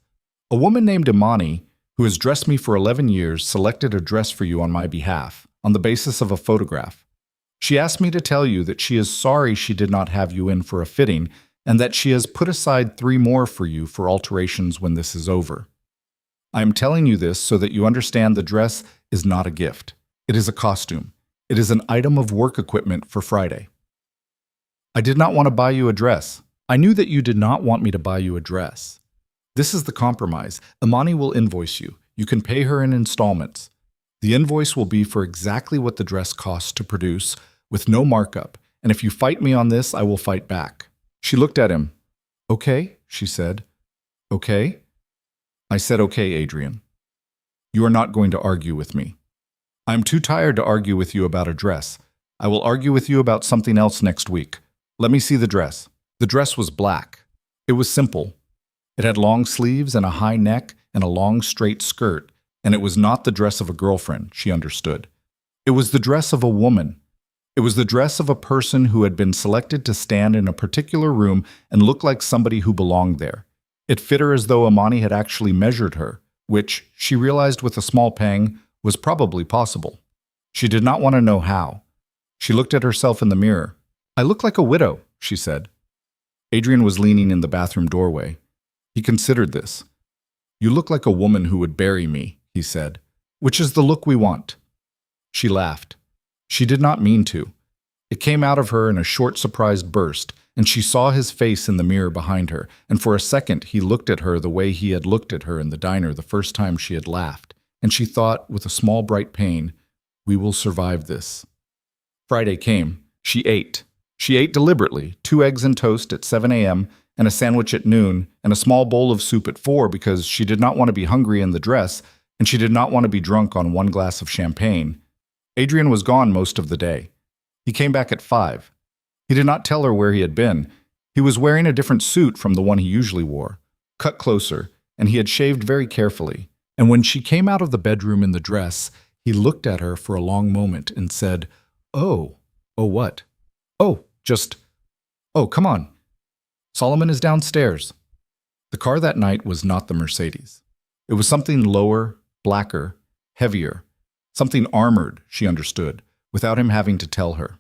A woman named Imani, who has dressed me for 11 years, selected a dress for you on my behalf, on the basis of a photograph. She asked me to tell you that she is sorry she did not have you in for a fitting, and that she has put aside 3 more for you for alterations when this is over. I am telling you this so that you understand the dress is not a gift. It is a costume. It is an item of work equipment for Friday." "I did not want to buy you a dress. I knew that you did not want me to buy you a dress. This is the compromise. Imani will invoice you. You can pay her in installments. The invoice will be for exactly what the dress costs to produce, with no markup, and if you fight me on this, I will fight back." She looked at him. "Okay," she said. "Okay?" I said, "Okay, Adrian. You are not going to argue with me. I am too tired to argue with you about a dress. I will argue with you about something else next week. Let me see the dress." The dress was black. It was simple. It had long sleeves and a high neck and a long straight skirt, and it was not the dress of a girlfriend, she understood. It was the dress of a woman. It was the dress of a person who had been selected to stand in a particular room and look like somebody who belonged there. It fit her as though Imani had actually measured her, which, she realized with a small pang, was probably possible. She did not want to know how. She looked at herself in the mirror. "I look like a widow," she said. Adrian was leaning in the bathroom doorway. He considered this. "You look like a woman who would bury me," he said, "which is the look we want." She laughed. She did not mean to. It came out of her in a short, surprised burst, and she saw his face in the mirror behind her, and for a second he looked at her the way he had looked at her in the diner the first time she had laughed, and she thought, with a small bright pain, "We will survive this." Friday came. She ate. She ate deliberately, 2 eggs and toast at 7 a.m., and a sandwich at noon, and a small bowl of soup at 4 because she did not want to be hungry in the dress, and she did not want to be drunk on 1 glass of champagne. Adrian was gone most of the day. He came back at 5. He did not tell her where he had been. He was wearing a different suit from the one he usually wore, cut closer, and he had shaved very carefully. And when she came out of the bedroom in the dress, he looked at her for a long moment and said, "Oh, what? Oh, come on. Solomon is downstairs." The car that night was not the Mercedes. It was something lower, blacker, heavier, something armored, she understood, without him having to tell her.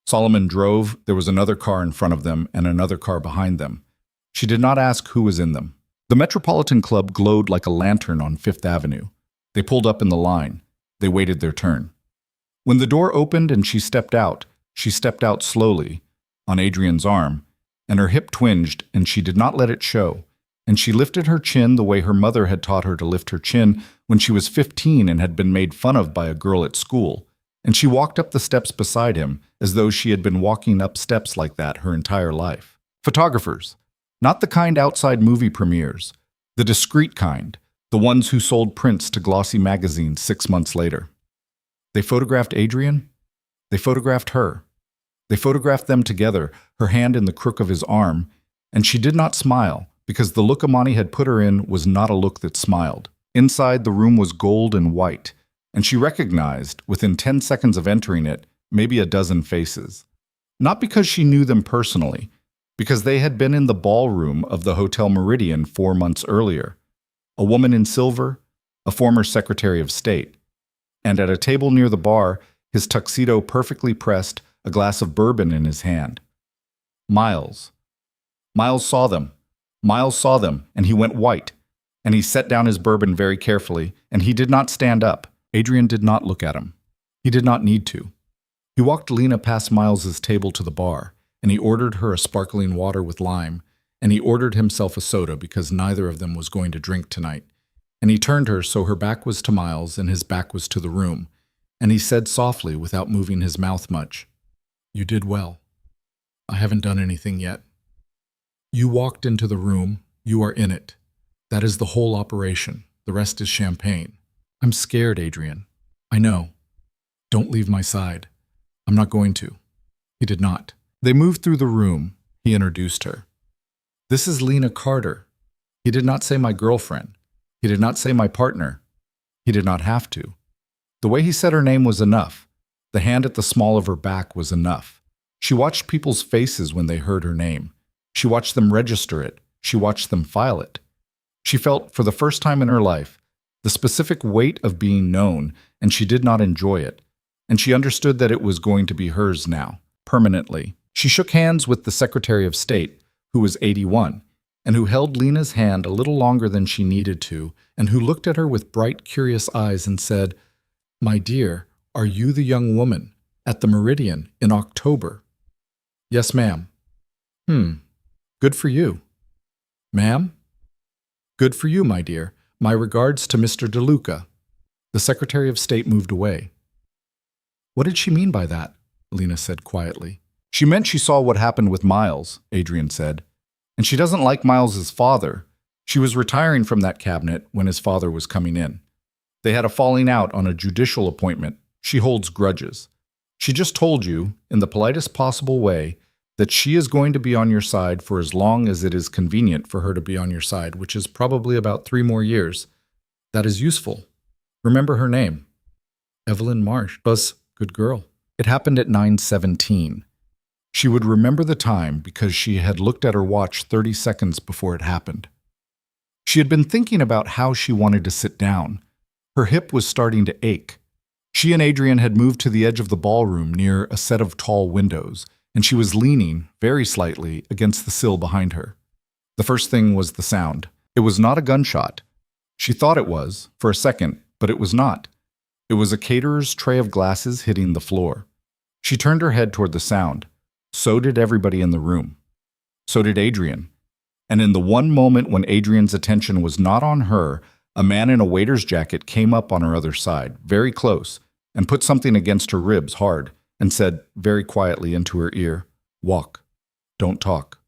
Solomon drove, there was another car in front of them and another car behind them. She did not ask who was in them. The Metropolitan Club glowed like a lantern on Fifth Avenue. They pulled up in the line. They waited their turn. When the door opened and she stepped out slowly, on Adrian's arm, and her hip twinged, and she did not let it show, and she lifted her chin the way her mother had taught her to lift her chin when she was 15 and had been made fun of by a girl at school, and she walked up the steps beside him as though she had been walking up steps like that her entire life. Photographers, not the kind outside movie premieres, the discreet kind, the ones who sold prints to glossy magazines 6 months later. They photographed Adrian. They photographed her. They photographed them together, her hand in the crook of his arm, and she did not smile, because the look Imani had put her in was not a look that smiled. Inside, the room was gold and white, and she recognized, within 10 seconds of entering it, maybe a dozen faces. Not because she knew them personally, because they had been in the ballroom of the Hotel Meridian 4 months earlier. A woman in silver, a former Secretary of State, and at a table near the bar, his tuxedo perfectly pressed, a glass of bourbon in his hand. Miles. Miles saw them. Miles saw them, and he went white, and he set down his bourbon very carefully, and he did not stand up. Adrian did not look at him. He did not need to. He walked Lena past Miles's table to the bar, and he ordered her a sparkling water with lime, and he ordered himself a soda because neither of them was going to drink tonight. And he turned her so her back was to Miles and his back was to the room, and he said softly, without moving his mouth much, "You did well." I haven't done anything yet. You walked into the room. You are in it. That is the whole operation. The rest is champagne. I'm scared, Adrian. I know. Don't leave my side. I'm not going to. He did not. They moved through the room. He introduced her. This is Lena Carter. He did not say my girlfriend. He did not say my partner. He did not have to. The way he said her name was enough. The hand at the small of her back was enough. She watched people's faces when they heard her name. She watched them register it. She watched them file it. She felt, for the first time in her life, the specific weight of being known, and she did not enjoy it. And she understood that it was going to be hers now, permanently. She shook hands with the Secretary of State, who was 81, and who held Lena's hand a little longer than she needed to, and who looked at her with bright, curious eyes and said, "My dear, are you the young woman at the Meridian in October?" "Yes, ma'am." Good for you." "Ma'am?" "Good for you, my dear. My regards to Mr. DeLuca." The Secretary of State moved away. "What did she mean by that?" Lena said quietly. "She meant she saw what happened with Miles," Adrian said. "And she doesn't like Miles's father. She was retiring from that cabinet when his father was coming in. They had a falling out on a judicial appointment. She holds grudges. She just told you, in the politest possible way, that she is going to be on your side for as long as it is convenient for her to be on your side, which is probably about 3 more years. That is useful. Remember her name. Evelyn Marsh. Buzz, good girl." It happened at 9:17. She would remember the time because she had looked at her watch 30 seconds before it happened. She had been thinking about how she wanted to sit down. Her hip was starting to ache. She and Adrian had moved to the edge of the ballroom near a set of tall windows, and she was leaning, very slightly, against the sill behind her. The first thing was the sound. It was not a gunshot. She thought it was, for a second, but it was not. It was a caterer's tray of glasses hitting the floor. She turned her head toward the sound. So did everybody in the room. So did Adrian. And in the one moment when Adrian's attention was not on her, a man in a waiter's jacket came up on her other side, very close, and put something against her ribs hard, and said very quietly into her ear, "Walk. Don't talk.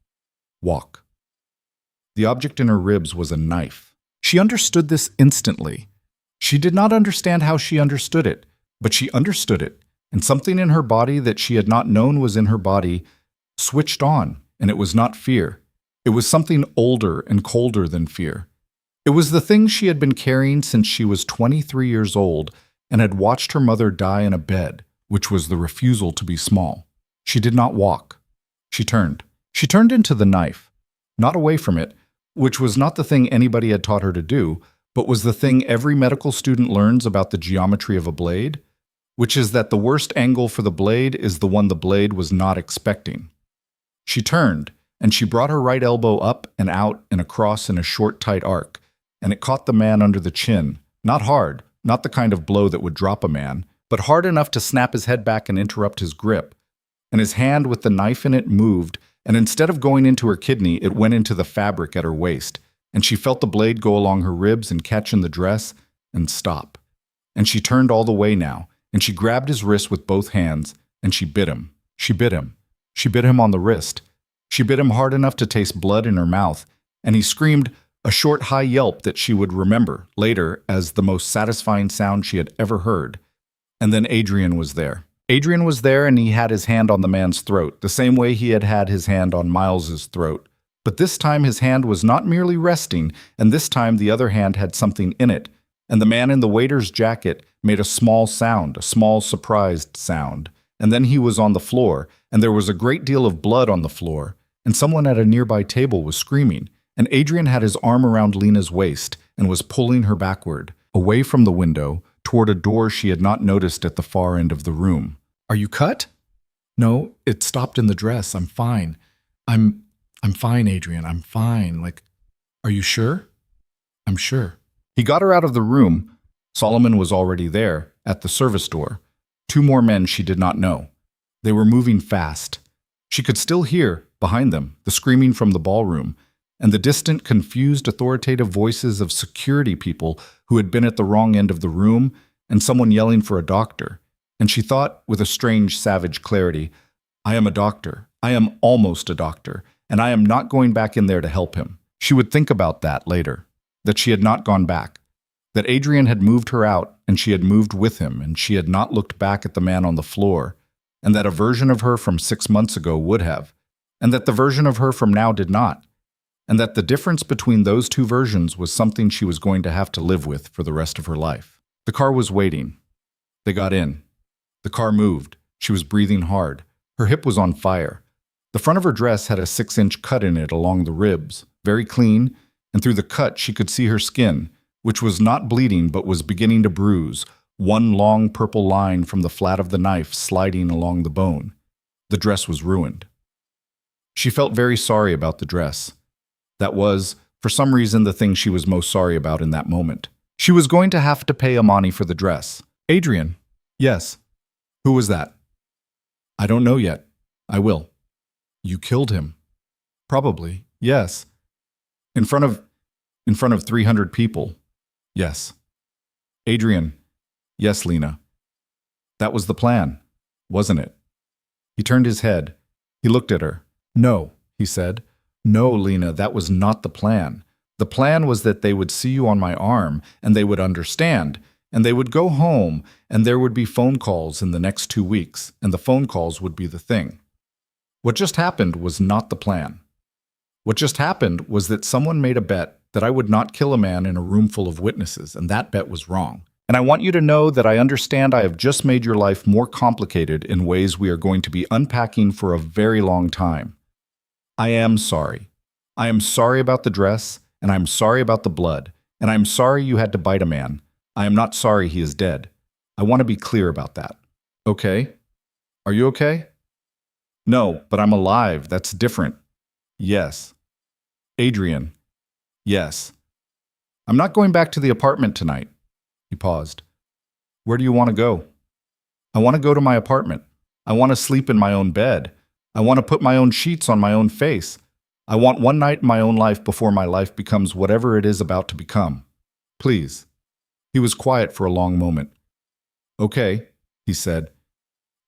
Walk." The object in her ribs was a knife. She understood this instantly. She did not understand how she understood it, but she understood it, and something in her body that she had not known was in her body switched on, and it was not fear. It was something older and colder than fear. It was the thing she had been carrying since she was 23 years old and had watched her mother die in a bed, which was the refusal to be small. She did not walk. She turned. She turned into the knife, not away from it, which was not the thing anybody had taught her to do, but was the thing every medical student learns about the geometry of a blade, which is that the worst angle for the blade is the one the blade was not expecting. She turned, and she brought her right elbow up and out and across in a short, tight arc, and it caught the man under the chin, not hard, not the kind of blow that would drop a man, but hard enough to snap his head back and interrupt his grip. And his hand with the knife in it moved, and instead of going into her kidney, it went into the fabric at her waist, and she felt the blade go along her ribs and catch in the dress and stop. And she turned all the way now, and she grabbed his wrist with both hands, and she bit him. She bit him. She bit him on the wrist. She bit him hard enough to taste blood in her mouth, and he screamed a short, high yelp that she would remember later as the most satisfying sound she had ever heard. And then Adrian was there. Adrian was there, and he had his hand on the man's throat, the same way he had had his hand on Miles's throat. But this time his hand was not merely resting, and this time the other hand had something in it. And the man in the waiter's jacket made a small sound, a small surprised sound. And then he was on the floor, and there was a great deal of blood on the floor, and someone at a nearby table was screaming, and Adrian had his arm around Lena's waist and was pulling her backward, away from the window, toward a door she had not noticed at the far end of the room. "Are you cut?" "No, it stopped in the dress. I'm fine. I'm fine, Adrian. I'm fine. Are you sure?" "I'm sure." He got her out of the room. Solomon was already there, at the service door. 2 more men she did not know. They were moving fast. She could still hear, behind them, the screaming from the ballroom, and the distant, confused, authoritative voices of security people who had been at the wrong end of the room, and someone yelling for a doctor. And she thought, with a strange, savage clarity, "I am a doctor. I am almost a doctor, and I am not going back in there to help him. She would think about that later, that she had not gone back, that Adrian had moved her out and she had moved with him, and she had not looked back at the man on the floor, and that a version of her from 6 months ago would have, and that the version of her from now did not, and that the difference between those two versions was something she was going to have to live with for the rest of her life. The car was waiting. They got in. The car moved. She was breathing hard. Her hip was on fire. The front of her dress had a 6-inch cut in it along the ribs, very clean, and through the cut she could see her skin, which was not bleeding but was beginning to bruise, one long purple line from the flat of the knife sliding along the bone. The dress was ruined. She felt very sorry about the dress. That was, for some reason, the thing she was most sorry about in that moment. She was going to have to pay Amani for the dress. Adrian. Yes. Who was that? I don't know yet. I will. You killed him. Probably. Yes. In front of 300 people. Yes. Adrian. Yes, Lena. That was the plan, wasn't it? He turned his head. He looked at her. No, he said. No, Lena, that was not the plan. The plan was that they would see you on my arm, and they would understand, and they would go home, and there would be phone calls in the next 2 weeks, and the phone calls would be the thing. What just happened was not the plan. What just happened was that someone made a bet that I would not kill a man in a room full of witnesses, and that bet was wrong. And I want you to know that I understand I have just made your life more complicated in ways we are going to be unpacking for a very long time. I am sorry. I am sorry about the dress, and I am sorry about the blood, and I am sorry you had to bite a man. I am not sorry he is dead. I want to be clear about that. Okay? Are you okay? No, but I'm alive. That's different. Yes. Adrian. Yes. I'm not going back to the apartment tonight. He paused. Where do you want to go? I want to go to my apartment. I want to sleep in my own bed. I want to put my own sheets on my own face. I want one night in my own life before my life becomes whatever it is about to become. Please. He was quiet for a long moment. Okay, he said.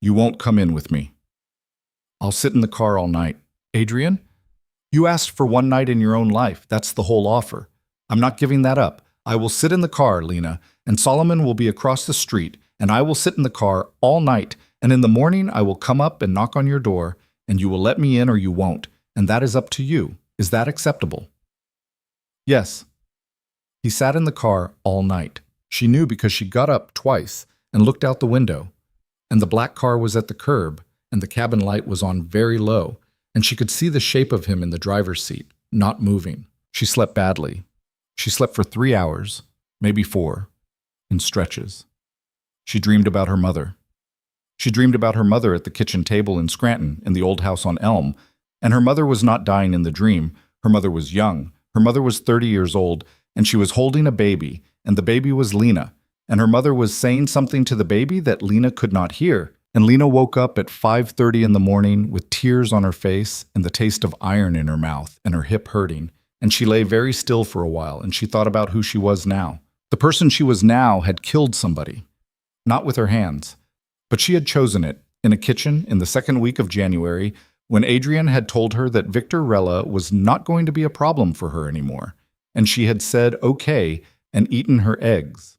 You won't come in with me. I'll sit in the car all night. Adrian? You asked for one night in your own life. That's the whole offer. I'm not giving that up. I will sit in the car, Lena, and Solomon will be across the street, and I will sit in the car all night, and in the morning I will come up and knock on your door, and you will let me in or you won't, and that is up to you. Is that acceptable? Yes. He sat in the car all night. She knew because she got up twice and looked out the window, and the black car was at the curb, and the cabin light was on very low, and she could see the shape of him in the driver's seat, not moving. She slept badly. She slept for 3 hours, maybe 4, in stretches. She dreamed about her mother. She dreamed about her mother at the kitchen table in Scranton, in the old house on Elm, and her mother was not dying in the dream. Her mother was young. Her mother was 30 years old, and she was holding a baby, and the baby was Lena, and her mother was saying something to the baby that Lena could not hear. And Lena woke up at 5:30 in the morning with tears on her face and the taste of iron in her mouth and her hip hurting, and she lay very still for a while, and she thought about who she was now. The person she was now had killed somebody, not with her hands, but she had chosen it in a kitchen in the second week of January when Adrian had told her that Victor Rella was not going to be a problem for her anymore, and she had said okay and eaten her eggs.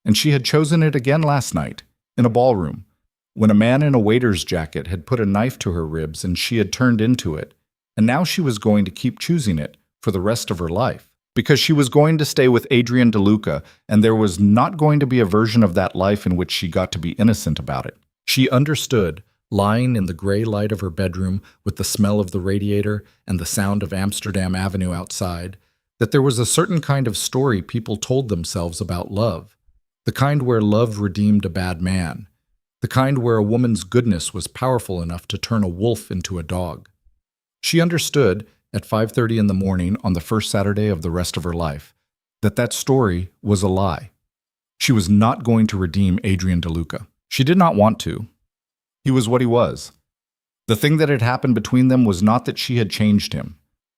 And she had chosen it again last night, in a ballroom, when a man in a waiter's jacket had put a knife to her ribs and she had turned into it, and now she was going to keep choosing it for the rest of her life, because she was going to stay with Adrian DeLuca, and there was not going to be a version of that life in which she got to be innocent about it. She understood, lying in the gray light of her bedroom with the smell of the radiator and the sound of Amsterdam Avenue outside, that there was a certain kind of story people told themselves about love, the kind where love redeemed a bad man, the kind where a woman's goodness was powerful enough to turn a wolf into a dog. She understood, at 5:30 in the morning on the first Saturday of the rest of her life, that that story was a lie. She was not going to redeem Adrian DeLuca. She did not want to. He was what he was. The thing that had happened between them was not that she had changed him.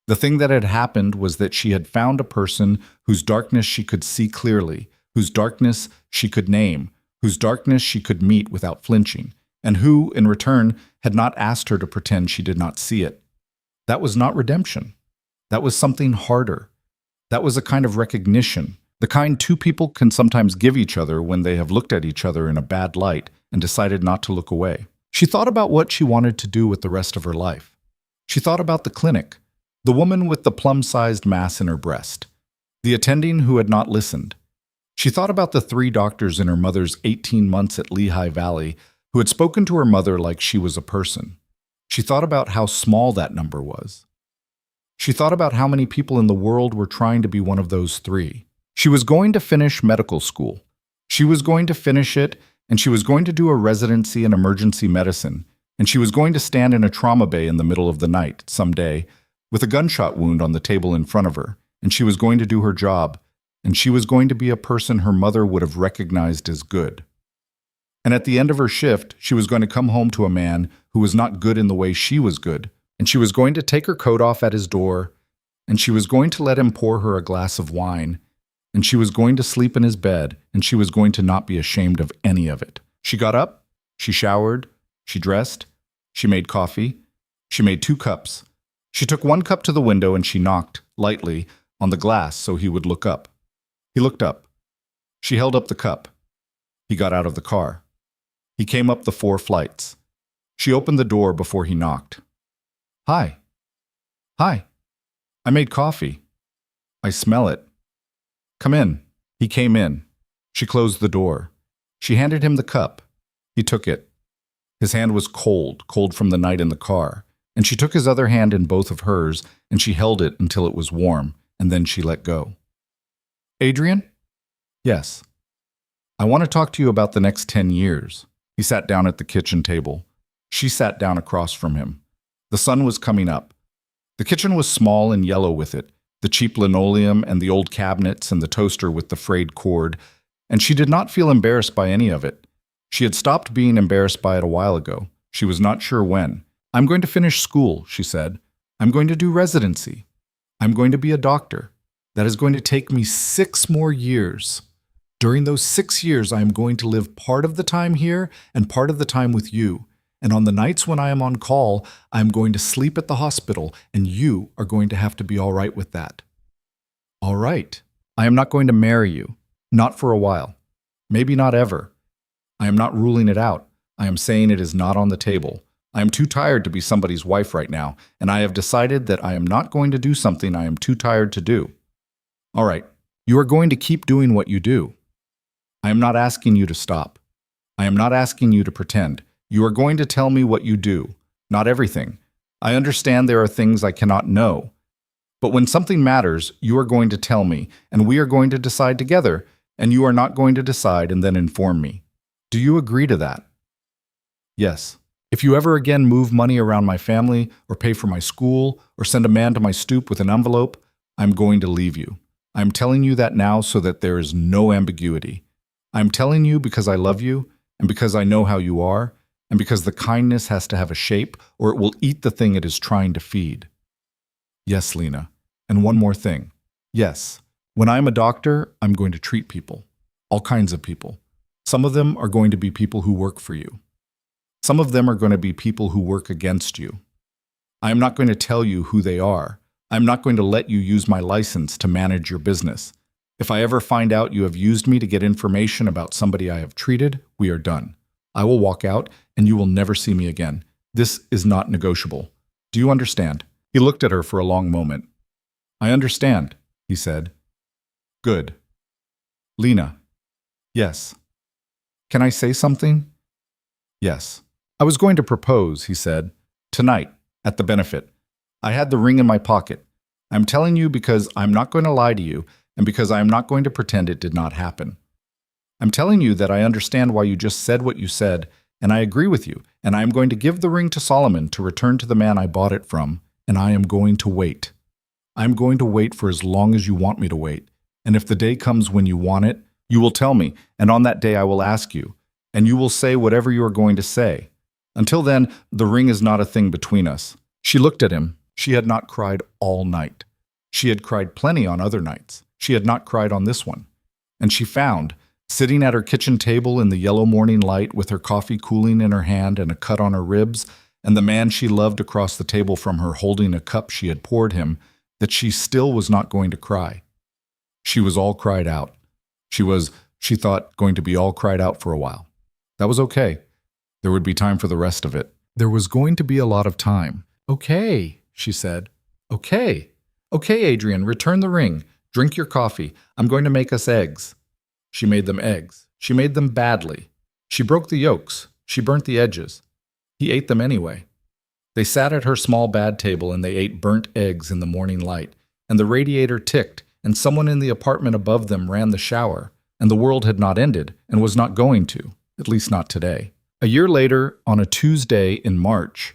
The thing that had happened was that she had found a person whose darkness she could see clearly, whose darkness she could name, whose darkness she could meet without flinching, and who, in return, had not asked her to pretend she did not see it. That was not redemption. That was something harder. That was a kind of recognition, the kind two people can sometimes give each other when they have looked at each other in a bad light and decided not to look away. She thought about what she wanted to do with the rest of her life. She thought about the clinic, the woman with the plum-sized mass in her breast, the attending who had not listened. She thought about the 3 doctors in her mother's 18 months at Lehigh Valley who had spoken to her mother like she was a person. She thought about how small that number was. She thought about how many people in the world were trying to be one of those 3. She was going to finish medical school. She was going to finish it, and she was going to do a residency in emergency medicine, and she was going to stand in a trauma bay in the middle of the night, someday, with a gunshot wound on the table in front of her, and she was going to do her job, and she was going to be a person her mother would have recognized as good. And at the end of her shift, she was going to come home to a man who was not good in the way she was good, and she was going to take her coat off at his door, and she was going to let him pour her a glass of wine, and she was going to sleep in his bed, and she was going to not be ashamed of any of it. She got up, she showered, she dressed, she made coffee, she made 2 cups. She took 1 cup to the window and she knocked, lightly, on the glass so he would look up. He looked up. She held up the cup. He got out of the car. He came up the 4 flights. She opened the door before he knocked. Hi. Hi. I made coffee. I smell it. Come in. He came in. She closed the door. She handed him the cup. He took it. His hand was cold, cold from the night in the car, and she took his other hand in both of hers, and she held it until it was warm, and then she let go. Adrian? Yes. I want to talk to you about the next 10 years. He sat down at the kitchen table. She sat down across from him. The sun was coming up. The kitchen was small and yellow with it, the cheap linoleum and the old cabinets and the toaster with the frayed cord, and she did not feel embarrassed by any of it. She had stopped being embarrassed by it a while ago. She was not sure when. I'm going to finish school, she said. I'm going to do residency. I'm going to be a doctor. That is going to take me 6 more years. During those 6 years, I am going to live part of the time here and part of the time with you. And on the nights when I am on call, I am going to sleep at the hospital, and you are going to have to be all right with that. All right. I am not going to marry you. Not for a while. Maybe not ever. I am not ruling it out. I am saying it is not on the table. I am too tired to be somebody's wife right now, and I have decided that I am not going to do something I am too tired to do. All right. You are going to keep doing what you do. I am not asking you to stop. I am not asking you to pretend. You are going to tell me what you do, not everything. I understand there are things I cannot know. But when something matters, you are going to tell me, and we are going to decide together, and you are not going to decide and then inform me. Do you agree to that? Yes. If you ever again move money around my family, or pay for my school, or send a man to my stoop with an envelope, I'm going to leave you. I'm telling you that now so that there is no ambiguity. I'm telling you because I love you, and because I know how you are, and because the kindness has to have a shape, or it will eat the thing it is trying to feed. Yes, Lena. And one more thing. Yes, when I'm a doctor, I'm going to treat people. All kinds of people. Some of them are going to be people who work for you. Some of them are going to be people who work against you. I am not going to tell you who they are. I'm not going to let you use my license to manage your business. If I ever find out you have used me to get information about somebody I have treated, we are done. I will walk out, and you will never see me again. This is not negotiable. Do you understand? He looked at her for a long moment. I understand, he said. Good. Lena. Yes. Can I say something? Yes. I was going to propose, he said. Tonight, at the benefit. I had the ring in my pocket. I'm telling you because I'm not going to lie to you, and because I am not going to pretend it did not happen. I'm telling you that I understand why you just said what you said, and I agree with you, and I am going to give the ring to Solomon to return to the man I bought it from, and I am going to wait. I am going to wait for as long as you want me to wait, and if the day comes when you want it, you will tell me, and on that day I will ask you, and you will say whatever you are going to say. Until then, the ring is not a thing between us. She looked at him. She had not cried all night. She had cried plenty on other nights. She had not cried on this one. And she found, Sitting at her kitchen table in the yellow morning light with her coffee cooling in her hand and a cut on her ribs, and the man she loved across the table from her holding a cup she had poured him, that she still was not going to cry. She was all cried out. She thought, going to be all cried out for a while. That was okay. There would be time for the rest of it. There was going to be a lot of time. Okay, she said. Okay. Okay, Adrian, return the ring. Drink your coffee. I'm going to make us eggs. She made them eggs. She made them badly. She broke the yolks. She burnt the edges. He ate them anyway. They sat at her small bad table and they ate burnt eggs in the morning light, and the radiator ticked, and someone in the apartment above them ran the shower, and the world had not ended and was not going to, at least not today. A year later, on a Tuesday in March,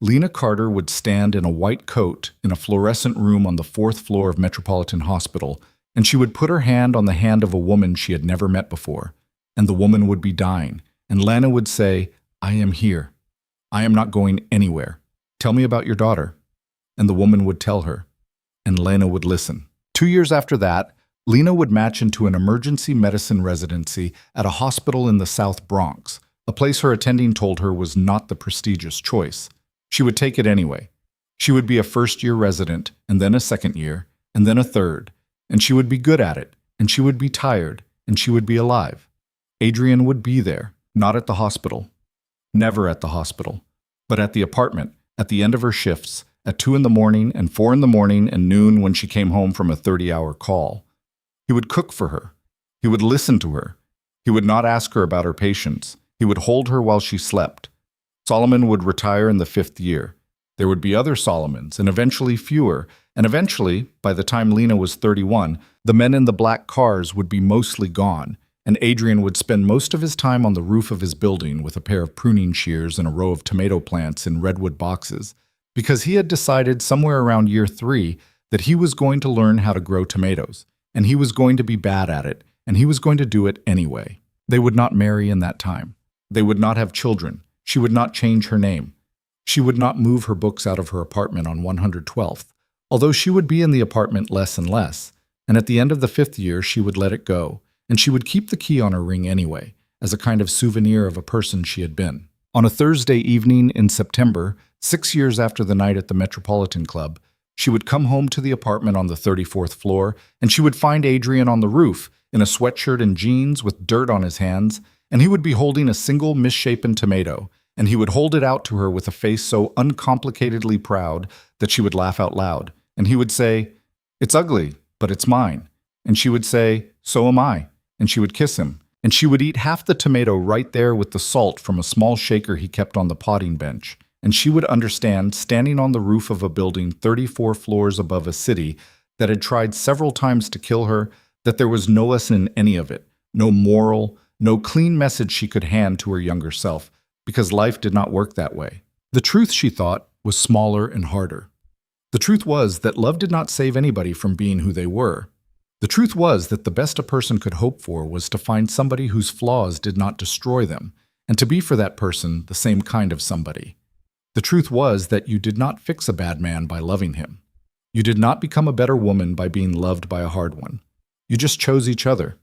Lena Carter would stand in a white coat in a fluorescent room on the 4th floor of Metropolitan Hospital, and she would put her hand on the hand of a woman she had never met before, and the woman would be dying, and Lena would say, "I am here. I am not going anywhere. Tell me about your daughter." And the woman would tell her, and Lena would listen. 2 years after that, Lena would match into an emergency medicine residency at a hospital in the South Bronx, a place her attending told her was not the prestigious choice. She would take it anyway. She would be a first-year resident, and then a second year, and then a third, and she would be good at it, and she would be tired, and she would be alive. Adrian would be there, not at the hospital. Never at the hospital, but at the apartment, at the end of her shifts, at 2 in the morning and 4 in the morning and noon when she came home from a 30-hour call. He would cook for her. He would listen to her. He would not ask her about her patients. He would hold her while she slept. Solomon would retire in the 5th year. There would be other Solomons, and eventually fewer, and eventually, by the time Lena was 31, the men in the black cars would be mostly gone, and Adrian would spend most of his time on the roof of his building with a pair of pruning shears and a row of tomato plants in redwood boxes, because he had decided somewhere around year 3 that he was going to learn how to grow tomatoes, and he was going to be bad at it, and he was going to do it anyway. They would not marry in that time. They would not have children. She would not change her name. She would not move her books out of her apartment on 112th, although she would be in the apartment less and less, and at the end of the 5th year she would let it go, and she would keep the key on her ring anyway, as a kind of souvenir of a person she had been. On a Thursday evening in September, 6 years after the night at the Metropolitan Club, she would come home to the apartment on the 34th floor, and she would find Adrian on the roof, in a sweatshirt and jeans with dirt on his hands, and he would be holding a single misshapen tomato, and he would hold it out to her with a face so uncomplicatedly proud that she would laugh out loud, and he would say, "It's ugly, but it's mine." And she would say, "So am I," and she would kiss him, and she would eat half the tomato right there with the salt from a small shaker he kept on the potting bench, and she would understand, standing on the roof of a building 34 floors above a city that had tried several times to kill her, that there was no lesson in any of it, no moral, no clean message she could hand to her younger self, because life did not work that way. The truth, she thought, was smaller and harder. The truth was that love did not save anybody from being who they were. The truth was that the best a person could hope for was to find somebody whose flaws did not destroy them, and to be for that person the same kind of somebody. The truth was that you did not fix a bad man by loving him. You did not become a better woman by being loved by a hard one. You just chose each other.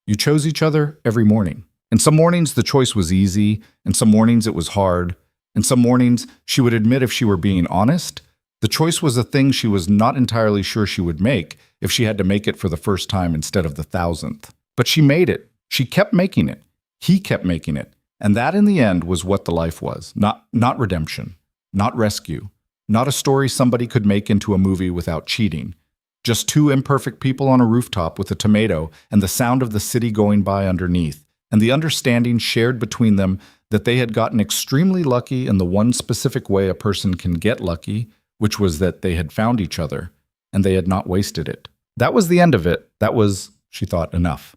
You chose each other every morning. And some mornings the choice was easy, and some mornings it was hard, and some mornings, she would admit if she were being honest, the choice was a thing she was not entirely sure she would make if she had to make it for the first time instead of the 1000th. But she made it. She kept making it. He kept making it. And that in the end was what the life was. Not redemption. Not rescue. Not a story somebody could make into a movie without cheating. Just two imperfect people on a rooftop with a tomato and the sound of the city going by underneath, and the understanding shared between them that they had gotten extremely lucky in the one specific way a person can get lucky, which was that they had found each other, and they had not wasted it. That was the end of it. That was, she thought, enough.